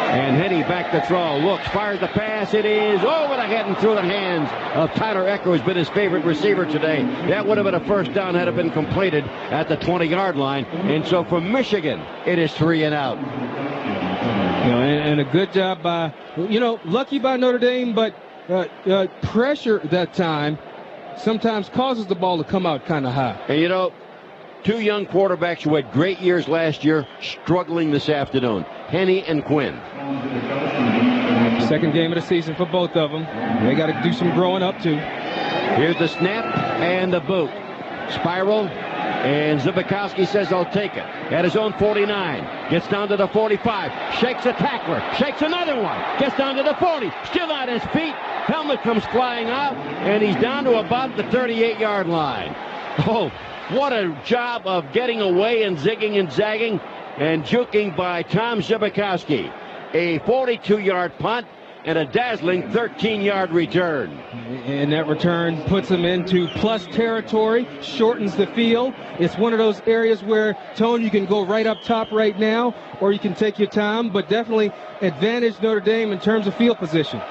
And Henny back to throw. Looks, fires the pass. It is over the head and through the hands of Tyler Ecker, who's been his favorite receiver today. That would have been a first down had it been completed at the 20-yard line. And so for Michigan, it is 3 and out. And a good job by, lucky by Notre Dame, but pressure that time sometimes causes the ball to come out kind of high. And 2 young quarterbacks who had great years last year struggling this afternoon. Henny and Quinn. Second game of the season for both of them. They got to do some growing up too. Here's the snap and the boot. Spiral, and Zbikowski says I'll take it. At his own 49. Gets down to the 45. Shakes a tackler. Shakes another one. Gets down to the 40. Still on his feet. Helmet comes flying out, and he's down to about the 38-yard line. Oh, what a job of getting away and zigging and zagging and juking by Tom Zbikowski. A 42-yard punt and a dazzling 13-yard return. And that return puts him into plus territory, shortens the field. It's one of those areas where, Tone, you can go right up top right now, or you can take your time, but definitely advantage Notre Dame in terms of field position.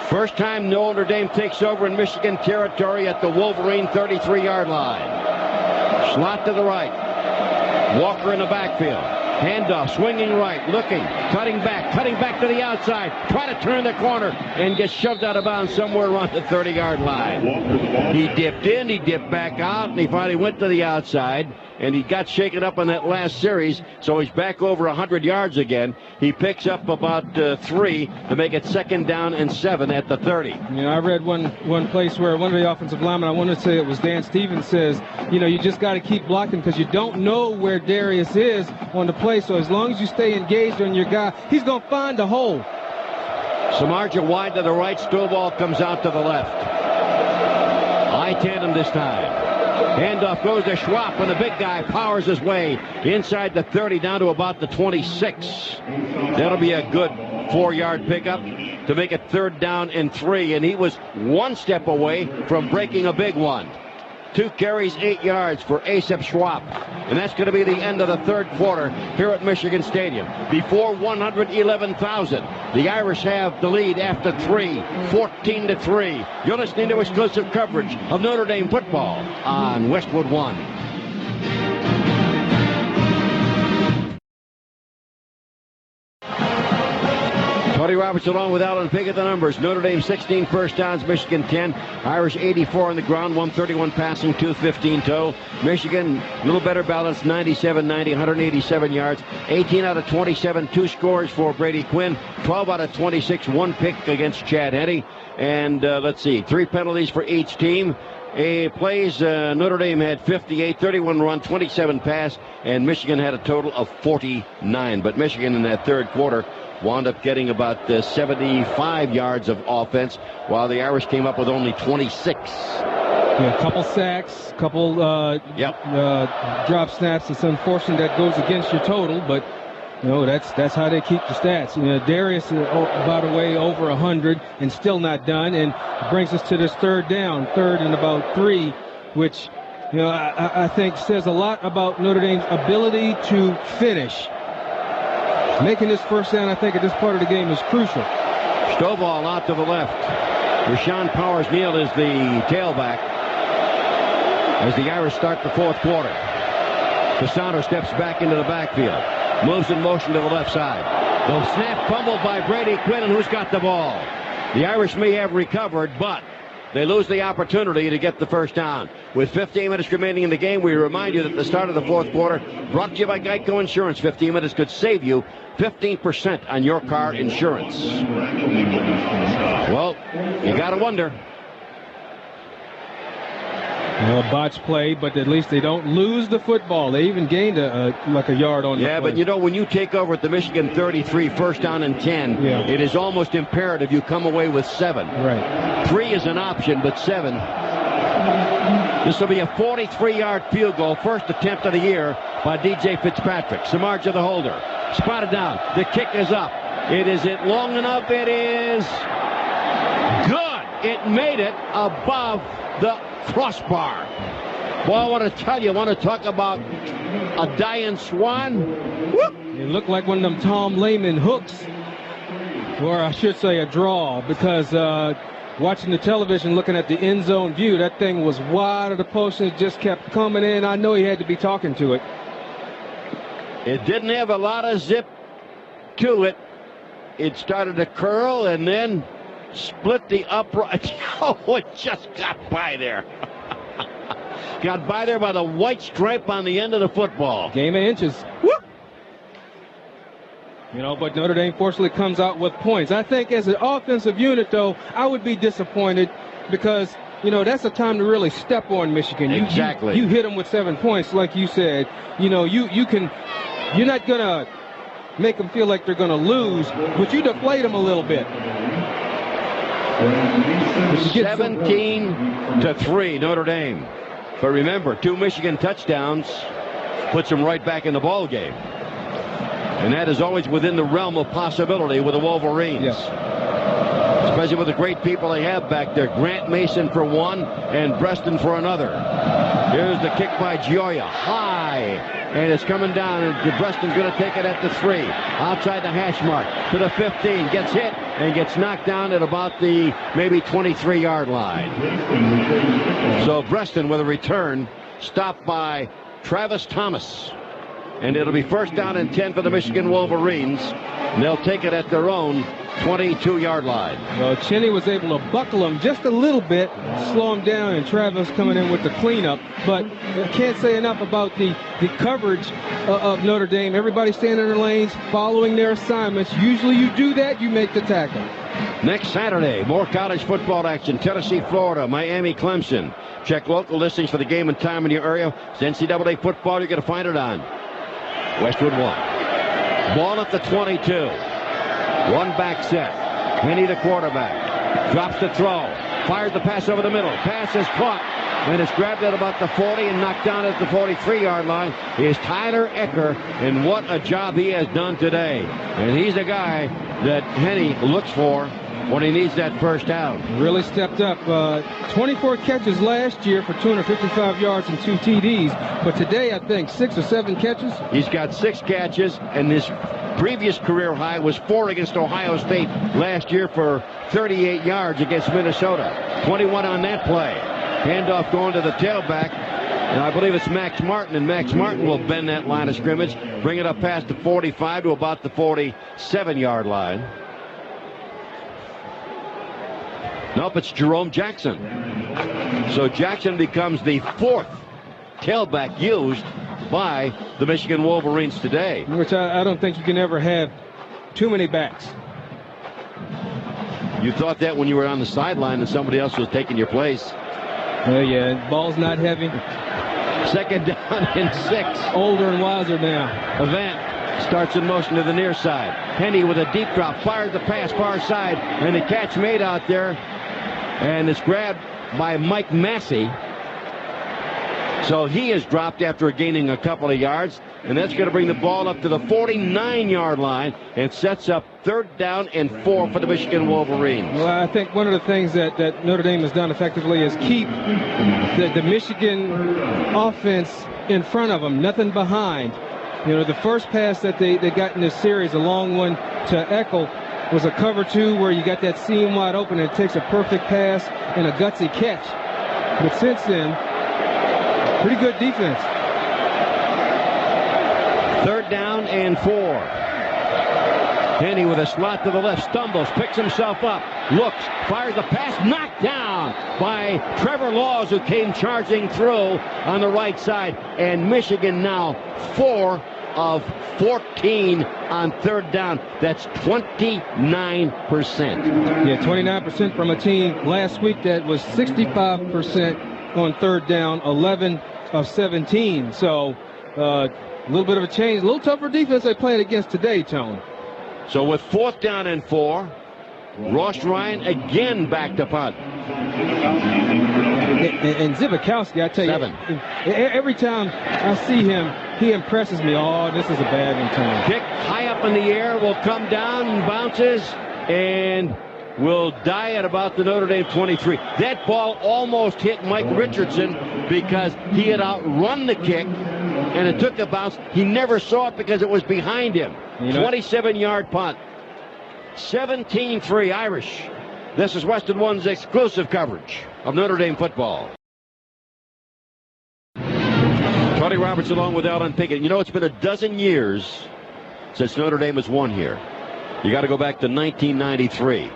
First time Notre Dame takes over in Michigan territory at the Wolverine 33-yard line. Slot to the right. Walker in the backfield. Handoff, swinging right, looking, cutting back to the outside, try to turn the corner, and gets shoved out of bounds somewhere around the 30-yard line. He dipped in, he dipped back out, and he finally went to the outside, and he got shaken up on that last series, so he's back over 100 yards again. He picks up about 3 to make it 2nd down and 7 at the 30. I read one place where one of the offensive linemen, I want to say it was Dan Stevens, says, you just got to keep blocking because you don't know where Darius is on the play, so as long as you stay engaged on your guy, he's going to find a hole. Samardzija wide to the right, Stovall comes out to the left. High tandem this time. Handoff goes to Schwab, and the big guy powers his way inside the 30 down to about the 26. That'll be a good 4-yard pickup to make it 3rd down and 3, and he was 1 step away from breaking a big one. 2 carries, 8 yards for Asaph Schwab. And that's going to be the end of the 3rd quarter here at Michigan Stadium. Before 111,000, the Irish have the lead after 3, 14-3. You're listening to exclusive coverage of Notre Dame football on Westwood One. Charlie Roberts along with Alan Piggott, the numbers. Notre Dame 16 first downs, Michigan 10. Irish 84 on the ground, 131 passing, 215 total. Michigan, a little better balance, 97-90, 187 yards. 18 out of 27, 2 scores for Brady Quinn. 12 out of 26, 1 pick against Chad Henne. And let's see, 3 penalties for each team. Plays, Notre Dame had 58, 31 run, 27 pass, and Michigan had a total of 49. But Michigan in that third quarter wound up getting about 75 yards of offense, while the Irish came up with only 26. Yeah, a couple sacks, couple drop snaps. It's unfortunate that goes against your total, but that's how they keep the stats. Darius, by the way, over 100 and still not done, and brings us to this third and about 3, which I think says a lot about Notre Dame's ability to finish. Making this first down, I think, at this part of the game is crucial. Stovall out to the left. Rashawn Powers-Neal is the tailback as the Irish start the fourth quarter. Fasano steps back into the backfield. Moves in motion to the left side. The snap fumbled by Brady Quinn, and who's got the ball? The Irish may have recovered, but they lose the opportunity to get the first down. With 15 minutes remaining in the game, we remind you that the start of the fourth quarter brought to you by Geico Insurance. 15 minutes could save you 15% on your car insurance. Well, you got to wonder. A botch play, but at least they don't lose the football. They even gained a yard on the play. Yeah, but when you take over at the Michigan 33, first down and 10, it is almost imperative you come away with 7. Right. 3 is an option, but 7. This will be a 43-yard field goal, first attempt of the year by DJ Fitzpatrick. Samar to the holder. Spotted down. The kick is up. Is it long enough? It is good. It made it above the crossbar. Boy, I want to tell you, want to talk about a dying swan? Whoop. It looked like one of them Tom Lehman hooks, or I should say a draw, because watching the television, looking at the end zone view, that thing was wide of the post and it just kept coming in. I know he had to be talking to it. It didn't have a lot of zip to it. It started to curl and then split the upright. Oh, it just got by there. Got by there by the white stripe on the end of the football. Game of inches. Whoop. But Notre Dame fortunately comes out with points. I think as an offensive unit, though, I would be disappointed because, that's a time to really step on Michigan. Exactly. You hit them with 7 points, like you said. You're not going to make them feel like they're going to lose, but you deflate them a little bit. 17-3, Notre Dame. But remember, 2 Michigan touchdowns puts them right back in the ball game. And that is always within the realm of possibility with the Wolverines. Yeah. Especially with the great people they have back there. Grant Mason for one and Breston for another. Here's the kick by Gioia. High. And it's coming down. And Breston's going to take it at the 3. Outside the hash mark to the 15. Gets hit and gets knocked down at about the maybe 23-yard line. So Breston with a return stopped by Travis Thomas. And it'll be first down and 10 for the Michigan Wolverines. And they'll take it at their own 22-yard line. Well, Cheney was able to buckle him just a little bit, slow him down, and Travis coming in with the cleanup. But I can't say enough about the coverage of Notre Dame. Everybody staying in their lanes, following their assignments. Usually you do that, you make the tackle. Next Saturday, more college football action. Tennessee, Florida, Miami, Clemson. Check local listings for the game and time in your area. It's NCAA football. You're going to find it on Westwood One. Ball at the 22. One back set. Henne, the quarterback, drops the throw. Fires the pass over the middle. Pass is caught. And it's grabbed at about the 40 and knocked down at the 43-yard line is Tyler Ecker. And what a job he has done today. And he's the guy that Henne looks for when he needs that first down. Really stepped up. 24 catches last year for 255 yards and 2 TDs. But today, I think 6 or 7 catches. He's got 6 catches, and his previous career high was 4 against Ohio State last year for 38 yards against Minnesota. 21 on that play. Handoff going to the tailback. And I believe it's Max Martin, and Max Martin will bend that line of scrimmage, bring it up past the 45 to about the 47-yard line. Nope, it's Jerome Jackson. So Jackson becomes the 4th tailback used by the Michigan Wolverines today. Which I don't think you can ever have too many backs. You thought that when you were on the sideline and somebody else was taking your place. Yeah, ball's not heavy. 2nd down and 6. Older and wiser now. Avant starts in motion to the near side. Henny with a deep drop, fires the pass far side, and the catch made out there. And it's grabbed by Mike Massey. So he is dropped after gaining a couple of yards, and that's going to bring the ball up to the 49-yard line and sets up 3rd down and 4 for the Michigan Wolverines. Well, I think one of the things that Notre Dame has done effectively is keep the Michigan offense in front of them, nothing behind. You know, the first pass that they got in this series, a long one to Eckel, was a cover 2 where you got that seam wide open and it takes a perfect pass and a gutsy catch. But since then, pretty good defense. 3rd down and 4. Henny with a slot to the left, stumbles, picks himself up, looks, fires the pass, knocked down by Trevor Laws, who came charging through on the right side. And Michigan now 4 of 14 on 3rd down. That's 29%. Yeah, 29% from a team last week that was 65% on 3rd down, 11 of 17. So a little bit of a change, a little tougher defense they played against today, Tone. So with 4th down and 4, Ross Ryan again back to punt. And Zibikowski, I tell 7. You, every time I see him, he impresses me. Oh, this is a bad one, Tone. Kick high up in the air, will come down and bounces and will die at about the Notre Dame 23. That ball almost hit Mike Richardson because he had outrun the kick and it took a bounce. He never saw it because it was behind him. 27-yard punt. 17-3 Irish. This is Western One's exclusive coverage of Notre Dame football. Tony Roberts along with Alan Pickett. You know, it's been a dozen years since Notre Dame has won here. You got to go back to 1993.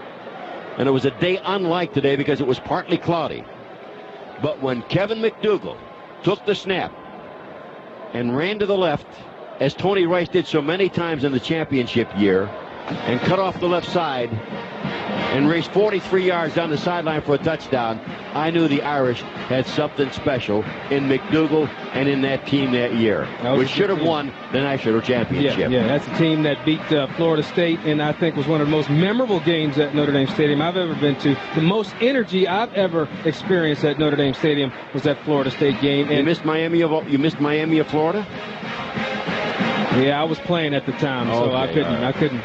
And it was a day unlike today because it was partly cloudy. But when Kevin McDougal took the snap and ran to the left, as Tony Rice did so many times in the championship year, and cut off the left side and raced 43 yards down the sideline for a touchdown, I knew the Irish had something special in McDougal and in that team that year, which should have won the national championship. Yeah, that's a team that beat Florida State, and I think was one of the most memorable games at Notre Dame Stadium I've ever been to. The most energy I've ever experienced at Notre Dame Stadium was that Florida State game. And you missed Miami of Florida? Yeah, I was playing at the time, so okay, I couldn't.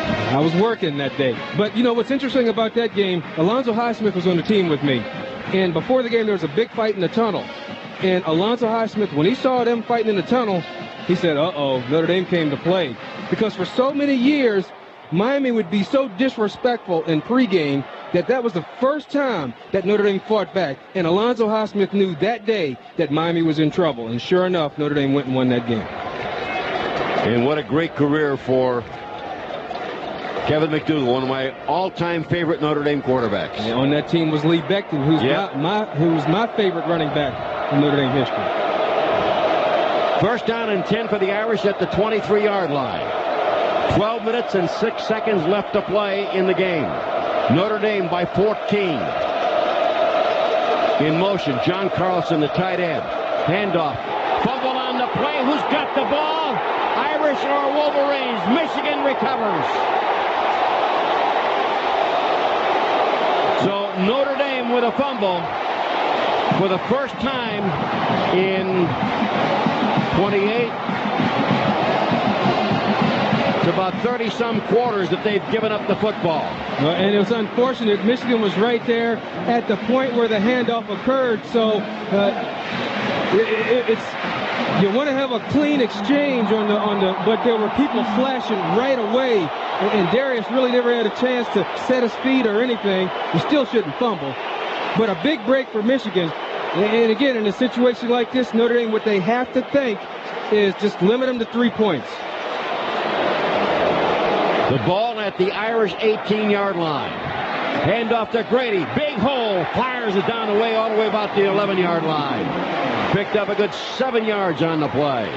I was working that day. But, you know, what's interesting about that game, Alonzo Highsmith was on the team with me. And before the game, there was a big fight in the tunnel. And Alonzo Highsmith, when he saw them fighting in the tunnel, he said, uh-oh, Notre Dame came to play. Because for so many years, Miami would be so disrespectful in pregame that was the first time that Notre Dame fought back. And Alonzo Highsmith knew that day that Miami was in trouble. And sure enough, Notre Dame went and won that game. And what a great career for Kevin McDougal, one of my all-time favorite Notre Dame quarterbacks. And on that team was Lee Beckton, who's my favorite running back in Notre Dame history. 1st down and 10 for the Irish at the 23-yard line. 12 minutes and 6 seconds left to play in the game. Notre Dame by 14. In motion, John Carlson, the tight end. Handoff. Fumble on the play. Who's got the ball? Irish or Wolverines? Michigan recovers. So Notre Dame with a fumble for the first time in 28. It's about 30-some quarters that they've given up the football. And it was unfortunate. Michigan was right there at the point where the handoff occurred. So you want to have a clean exchange on the, but there were people flashing right away. And Darius really never had a chance to set his feet or anything. You still shouldn't fumble. But a big break for Michigan. And again, in a situation like this, Notre Dame, what they have to think is just limit them to 3 points. The ball at the Irish 18-yard line. Hand off to Grady. Big hole. Fires it down the way, all the way about the 11-yard line. Picked up a good 7 yards on the play.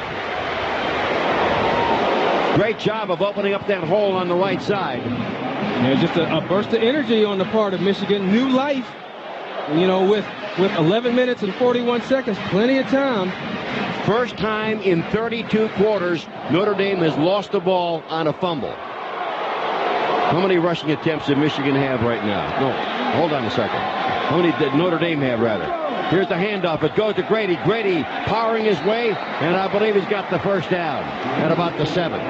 Great job of opening up that hole on the right side. Yeah, just a burst of energy on the part of Michigan. New life, with 11 minutes and 41 seconds, plenty of time. First time in 32 quarters Notre Dame has lost the ball on a fumble. How many rushing attempts did Michigan have right now? No, hold on a second. How many did Notre Dame have, rather? Here's the handoff. It goes to Grady. Grady powering his way, and I believe he's got the first down at about the 7.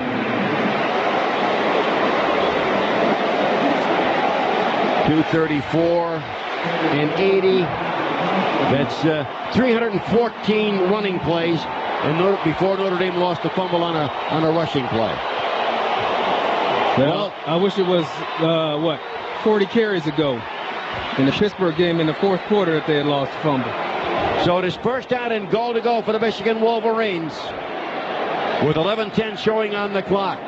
.234 and 80. That's 314 running plays, and before Notre Dame lost the fumble on a rushing play. Well, I wish it was 40 carries ago in the Pittsburgh game in the fourth quarter that they had lost the fumble. So it is first down and goal to go for the Michigan Wolverines, with 11:10 showing on the clock.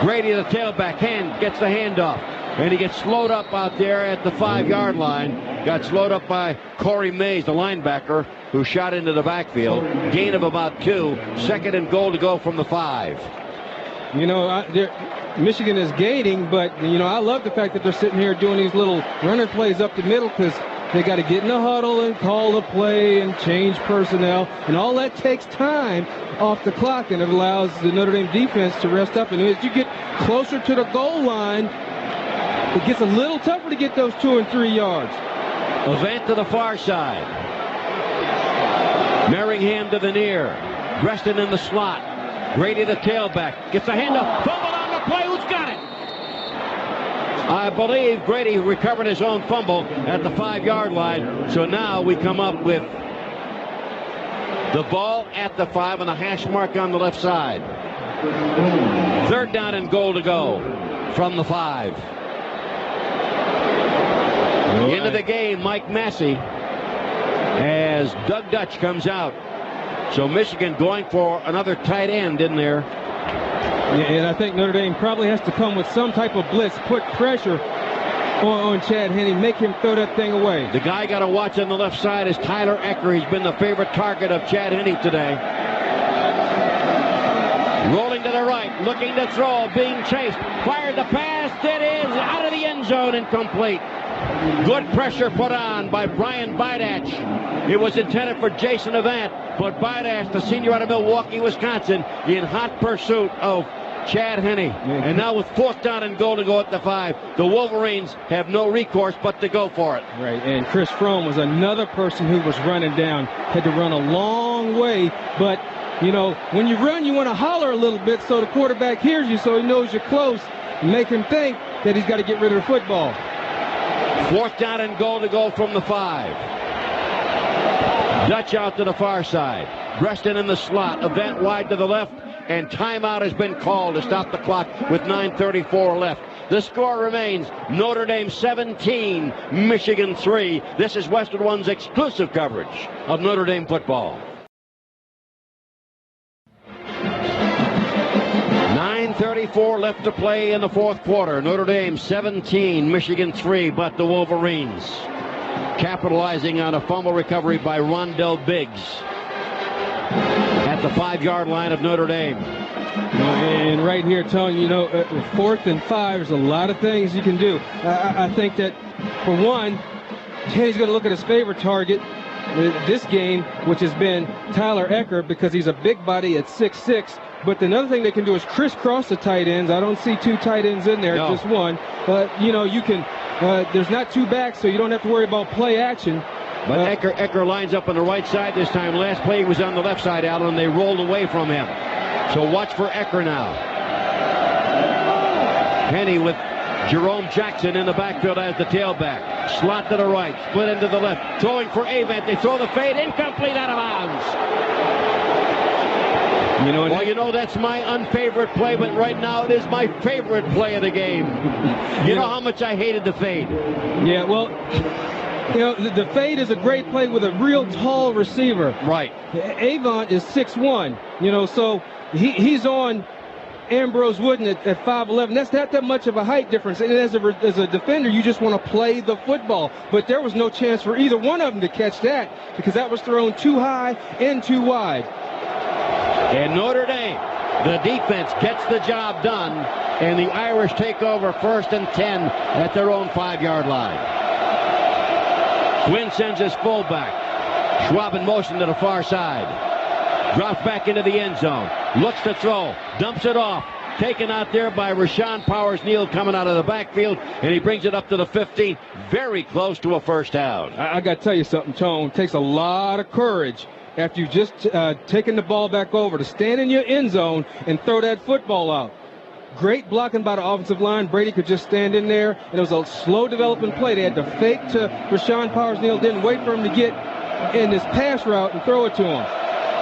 Grady, the tailback, gets the handoff. And he gets slowed up out there at the 5-yard line. Got slowed up by Corey Mays, the linebacker, who shot into the backfield. Gain of about 2. Second and goal to go from the 5. Michigan is gaining, but, I love the fact that they're sitting here doing these little runner plays up the middle, because they got to get in the huddle and call the play and change personnel. And all that takes time off the clock, and it allows the Notre Dame defense to rest up. And as you get closer to the goal line, it gets a little tougher to get those 2 and 3 yards. Avant to the far side. Merringham to the near. Reston in the slot. Grady the tailback. Gets a handoff. Fumble on the play. Who's got it? I believe Grady recovered his own fumble at the 5-yard line. So now we come up with the ball at the 5 and a hash mark on the left side. Third down and goal to go from the 5. Into the game, Mike Massey, as Doug Dutch comes out. So Michigan going for another tight end in there. Yeah, and I think Notre Dame probably has to come with some type of blitz, put pressure on Chad Henne, make him throw that thing away. The guy got to watch on the left side is Tyler Ecker. He's been the favorite target of Chad Henne today. Rolling to the right, looking to throw, being chased. Fired the pass. It is out of the end zone, incomplete. Good pressure put on by Brian Bidach. It was intended for Jason Avant, but Bidach, the senior out of Milwaukee, Wisconsin, in hot pursuit of Chad Henne. And now with fourth down and goal to go at the 5, the Wolverines have no recourse but to go for it. Right, and Chris Fromm was another person who was running down. Had to run a long way, but when you run, you want to holler a little bit so the quarterback hears you, so he knows you're close, and make him think that he's got to get rid of the football. Fourth down and goal to go from the 5. Dutch out to the far side. Reston in the slot. Event wide to the left. And timeout has been called to stop the clock with 9:34 left. The score remains Notre Dame 17, Michigan 3. This is Westwood One's exclusive coverage of Notre Dame football. 9:34 left to play in the fourth quarter. Notre Dame 17, Michigan 3, but the Wolverines capitalizing on a fumble recovery by Rondell Biggs at the 5-yard line of Notre Dame. And right here, Tony, 4th and 5, there's a lot of things you can do. I think that, for one, he's going to look at his favorite target this game, which has been Tyler Ecker, because he's a big body at 6'6". But another thing they can do is crisscross the tight ends. I don't see 2 tight ends in there, just one. But, you can, there's not 2 backs, so you don't have to worry about play action. But Ecker lines up on the right side this time. Last play he was on the left side, Alan, and they rolled away from him. So watch for Ecker now. Henne with Jerome Jackson in the backfield as the tailback. Slot to the right, split into the left. Throwing for Avant. They throw the fade, incomplete, out of bounds. That's my unfavorite play, but right now it is my favorite play of the game. You know how much I hated the fade. Yeah, well, the fade is a great play with a real tall receiver. Right. Avant is 6'1", so he's on Ambrose Wooden at 5'11". That's not that much of a height difference. And as a defender, you just want to play the football. But there was no chance for either one of them to catch that because that was thrown too high and too wide. And Notre Dame, the defense gets the job done, and the Irish take over 1st and 10 at their own 5-yard line. Quinn sends his fullback. Schwab in motion to the far side. Drops back into the end zone. Looks to throw. Dumps it off. Taken out there by Rashawn Powers-Neal coming out of the backfield, and he brings it up to the 15. Very close to a first down. I got to tell you something, Tone. It takes a lot of courage after you've just taken the ball back over to stand in your end zone and throw that football out. Great blocking by the offensive line. Brady could just stand in there, and it was a slow developing play. They had to fake to Rashawn Powers-Neal, didn't wait for him to get in this pass route and throw it to him.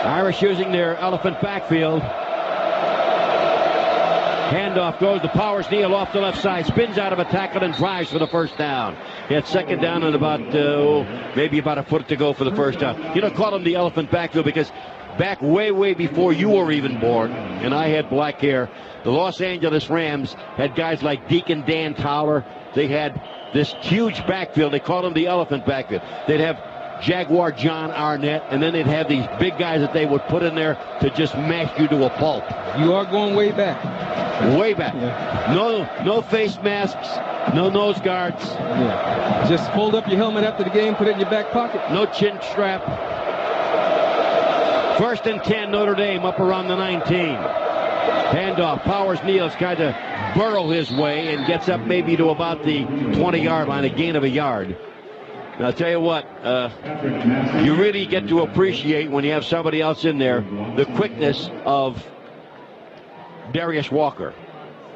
Irish using their elephant backfield. Handoff goes to Powers-Neal off the left side, spins out of a tackle and drives for the first down. He had 2nd down and maybe about a foot to go for the first down. Call him the elephant backfield because back way before you were even born, and I had black hair, the Los Angeles Rams had guys like Deacon Dan Towler. They had this huge backfield. They called him the elephant backfield. They'd have Jaguar John Arnett, and then they'd have these big guys that they would put in there to just mash you to a pulp. You are going way back. Way back. Yeah. No face masks, no nose guards. Yeah. Just fold up your helmet after the game, put it in your back pocket. No chin strap. 1st and 10, Notre Dame up around the 19. Handoff. Powers-Neal's kind of burrow his way and gets up maybe to about the 20-yard line, a gain of a yard. Now, I'll tell you what, you really get to appreciate when you have somebody else in there, the quickness of Darius Walker.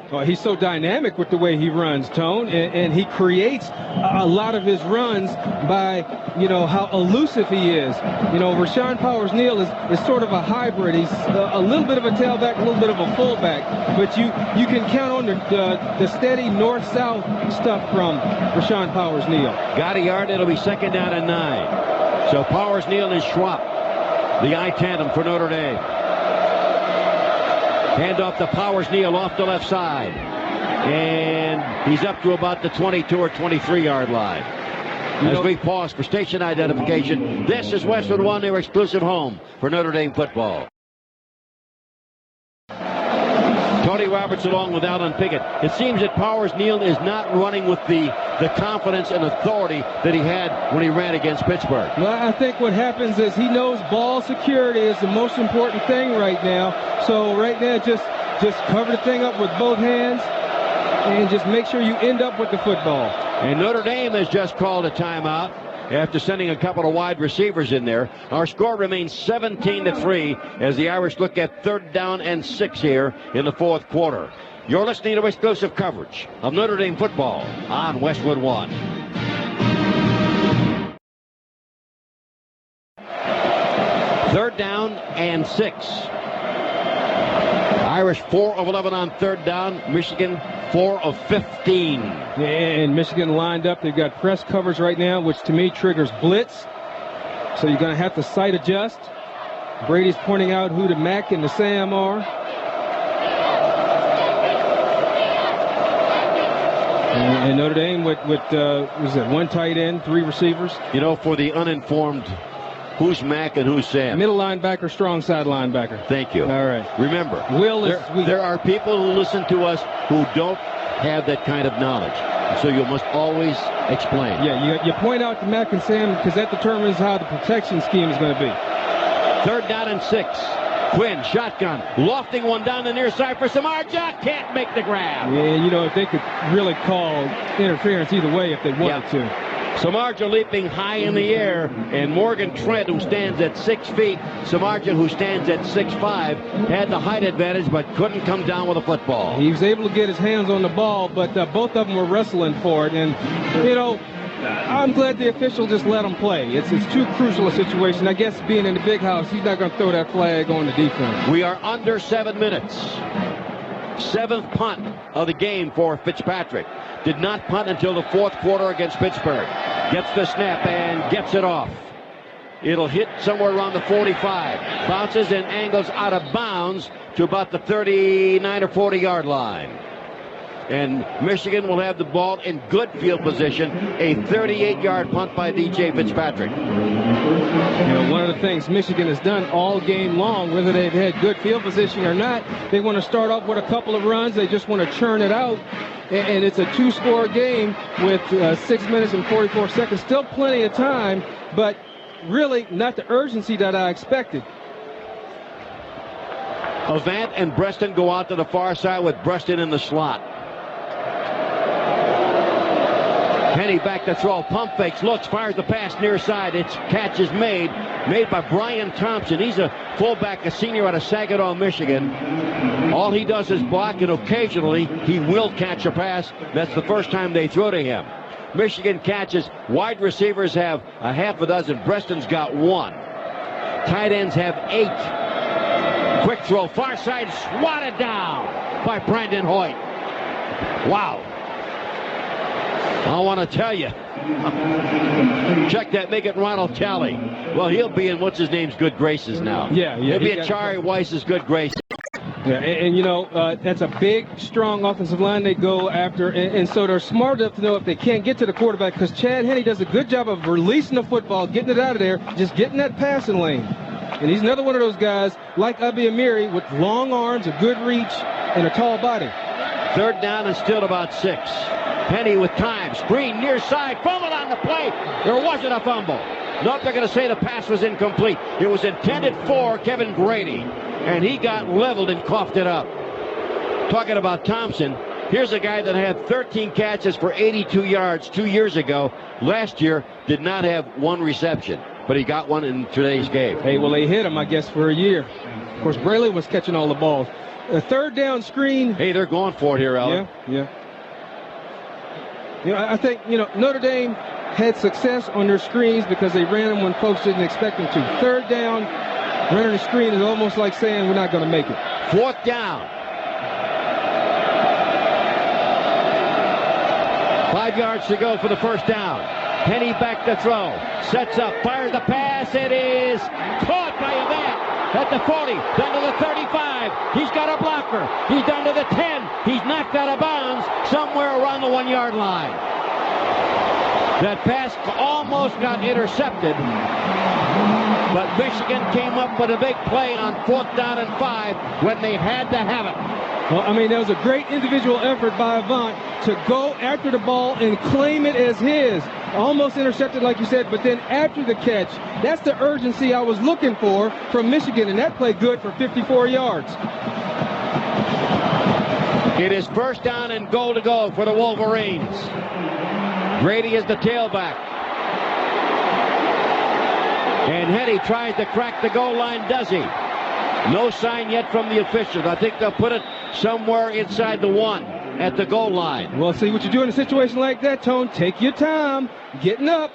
Oh, he's so dynamic with the way he runs, Tone, and he creates a lot of his runs by, how elusive he is. Rashawn Powers-Neal is sort of a hybrid. He's a little bit of a tailback, a little bit of a fullback, but you can count on the steady north-south stuff from Rashawn Powers-Neal. Got a yard, it'll be 2nd down and 9. So Powers-Neal and Schwab, the I-tandem for Notre Dame. Hand off to Powers-Neal off the left side. And he's up to about the 22 or 23-yard line. As we pause for station identification, this is Westwood One, their exclusive home for Notre Dame football. Tony Roberts along with Alan Pickett. It seems that Powers-Neal is not running with the confidence and authority that he had when he ran against Pittsburgh. Well, I think what happens is he knows ball security is the most important thing right now. So right now, just cover the thing up with both hands and just make sure you end up with the football. And Notre Dame has just called a timeout after sending a couple of wide receivers in there. Our score remains 17-3 as the Irish look at 3rd down and 6 here in the 4th quarter. You're listening to exclusive coverage of Notre Dame football on Westwood One. Third down and 6. Irish 4 of 11 on 3rd down. Michigan 4 of 15. And Michigan lined up. They've got press covers right now, which to me triggers blitz. So you're going to have to sight adjust. Brady's pointing out who the Mac and the Sam are. And Notre Dame with one tight end, 3 receivers. For the uninformed, who's Mac and who's Sam? Middle linebacker, strong side linebacker. Thank you. All right. Remember, there are people who listen to us who don't have that kind of knowledge. So you must always explain. Yeah, you point out the Mac and Sam because that determines how the protection scheme is going to be. 3rd down and 6. Quinn, shotgun, lofting one down the near side for Samardzija. Can't make the grab. Yeah, if they could really call interference either way if they wanted to. Samardzija leaping high in the air, and Morgan Trent, who stands at 6 feet, Samardzija, who stands at 6'5", had the height advantage but couldn't come down with a football. He was able to get his hands on the ball, but both of them were wrestling for it. And, I'm glad the official just let him play. It's too crucial a situation. I guess being in the big house, he's not going to throw that flag on the defense. We are under 7 minutes. 7th punt of the game for Fitzpatrick. Did not punt until the 4th quarter against Pittsburgh. Gets the snap and gets it off. It'll hit somewhere around the 45. Bounces and angles out of bounds. bounds to about the 39 or 40-yard line. And Michigan will have the ball in good field position, a 38-yard punt by DJ Fitzpatrick. One of the things Michigan has done all game long, whether they've had good field position or not, they want to start off with a couple of runs. They just want to churn it out. And it's a 2-score game with 6 minutes and 44 seconds. Still plenty of time, but really not the urgency that I expected. Avant and Breston go out to the far side with Breston in the slot. Penny back to throw, pump fakes, looks, fires the pass near side. Its catch is made by Brian Thompson. He's a fullback, a senior out of Saginaw, Michigan. All he does is block, and occasionally he will catch a pass. That's the first time they throw to him. Michigan catches. Wide receivers have a half a dozen. Breston's got one. Tight ends have 8. Quick throw, far side, swatted down by Brandon Hoyt. Wow. I want to tell you. Check that, make it Ronald Talley. Well, he'll be in what's-his-name's good graces now. Yeah. He'll be in Chari Weiss's good graces. Yeah, and that's a big, strong offensive line they go after, and so they're smart enough to know if they can't get to the quarterback, because Chad Henne does a good job of releasing the football, getting it out of there, just getting that passing lane. And he's another one of those guys, like Abi Amiri, with long arms, a good reach, and a tall body. Third down and still about 6. Penny with time, screen near side, fumble on the play. There wasn't a fumble. Nope, they're going to say the pass was incomplete. It was intended for Kevin Grady, and he got leveled and coughed it up. Talking about Thompson, here's a guy that had 13 catches for 82 yards 2 years ago. Last year did not have one reception, but he got one in today's game. Hey, well, they hit him, I guess, for a year. Of course, Braley was catching all the balls. A third down screen. Hey, they're going for it here, Alan. Yeah. I think, Notre Dame had success on their screens because they ran them when folks didn't expect them to. Third down, running a screen is almost like saying we're not going to make it. Fourth down. 5 yards to go for the first down. Penny back to throw. Sets up, fires the pass. It is caught by Avant at the 40, down to the 35. He's got a blocker. He's down to the 10. He's knocked out of bounds somewhere around the 1 yard line. That pass almost got intercepted, but Michigan came up with a big play on 4th down and 5 when they had to have it. Well, there was a great individual effort by Avant to go after the ball and claim it as his. Almost intercepted, like you said, but then after the catch, that's the urgency I was looking for from Michigan, and that played good for 54 yards. It is first down and goal to go for the Wolverines. Grady is the tailback. And Henne tries to crack the goal line, does he? No sign yet from the officials. I think they'll put it somewhere inside the 1 at the goal line. Well, see what you do in a situation like that, Tone. Take your time, getting up.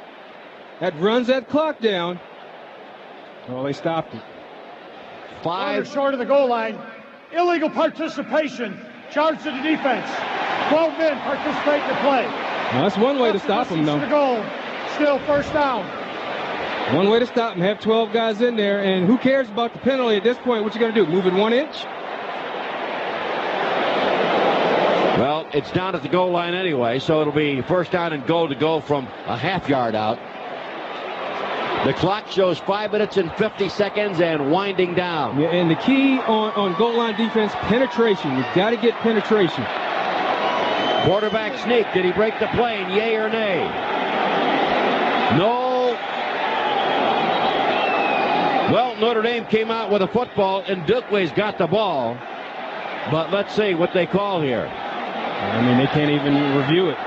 That runs that clock down. Well, they stopped it. 5 short of the goal line. Illegal participation. Charge to the defense. 12 men participate in the play. Now, that's one way to stop them, though. The goal. Still first down. One way to stop them, have 12 guys in there, and who cares about the penalty at this point? What you going to do, move it 1 inch? Well, it's down at the goal line anyway, so it'll be first down and goal to go from a half yard out. The clock shows 5 minutes and 50 seconds and winding down. Yeah, and the key on goal line defense, penetration. You've got to get penetration. Quarterback sneak. Did he break the plane? Yay or nay? No. Well, Notre Dame came out with a football, and Dukwe's got the ball. But let's see what they call here. They can't even review it.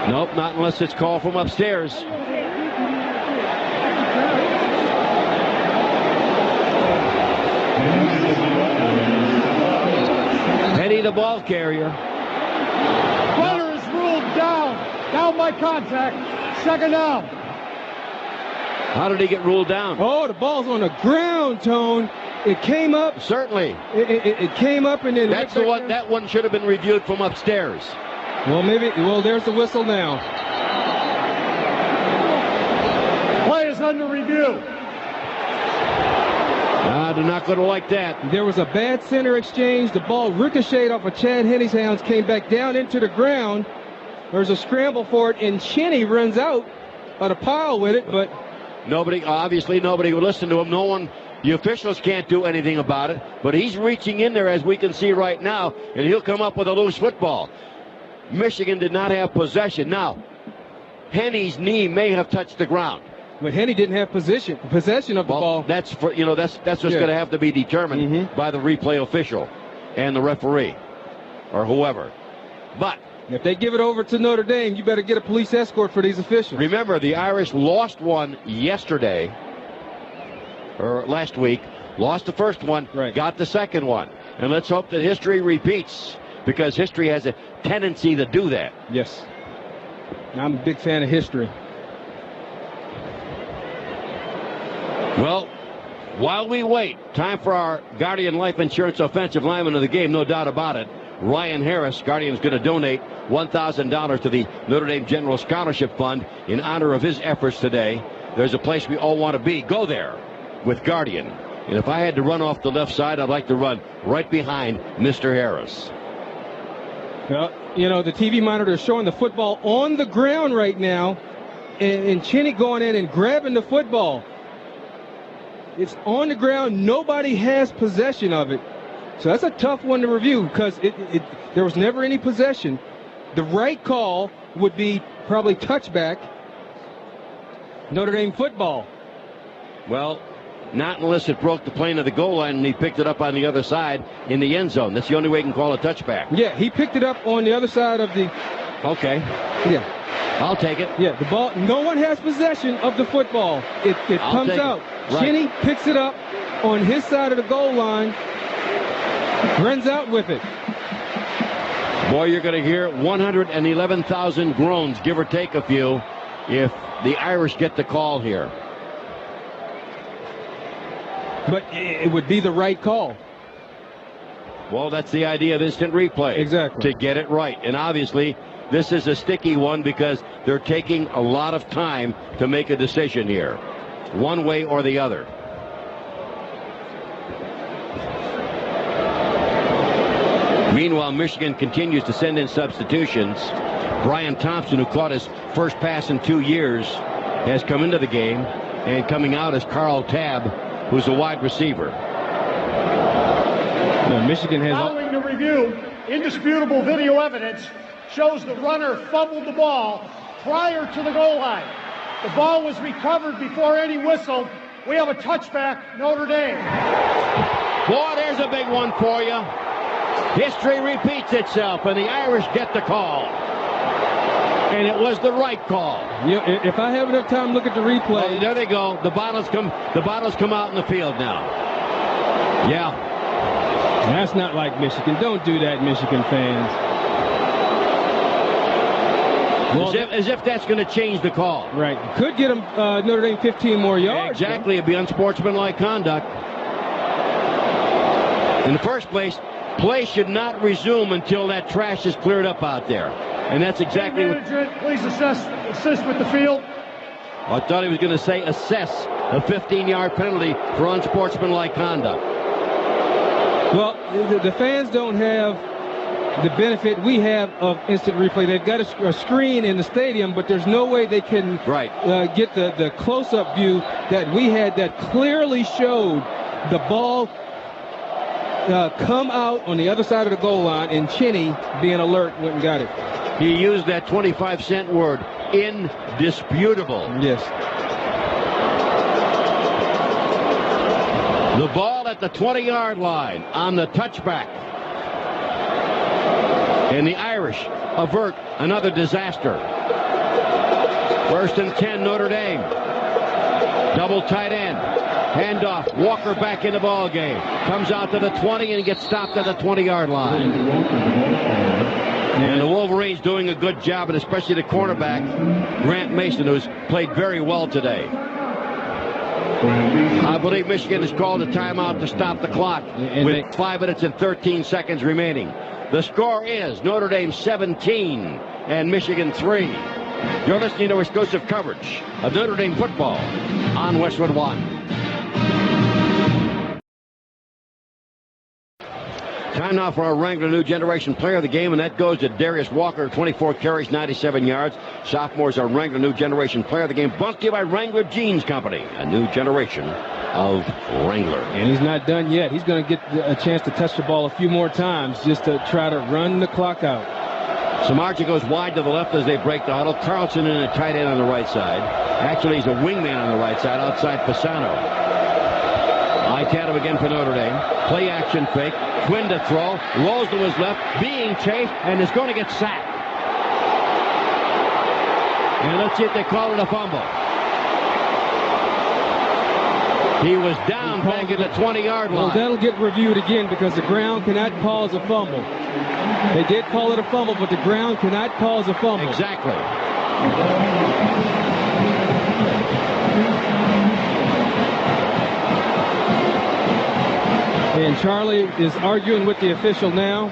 Nope, not unless it's called from upstairs. Penny, the ball carrier. Runner is ruled down. Down by contact. Second down. How did he get ruled down? Oh, the ball's on the ground, Tone. It came up. Certainly. It came up and then... That's the one. That one should have been reviewed from upstairs. Well, maybe. Well, there's the whistle now. Play is under review. I do not going to like that. There was a bad center exchange. The ball ricocheted off of Chad Henne's hands, came back down into the ground. There's a scramble for it, and Cheney runs out of the pile with it, but Obviously nobody would listen to him. No one, the officials can't do anything about it, but he's reaching in there, as we can see right now, and he'll come up with a loose football. Michigan did not have possession. Now, Henne's knee may have touched the ground. But Henne didn't have possession of the ball. That's what's going to have to be determined by the replay official and the referee or whoever. But if they give it over to Notre Dame, you better get a police escort for these officials. Remember, the Irish lost one yesterday, or last week, lost the first one, got the second one. And let's hope that history repeats, because history has a tendency to do that. Yes. I'm a big fan of history. Well, while we wait, time for our Guardian Life Insurance offensive lineman of the game, no doubt about it. Ryan Harris. Guardian's going to donate $1,000 to the Notre Dame General Scholarship Fund in honor of his efforts today. There's a place we all want to be. Go there with Guardian. And if I had to run off the left side, I'd like to run right behind Mr. Harris. Well, the TV monitor is showing the football on the ground right now, and Cheney going in and grabbing the football. It's on the ground. Nobody has possession of it. So that's a tough one to review, because there was never any possession. The right call would be probably touchback, Notre Dame football. Well, not unless it broke the plane of the goal line and he picked it up on the other side in the end zone. That's the only way you can call a touchback. Yeah, he picked it up on the other side of the... Okay. Yeah. I'll take it. Yeah, the ball, no one has possession of the football. It comes out. Right. Cheney picks it up on his side of the goal line, runs out with it. Boy, you're going to hear 111,000 groans, give or take a few, if the Irish get the call here. But it would be the right call. Well, that's the idea of instant replay. Exactly. To get it right. And obviously, this is a sticky one because they're taking a lot of time to make a decision here, one way or the other. Meanwhile, Michigan continues to send in substitutions. Brian Thompson, who caught his first pass in 2 years, has come into the game, and coming out is Carl Tabb, who's a wide receiver. Now, Michigan has... Following the review, indisputable video evidence shows the runner fumbled the ball prior to the goal line. The ball was recovered before any whistle. We have a touchback, Notre Dame. Boy, there's a big one for you. History repeats itself, and the Irish get the call. And it was the right call. If I have enough time to look at the replay. Oh, there they go. The bottles come out in the field now. Yeah. That's not like Michigan. Don't do that, Michigan fans. Well, as if that's going to change the call. Right. Could get them Notre Dame 15 more yards. Exactly. It'd be unsportsmanlike conduct. In the first place, play should not resume until that trash is cleared up out there. And that's exactly what... Please assist with the field. I thought he was going to say assess a 15-yard penalty for unsportsmanlike conduct. Well, the fans don't have the benefit we have of instant replay. They've got a screen in the stadium, but there's no way they can get the close-up view that we had that clearly showed the ball come out on the other side of the goal line, and Cheney, being alert, went and got it. He used that 25-cent word, indisputable. Yes. The ball at the 20-yard line on the touchback. And the Irish avert another disaster. 1st and 10, Notre Dame. Double tight end. Handoff. Walker back in the ball game. Comes out to the 20 and gets stopped at the 20-yard line. And the Wolverines doing a good job, and especially the cornerback, Grant Mason, who's played very well today. I believe Michigan has called a timeout to stop the clock with 5 minutes and 13 seconds remaining. The score is Notre Dame 17 and Michigan 3. You're listening to exclusive coverage of Notre Dame football on Westwood One. Time now for our Wrangler New Generation Player of the Game, and that goes to Darius Walker, 24 carries, 97 yards. Sophomores are Wrangler New Generation Player of the Game, brought to you by Wrangler Jeans Company, a new generation of Wrangler. And he's not done yet. He's going to get a chance to touch the ball a few more times just to try to run the clock out. Samardzija goes wide to the left as they break the huddle. Carlson in a tight end on the right side. Actually, he's a wingman on the right side outside Pisano. Itatum again for Notre Dame. Play action fake. Quinn to throw. Rolls to his left. Being chased and is going to get sacked. And let's see if they call it a fumble. He was down back at the 20-yard line. Well, that'll get reviewed again because the ground cannot cause a fumble. They did call it a fumble, but the ground cannot cause a fumble. Exactly. And Charlie is arguing with the official now.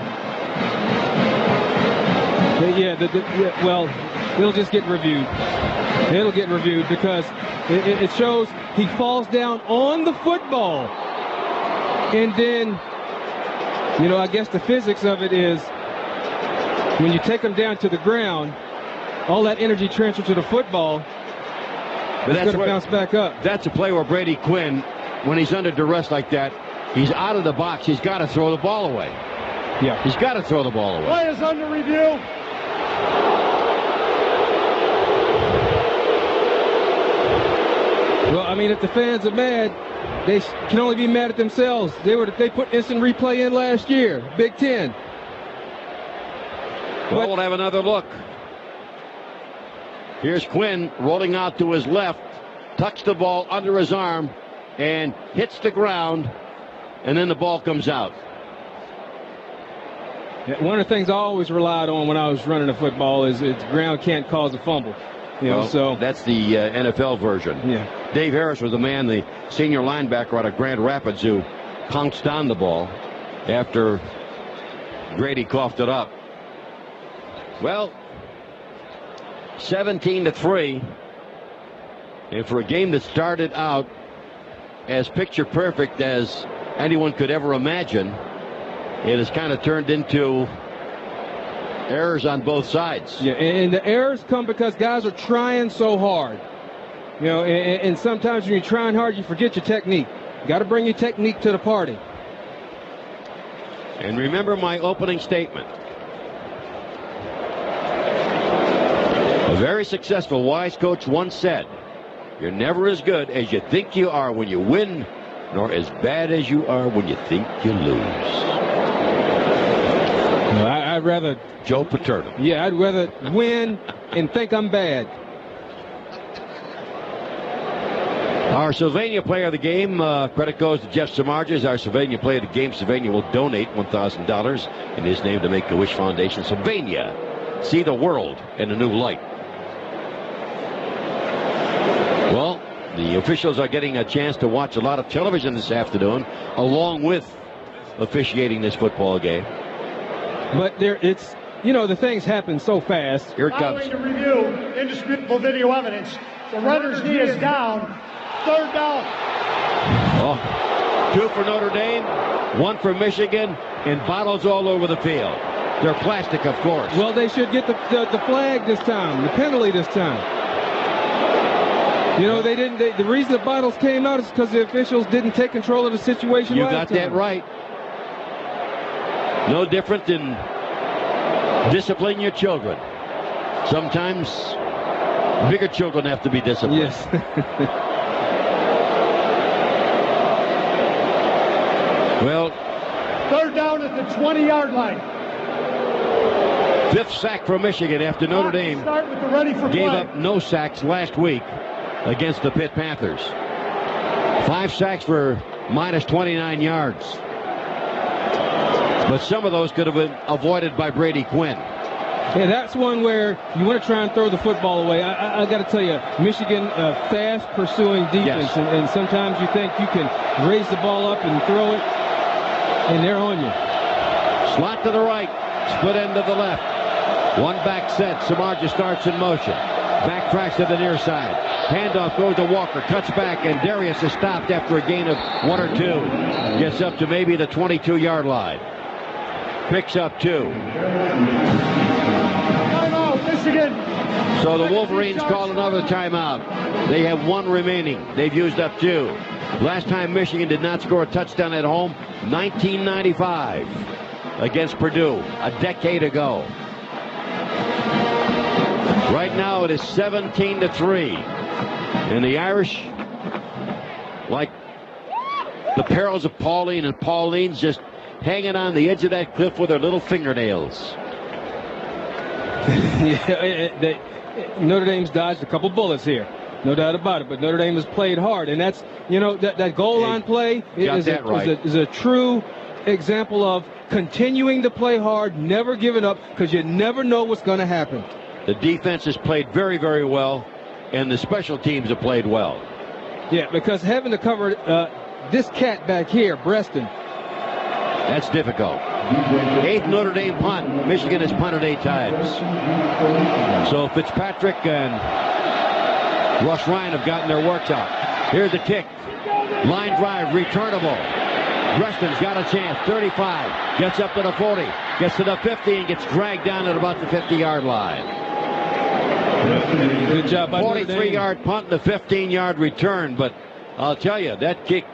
Well, it'll just get reviewed. It'll get reviewed because it shows he falls down on the football. And then, I guess the physics of it is when you take him down to the ground, all that energy transfers to the football. It's going to bounce back up. That's a play where Brady Quinn, when he's under duress like that, he's out of the box. He's got to throw the ball away. Yeah. He's got to throw the ball away. Play is under review. Well, I mean, if the fans are mad, they can only be mad at themselves. They put instant replay in last year, Big Ten. Well, we'll have another look. Here's Quinn rolling out to his left, tucks the ball under his arm, and hits the ground, and then the ball comes out. One of the things I always relied on when I was running a football is ground can't cause a fumble. So that's the NFL version. Yeah. Dave Harris was the man, the senior linebacker out of Grand Rapids, who pounced on the ball after Grady coughed it up. Well, 17-3, and for a game that started out as picture perfect as anyone could ever imagine, it has kind of turned into errors on both sides. Yeah, and the errors come because guys are trying so hard. And sometimes when you're trying hard, you forget your technique. You got to bring your technique to the party. And remember my opening statement. A very successful, wise coach once said, "You're never as good as you think you are when you win, nor as bad as you are when you think you lose." I'd rather... Joe Paterno. Yeah, I'd rather win and think I'm bad. Our Sylvania player of the game, credit goes to Jeff Samardzija. Our Sylvania player of the game. Sylvania will donate $1,000 in his name to Make-A-Wish Foundation. Sylvania, see the world in a new light. Well, the officials are getting a chance to watch a lot of television this afternoon, along with officiating this football game. But the things happen so fast. Here it comes. Following the review, indisputable video evidence. The runner's knee is down. Third down. Oh, 2 for Notre Dame, 1 for Michigan, and bottles all over the field. They're plastic, of course. Well, they should get the flag this time, the penalty this time. They didn't. The reason the bottles came out is because the officials didn't take control of the situation. You got that right. No different than discipline your children. Sometimes bigger children have to be disciplined. Yes. Well, third down at the 20-yard line. 5th sack for Michigan after Notre Dame gave up no sacks last week against the Pitt Panthers. 5 sacks for minus 29 yards. But some of those could have been avoided by Brady Quinn. Yeah, that's one where you want to try and throw the football away. I got to tell you, Michigan, fast pursuing defense, yes. and sometimes you think you can raise the ball up and throw it, and they're on you. Slot to the right, split end to the left. One back set. Samardzija starts in motion. Back tracks to the near side. Handoff goes to Walker, cuts back, and Darius is stopped after a gain of 1 or 2. Gets up to maybe the 22-yard line. picks up 2. Timeout, Michigan. So the Wolverines call another timeout. They have 1 remaining. They've used up 2. Last time Michigan did not score a touchdown at home, 1995 against Purdue, a decade ago. Right now it is 17-3. And the Irish, like the perils of Pauline and Pauline's, just hanging on the edge of that cliff with their little fingernails. Notre Dame's dodged a couple bullets here. No doubt about it. But Notre Dame has played hard. And that's, that goal line play is a true example of continuing to play hard, never giving up, because you never know what's going to happen. The defense has played very, very well, and the special teams have played well. Yeah, because having to cover this cat back here, Breston. That's difficult. 8th Notre Dame punt. Michigan has punted 8 times. So Fitzpatrick and Russ Ryan have gotten their works out. Here's the kick. Line drive, returnable. Breston's got a chance. 35. Gets up to the 40. Gets to the 50 and gets dragged down at about the 50-yard line. Good job by Notre Dame. 43-yard punt and a 15-yard return. But I'll tell you, that kick,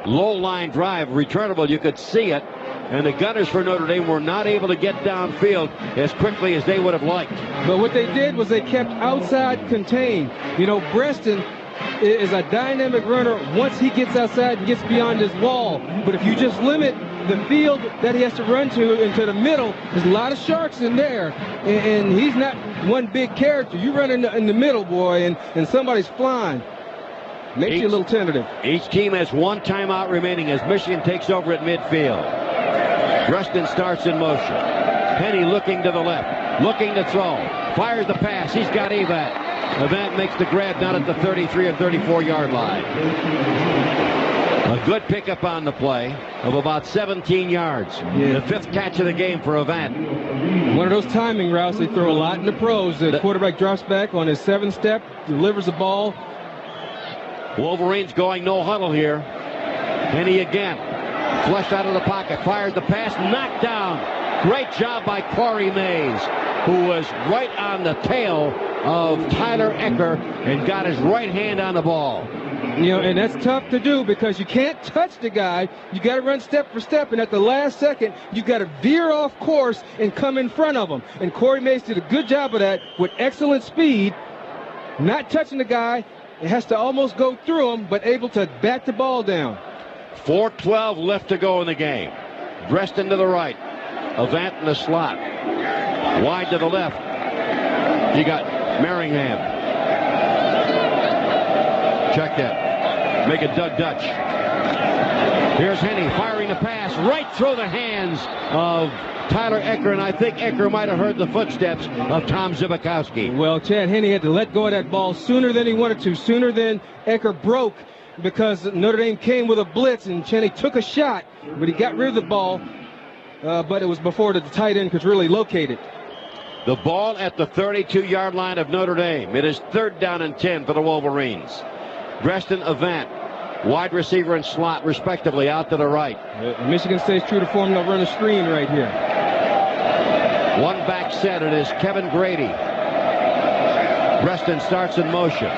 low line drive, returnable, you could see it. And the gunners for Notre Dame were not able to get downfield as quickly as they would have liked. But what they did was they kept outside contained. Breston is a dynamic runner once he gets outside and gets beyond his wall. But if you just limit the field that he has to run to into the middle, there's a lot of sharks in there. And he's not one big character. You run in the middle, boy, and somebody's flying. Makes you a little tentative. Each team has 1 timeout remaining as Michigan takes over at midfield. Breston starts in motion. Penny looking to the left, looking to throw. Fires the pass. He's got Avant. Avant makes the grab down at the 33 or 34-yard line. A good pickup on the play of about 17 yards. Yeah. The 5th catch of the game for Avant. One of those timing routes they throw a lot in the pros. The quarterback drops back on his 7-step, delivers the ball. Wolverines going no huddle here. Penny again. Flushed out of the pocket, fires the pass, knocked down. Great job by Corey Mays, who was right on the tail of Tyler Ecker and got his right hand on the ball. And that's tough to do because you can't touch the guy. You got to run step for step, and at the last second, you got to veer off course and come in front of him. And Corey Mays did a good job of that with excellent speed, not touching the guy. It has to almost go through him, but able to bat the ball down. 4:12 left to go in the game. Breston to the right. Avant in the slot. Wide to the left. You got Merringham. Check that. Make it Doug Dutch. Here's Henney firing the pass right through the hands of Tyler Ecker, and I think Ecker might have heard the footsteps of Tom Zibikowski. Well, Chad Henney had to let go of that ball sooner than he wanted to, sooner than Ecker broke, because Notre Dame came with a blitz, and Cheney took a shot, but he got rid of the ball, but it was before the tight end could really locate it. The ball at the 32-yard line of Notre Dame. It is 3rd down and 10 for the Wolverines. Breston, Avant, wide receiver and slot, respectively, out to the right. Michigan stays true to form. They'll run a screen right here. 1 back set. It is Kevin Grady. Breston starts in motion.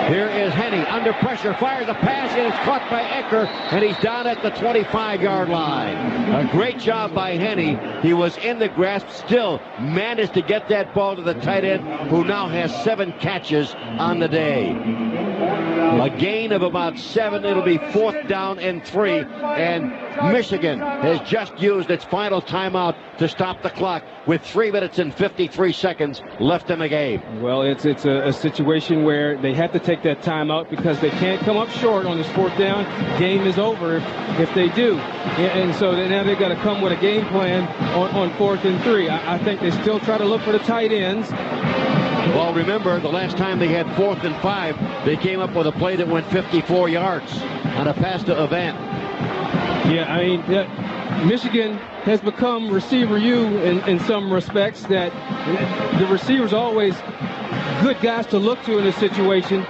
Here is Henney under pressure, fires a pass, and it's caught by Ecker, and he's down at the 25-yard line. A great job by Henney. He was in the grasp, still managed to get that ball to the tight end, who now has 7 catches on the day. A gain of about 7. It'll be 4th down and 3, and Michigan has just used its final timeout to stop the clock with 3 minutes and 53 seconds left in the game. Well, it's a situation where they have to take that timeout because they can't come up short on this 4th down. Game is over if they do. And so now they've got to come with a game plan on 4th and 3. I think they still try to look for the tight ends. Well, remember, the last time they had 4th and 5, they came up with a play that went 54 yards on a pass to Avant. Yeah, I mean, Michigan has become receiver U in some respects, that the receivers are always good guys to look to in this situation.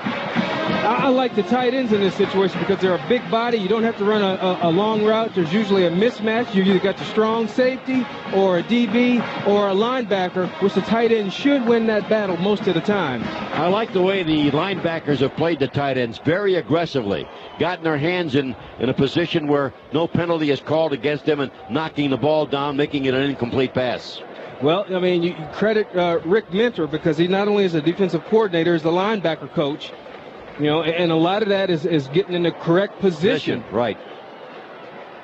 I like the tight ends in this situation because they're a big body. You don't have to run a long route. There's usually a mismatch. You either got the strong safety or a DB or a linebacker, which the tight end should win that battle most of the time. I like the way the linebackers have played the tight ends very aggressively, gotten their hands in a position where no penalty is called against them and knocking the ball down, making it an incomplete pass. Well, I mean, you credit Rick Mentor because he not only is a defensive coordinator, he's the linebacker coach. You know, and a lot of that is getting in the correct position. Right.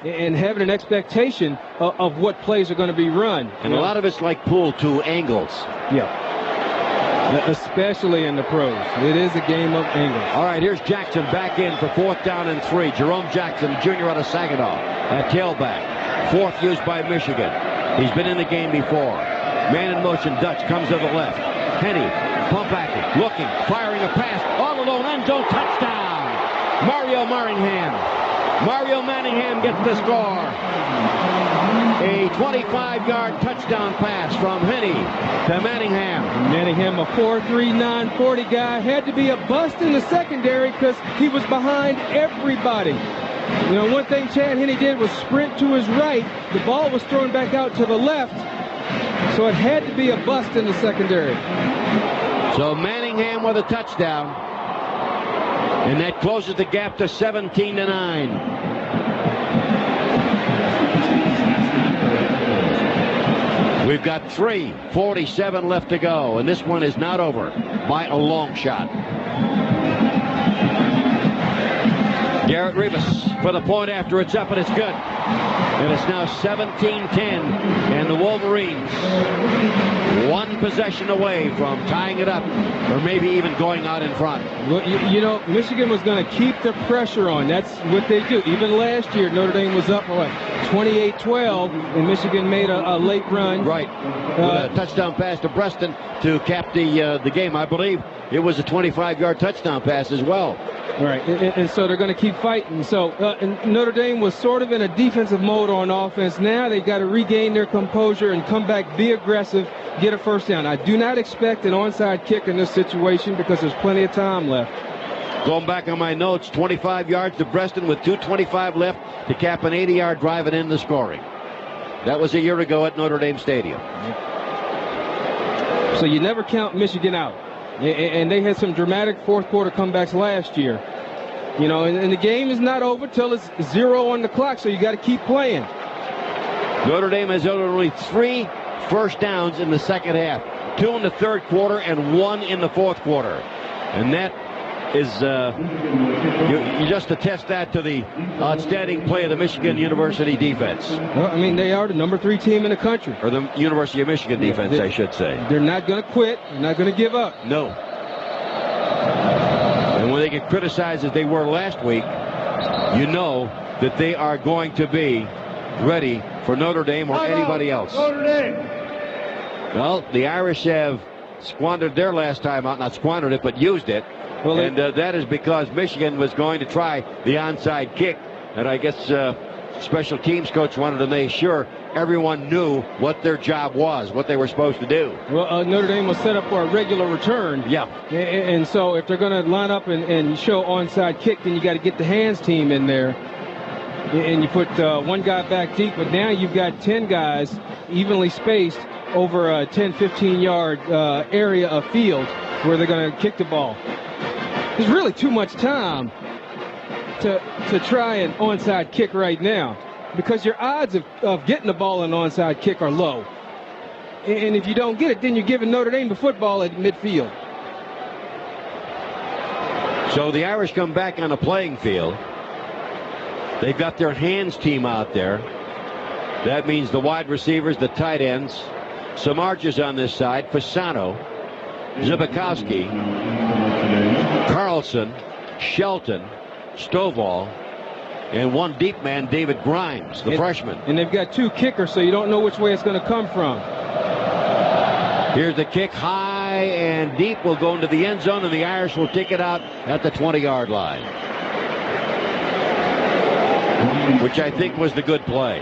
And having an expectation of what plays are going to be run. And a lot of it's like pull to angles. Yeah. Especially in the pros. It is a game of angles. All right, here's Jackson back in for 4th down and 3. Jerome Jackson, Jr. out of Saginaw at tailback. 4th used by Michigan. He's been in the game before. Man in motion, Dutch comes to the left. Henny, pump acting, looking, firing a pass, all alone, end zone, touchdown! Mario Manningham gets the score. A 25-yard touchdown pass from Henny to Manningham. Manningham, a 4.39 40 guy, had to be a bust in the secondary because he was behind everybody. You know, one thing Chad Henne did was sprint to his right. The ball was thrown back out to the left, so it had to be a bust in the secondary. So Manningham with a touchdown, and that closes the gap to 17-9. We've got 3:47 left to go, and this one is not over by a long shot. Garrett Rivas for the point after it's up, and it's good. And it's now 17-10, and the Wolverines one possession away from tying it up, or maybe even going out in front. Well, you know, Michigan was going to keep the pressure on. That's what they do. Even last year, Notre Dame was up, 28-12, and Michigan made a late run. Right. With a touchdown pass to Preston to cap the game. I believe it was a 25-yard touchdown pass as well. Right, and so they're going to keep fighting. So and Notre Dame was sort of in a defensive mode on offense. Now they've got to regain their composure and come back, be aggressive, get a first down. I do not expect an onside kick in this situation because there's plenty of time left. Going back on my notes, 25 yards to Preston with 2:25 left to cap an 80-yard drive and end the scoring. That was a year ago at Notre Dame Stadium. So you never count Michigan out. And they had some dramatic fourth-quarter comebacks last year. You know, and the game is not over till it's 0 on the clock, so you got to keep playing. Notre Dame has only 3 first downs in the second half. 2 in the third quarter and 1 in the fourth quarter. And that is, you just attest that to the outstanding play of the Michigan University defense. Well, I mean, they are the number 3 team in the country. Or the University of Michigan defense, I should say. They're not going to quit. They're not going to give up. No. And when they get criticized as they were last week, you know that they are going to be ready for Notre Dame or anybody else. Notre Dame. Well, the Irish have squandered their last time out. Not squandered it, but used it. Well, and that is because Michigan was going to try the onside kick. And I guess special teams coach wanted to make sure everyone knew what their job was, what they were supposed to do. Well, Notre Dame was set up for a regular return. Yeah. And so if they're going to line up and show onside kick, then you got to get the hands team in there. And you put one guy back deep, but now you've got 10 guys evenly spaced over a 10, 15-yard area of field where they're going to kick the ball. There's really too much time to try an onside kick right now because your odds of getting the ball in an onside kick are low. And if you don't get it, then you're giving Notre Dame the football at midfield. So the Irish come back on the playing field. They've got their hands team out there. That means the wide receivers, the tight ends. Samardzija on this side. Fasano, Zibikowski, Carlson, Shelton, Stovall, and one deep man, David Grimes, the freshman. And they've got 2 kickers, so you don't know which way it's going to come from. Here's the kick, high and deep, will go into the end zone, and the Irish will take it out at the 20-yard line, which I think was the good play.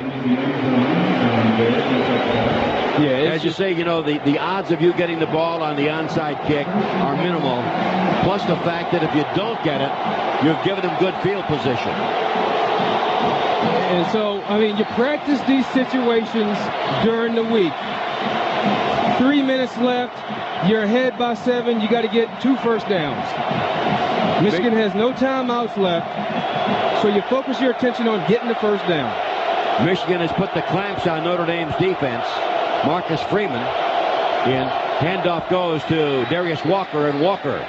Yeah, as you say, you know, the odds of you getting the ball on the onside kick are minimal. plus the fact that if you don't get it, you've given them good field position. And so, I mean, you practice these situations during the week. 3 minutes left. You're ahead by 7. You got to get 2 first downs. Michigan has no timeouts left. So you focus your attention on getting the first down. Michigan has put the clamps on Notre Dame's defense. Marcus Freeman in. Handoff goes to Darius Walker, and Walker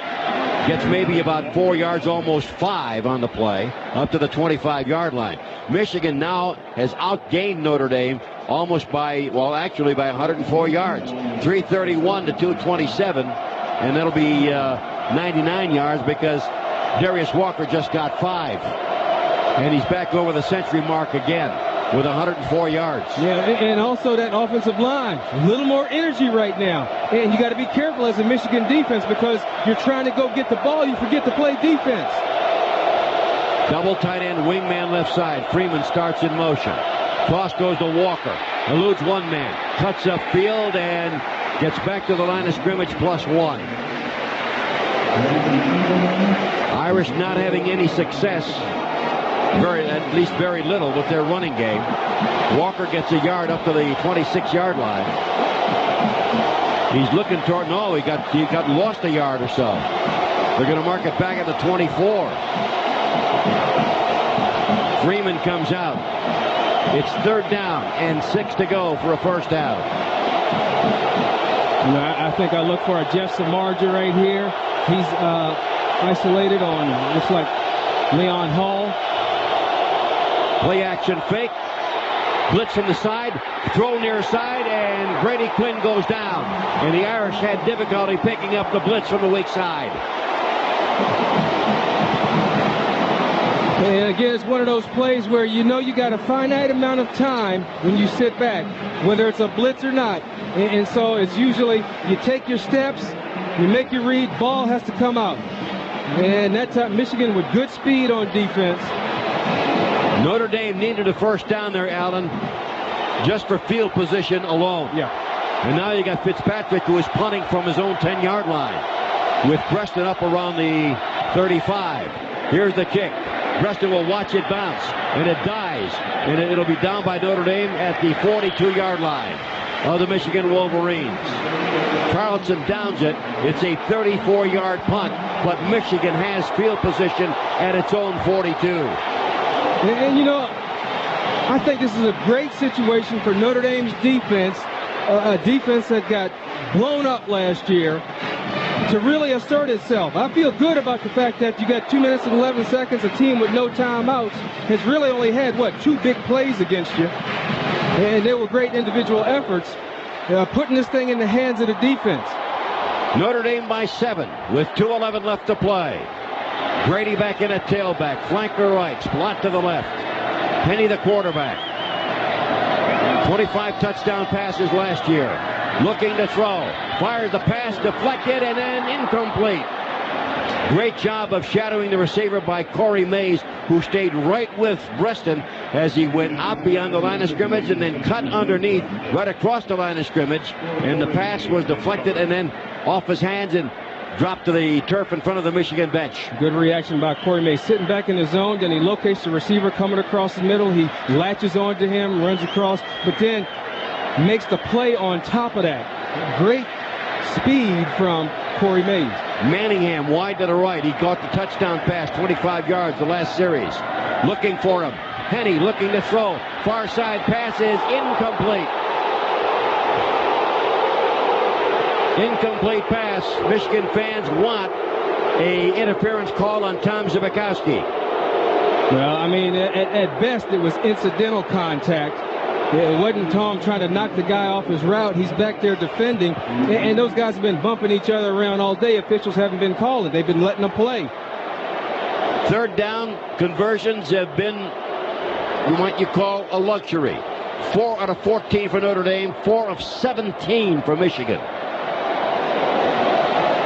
gets maybe about 4 yards, almost 5 on the play, up to the 25-yard line. Michigan now has outgained Notre Dame almost by, well, actually by 104 yards. 331 to 227, and that'll be 99 yards because Darius Walker just got 5. And he's back over the century mark again with 104 yards. Yeah, and also that offensive line, a little more energy right now. And you got to be careful as a Michigan defense because you're trying to go get the ball. You forget to play defense. Double tight end, wingman left side. Freeman starts in motion. Toss goes to Walker. Eludes one man. Cuts up field and gets back to the line of scrimmage +1. Irish not having any success. At least very little with their running game. Walker gets a yard up to the 26-yard line. He's looking toward, no, he got lost a yard or so. They're going to mark it back at the 24. Freeman comes out. It's 3rd down and 6 to go for a first down. You know, I think I look for a Jeff Samardzija right here. He's isolated on, looks like Leon Hall. Play action fake. Blitz from the side. Throw near side, and Grady Quinn goes down. And the Irish had difficulty picking up the blitz from the weak side. And again, it's one of those plays where you know you got a finite amount of time when you sit back, whether it's a blitz or not. And so it's usually you take your steps, you make your read, ball has to come out. And that time, Michigan with good speed on defense. Notre Dame needed a first down there, Allen, just for field position alone. Yeah. And now you got Fitzpatrick, who is punting from his own 10-yard line, with Preston up around the 35. Here's the kick. Preston will watch it bounce, and it dies. And it'll be down by Notre Dame at the 42-yard line of the Michigan Wolverines. Carlson downs it. It's a 34-yard punt, but Michigan has field position at its own 42. And you know, I think this is a great situation for Notre Dame's defense, a defense that got blown up last year, to really assert itself. I feel good about the fact that you got 2 minutes and 11 seconds, a team with no timeouts has really only had, 2 big plays against you. And they were great individual efforts, putting this thing in the hands of the defense. Notre Dame by 7 with 2:11 left to play. Grady back in at tailback. Flanker right. Splot to the left. Penny the quarterback. 25 touchdown passes last year. Looking to throw. Fires the pass. Deflected and then incomplete. Great job of shadowing the receiver by Corey Mays, who stayed right with Preston as he went out beyond the line of scrimmage and then cut underneath right across the line of scrimmage. And the pass was deflected and then off his hands and dropped to the turf in front of the Michigan bench. Good reaction by Corey Mays, sitting back in the zone. Then he locates the receiver coming across the middle. He latches onto him, runs across, but then makes the play on top of that. Great speed from Corey Mays. Manningham wide to the right. He caught the touchdown pass, 25 yards the last series. Looking for him. Penny looking to throw. Far side pass is incomplete. Incomplete pass. Michigan fans want a interference call on Tom Zbikowski. Well, I mean, at best it was incidental contact. It wasn't Tom trying to knock the guy off his route. He's back there defending, and those guys have been bumping each other around all day. Officials haven't been calling. They've been letting them play. 3rd down conversions have been what you call a luxury. 4 out of 14 for Notre Dame, 4 of 17 for Michigan.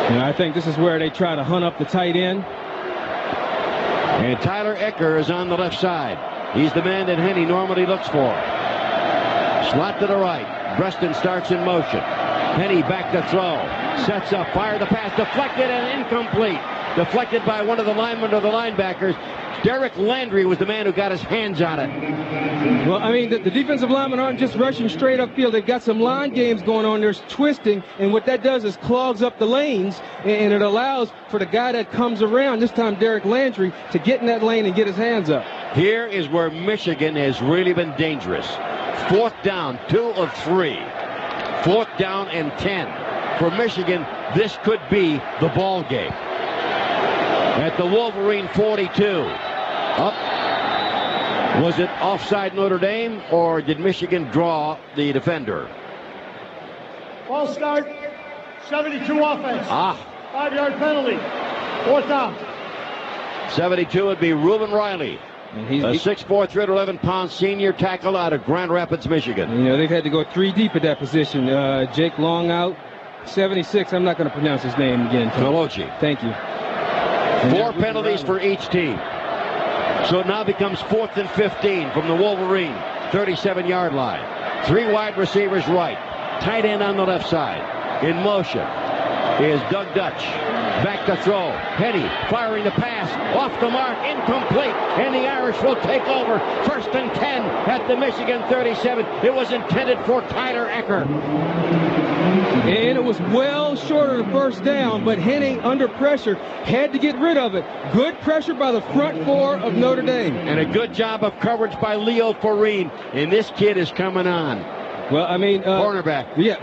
And I think this is where they try to hunt up the tight end. And Tyler Ecker is on the left side. He's the man that Henny normally looks for. Slot to the right. Preston starts in motion. Henny back to throw. Sets up, fire the pass, deflected and incomplete. deflected by one of the linemen or the linebackers. Derek Landry was the man who got his hands on it. Well, I mean, the defensive linemen aren't just rushing straight upfield. They've got some line games going on. There's twisting, and what that does is clogs up the lanes, and it allows for the guy that comes around, this time Derek Landry, to get in that lane and get his hands up. Here is where Michigan has really been dangerous. 4th down, 2 of 3. 4th down and 10. For Michigan, this could be the ball game. At the Wolverine 42. Up. Was it offside Notre Dame, or did Michigan draw the defender? Ball start, 72 offense. 5-yard penalty. 4th down. 72 would be Reuben Riley. And a 6'4", 311-pound senior tackle out of Grand Rapids, Michigan. You know, they've had to go 3 deep at that position. Jake Long out. 76, I'm not going to pronounce his name again. Tolochi. Thank you. 4 penalties for each team. So it now becomes 4th and 15 from the Wolverine 37-yard line. 3 wide receivers right. Tight end on the left side. In motion is Doug Dutch. Back to throw. Henny firing the pass. Off the mark. Incomplete. And the Irish will take over. 1st and 10 at the Michigan 37. It was intended for Tyler Ecker. And it was well short of the 1st down, but Henning, under pressure, had to get rid of it. Good pressure by the front 4 of Notre Dame. And a good job of coverage by Leo Farine. And this kid is coming on. Well, I mean... cornerback. Yeah.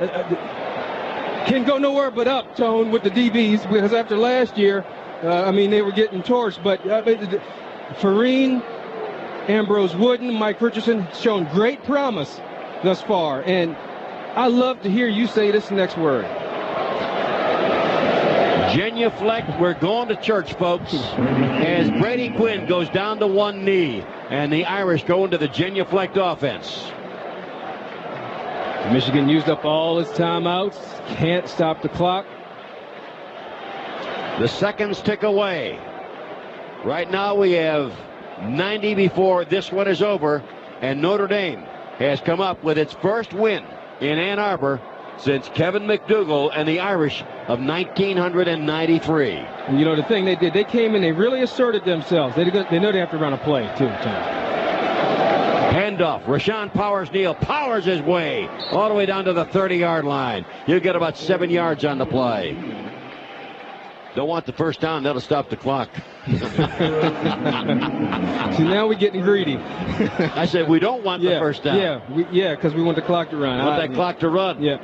Can go nowhere but up, Tone, with the DBs, because after last year, I mean, they were getting torched. But Farine, Ambrose Wooden, Mike Richardson shown great promise thus far. And I love to hear you say this next word. Genuflect, we're going to church, folks. As Brady Quinn goes down to one knee, and the Irish go into the genuflect offense. Michigan used up all its timeouts. Can't stop the clock. The seconds tick away. Right now we have 90 before this one is over, and Notre Dame has come up with its first win in Ann Arbor since Kevin McDougal and the Irish of 1993. And you know, the thing they did, they came in, they really asserted themselves. They know they have to run a play, too, Tom. Handoff. Rashawn Powers-Neal powers his way all the way down to the 30-yard line. You get about 7 yards on the play. Don't want the 1st down. That'll stop the clock. See, now we're getting greedy. I said we don't want the 1st down. Yeah, because we want the clock to run. We want that clock to run. Yeah.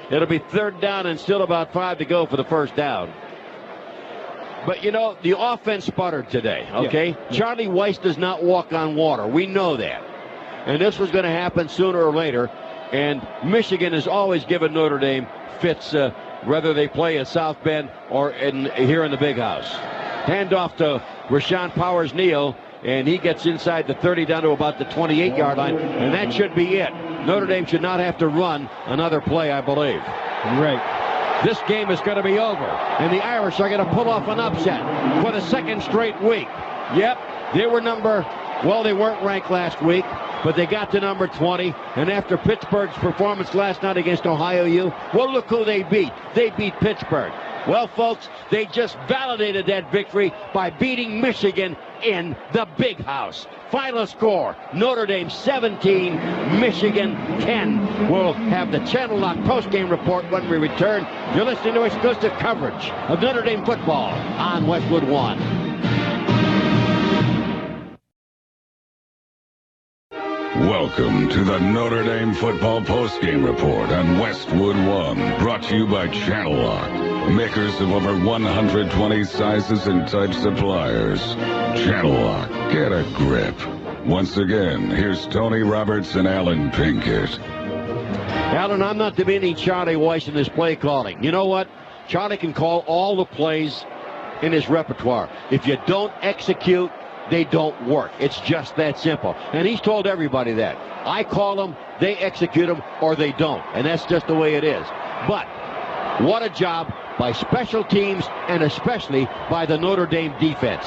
It'll be 3rd down and still about 5 to go for the 1st down. But, you know, the offense sputtered today, okay? Yeah. Charlie Weiss does not walk on water. We know that. And this was going to happen sooner or later. And Michigan has always given Notre Dame fits, whether they play at South Bend or here in the Big House. Handoff to Rashawn Powers-Neal, and he gets inside the 30 down to about the 28-yard line. And that should be it. Notre Dame should not have to run another play, I believe. Right. This game is going to be over. And the Irish are going to pull off an upset for the 2nd straight week. Yep, they weren't ranked last week, but they got to number 20. And after Pittsburgh's performance last night against Ohio U, well, look who they beat. They beat Pittsburgh. Well, folks, they just validated that victory by beating Michigan in the Big House. Final score, Notre Dame 17, Michigan 10. We'll have the Channel Lock postgame report when we return. You're listening to exclusive coverage of Notre Dame football on Westwood One. Welcome to the Notre Dame football postgame report on Westwood One, brought to you by Channel Lock, makers of over 120 sizes and types of pliers. Channel Lock, get a grip. Once again, here's Tony Roberts and Alan Pinkett. Alan, I'm not demeaning Charlie Weiss in his play calling. You know what? Charlie can call all the plays in his repertoire. If you don't execute, they don't work. It's just that simple. And he's told everybody that. I call them, they execute them, or they don't. And that's just the way it is. But what a job by special teams and especially by the Notre Dame defense.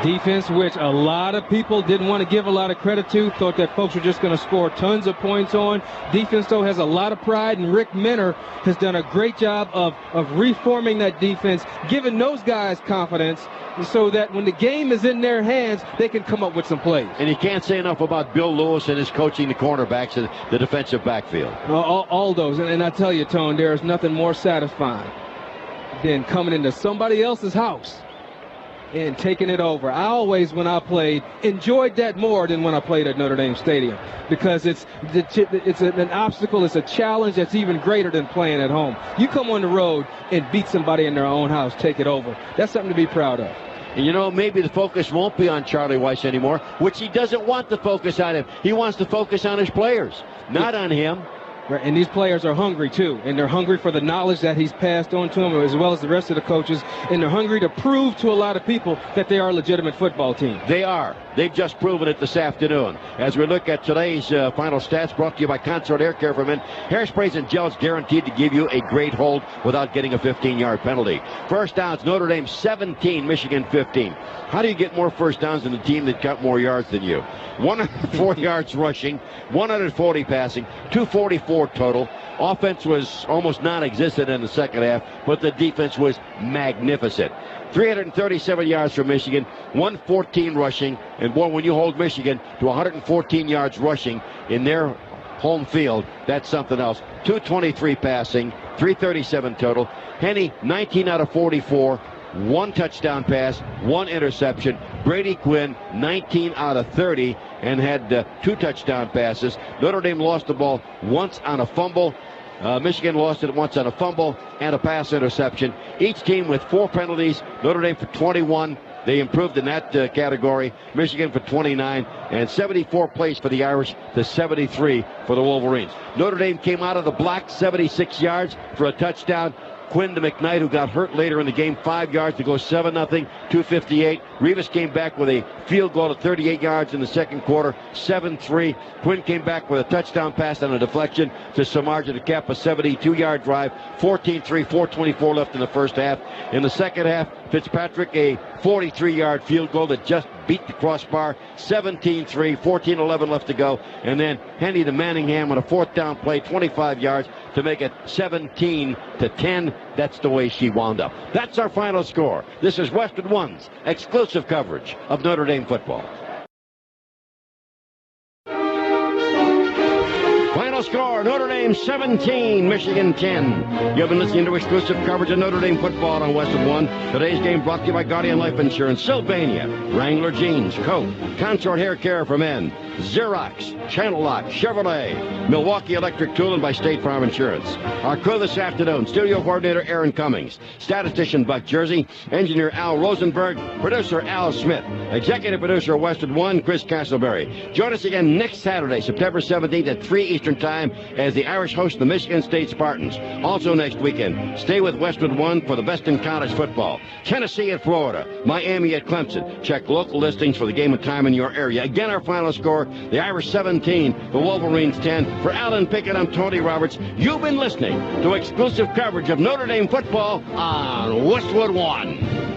Defense, which a lot of people didn't want to give a lot of credit to, thought that folks were just going to score tons of points on. Defense, though, has a lot of pride, and Rick Minner has done a great job of reforming that defense, giving those guys confidence so that when the game is in their hands, they can come up with some plays. And you can't say enough about Bill Lewis and his coaching the cornerbacks and the defensive backfield. All those. And I tell you, Tone, there is nothing more satisfying than coming into somebody else's house and taking it over. I always, when I played, enjoyed that more than when I played at Notre Dame Stadium, because it's an obstacle, it's a challenge that's even greater than playing at home. You come on the road and beat somebody in their own house, take it over. That's something to be proud of. And you know, maybe the focus won't be on Charlie Weiss anymore, which he doesn't want the focus on him. He wants to focus on his players, not on him. Right, and these players are hungry, too, and they're hungry for the knowledge that he's passed on to them, as well as the rest of the coaches, and they're hungry to prove to a lot of people that they are a legitimate football team. They are. They've just proven it this afternoon. As we look at today's final stats, brought to you by Consort Air Care for Men. Hairsprays and gels guaranteed to give you a great hold without getting a 15-yard penalty. First downs, Notre Dame 17, Michigan 15. How do you get more first downs than the team that got more yards than you? 104 yards rushing, 140 passing, 244 total. Offense was almost non-existent in the second half, but the defense was magnificent. 337 yards for Michigan, 114 rushing, and boy, when you hold Michigan to 114 yards rushing in their home field, that's something else. 223 passing, 337 total. Henny, 19 out of 44, 1 touchdown pass, 1 interception. Brady Quinn, 19 out of 30, and had 2 touchdown passes. Notre Dame lost the ball once on a fumble. Michigan lost it once on a fumble and a pass interception. Each team with 4 penalties. Notre Dame for 21. They improved in that category. Michigan for 29, and 74 plays for the Irish to 73 for the Wolverines. Notre Dame came out of the block 76 yards for a touchdown. Quinn to McKnight, who got hurt later in the game, 5 yards to go 7-0, 2:58. Rivas came back with a field goal at 38 yards in the second quarter, 7-3. Quinn came back with a touchdown pass on a deflection to Samardzija to cap a 72-yard drive, 14-3, 4:24 left in the first half. In the second half, Fitzpatrick, a 43-yard field goal that just beat the crossbar, 17-3, 14:11 left to go. And then Henny to Manningham on a 4th down play, 25 yards to make it 17-10. That's the way she wound up. That's our final score. This is Westwood One's exclusive coverage of Notre Dame football. Final score, Notre Dame 17, Michigan 10. You've been listening to exclusive coverage of Notre Dame football on Westwood One. Today's game brought to you by Guardian Life Insurance, Sylvania, Wrangler Jeans, Coat, Consort Hair Care for Men, Xerox, Channel Lock, Chevrolet, Milwaukee Electric Tool, and by State Farm Insurance. Our crew this afternoon, studio coordinator Aaron Cummings, statistician Buck Jersey, engineer Al Rosenberg, producer Al Smith, executive producer Westwood One, Chris Castleberry. Join us again next Saturday, September 17th at 3 Eastern Time as the Irish host the Michigan State Spartans. Also next weekend, stay with Westwood One for the best in college football. Tennessee at Florida, Miami at Clemson. Check local listings for the game and time in your area. Again, our final score, the Irish 17, the Wolverines 10. For Alan Pickett, I'm Tony Roberts. You've been listening to exclusive coverage of Notre Dame football on Westwood One.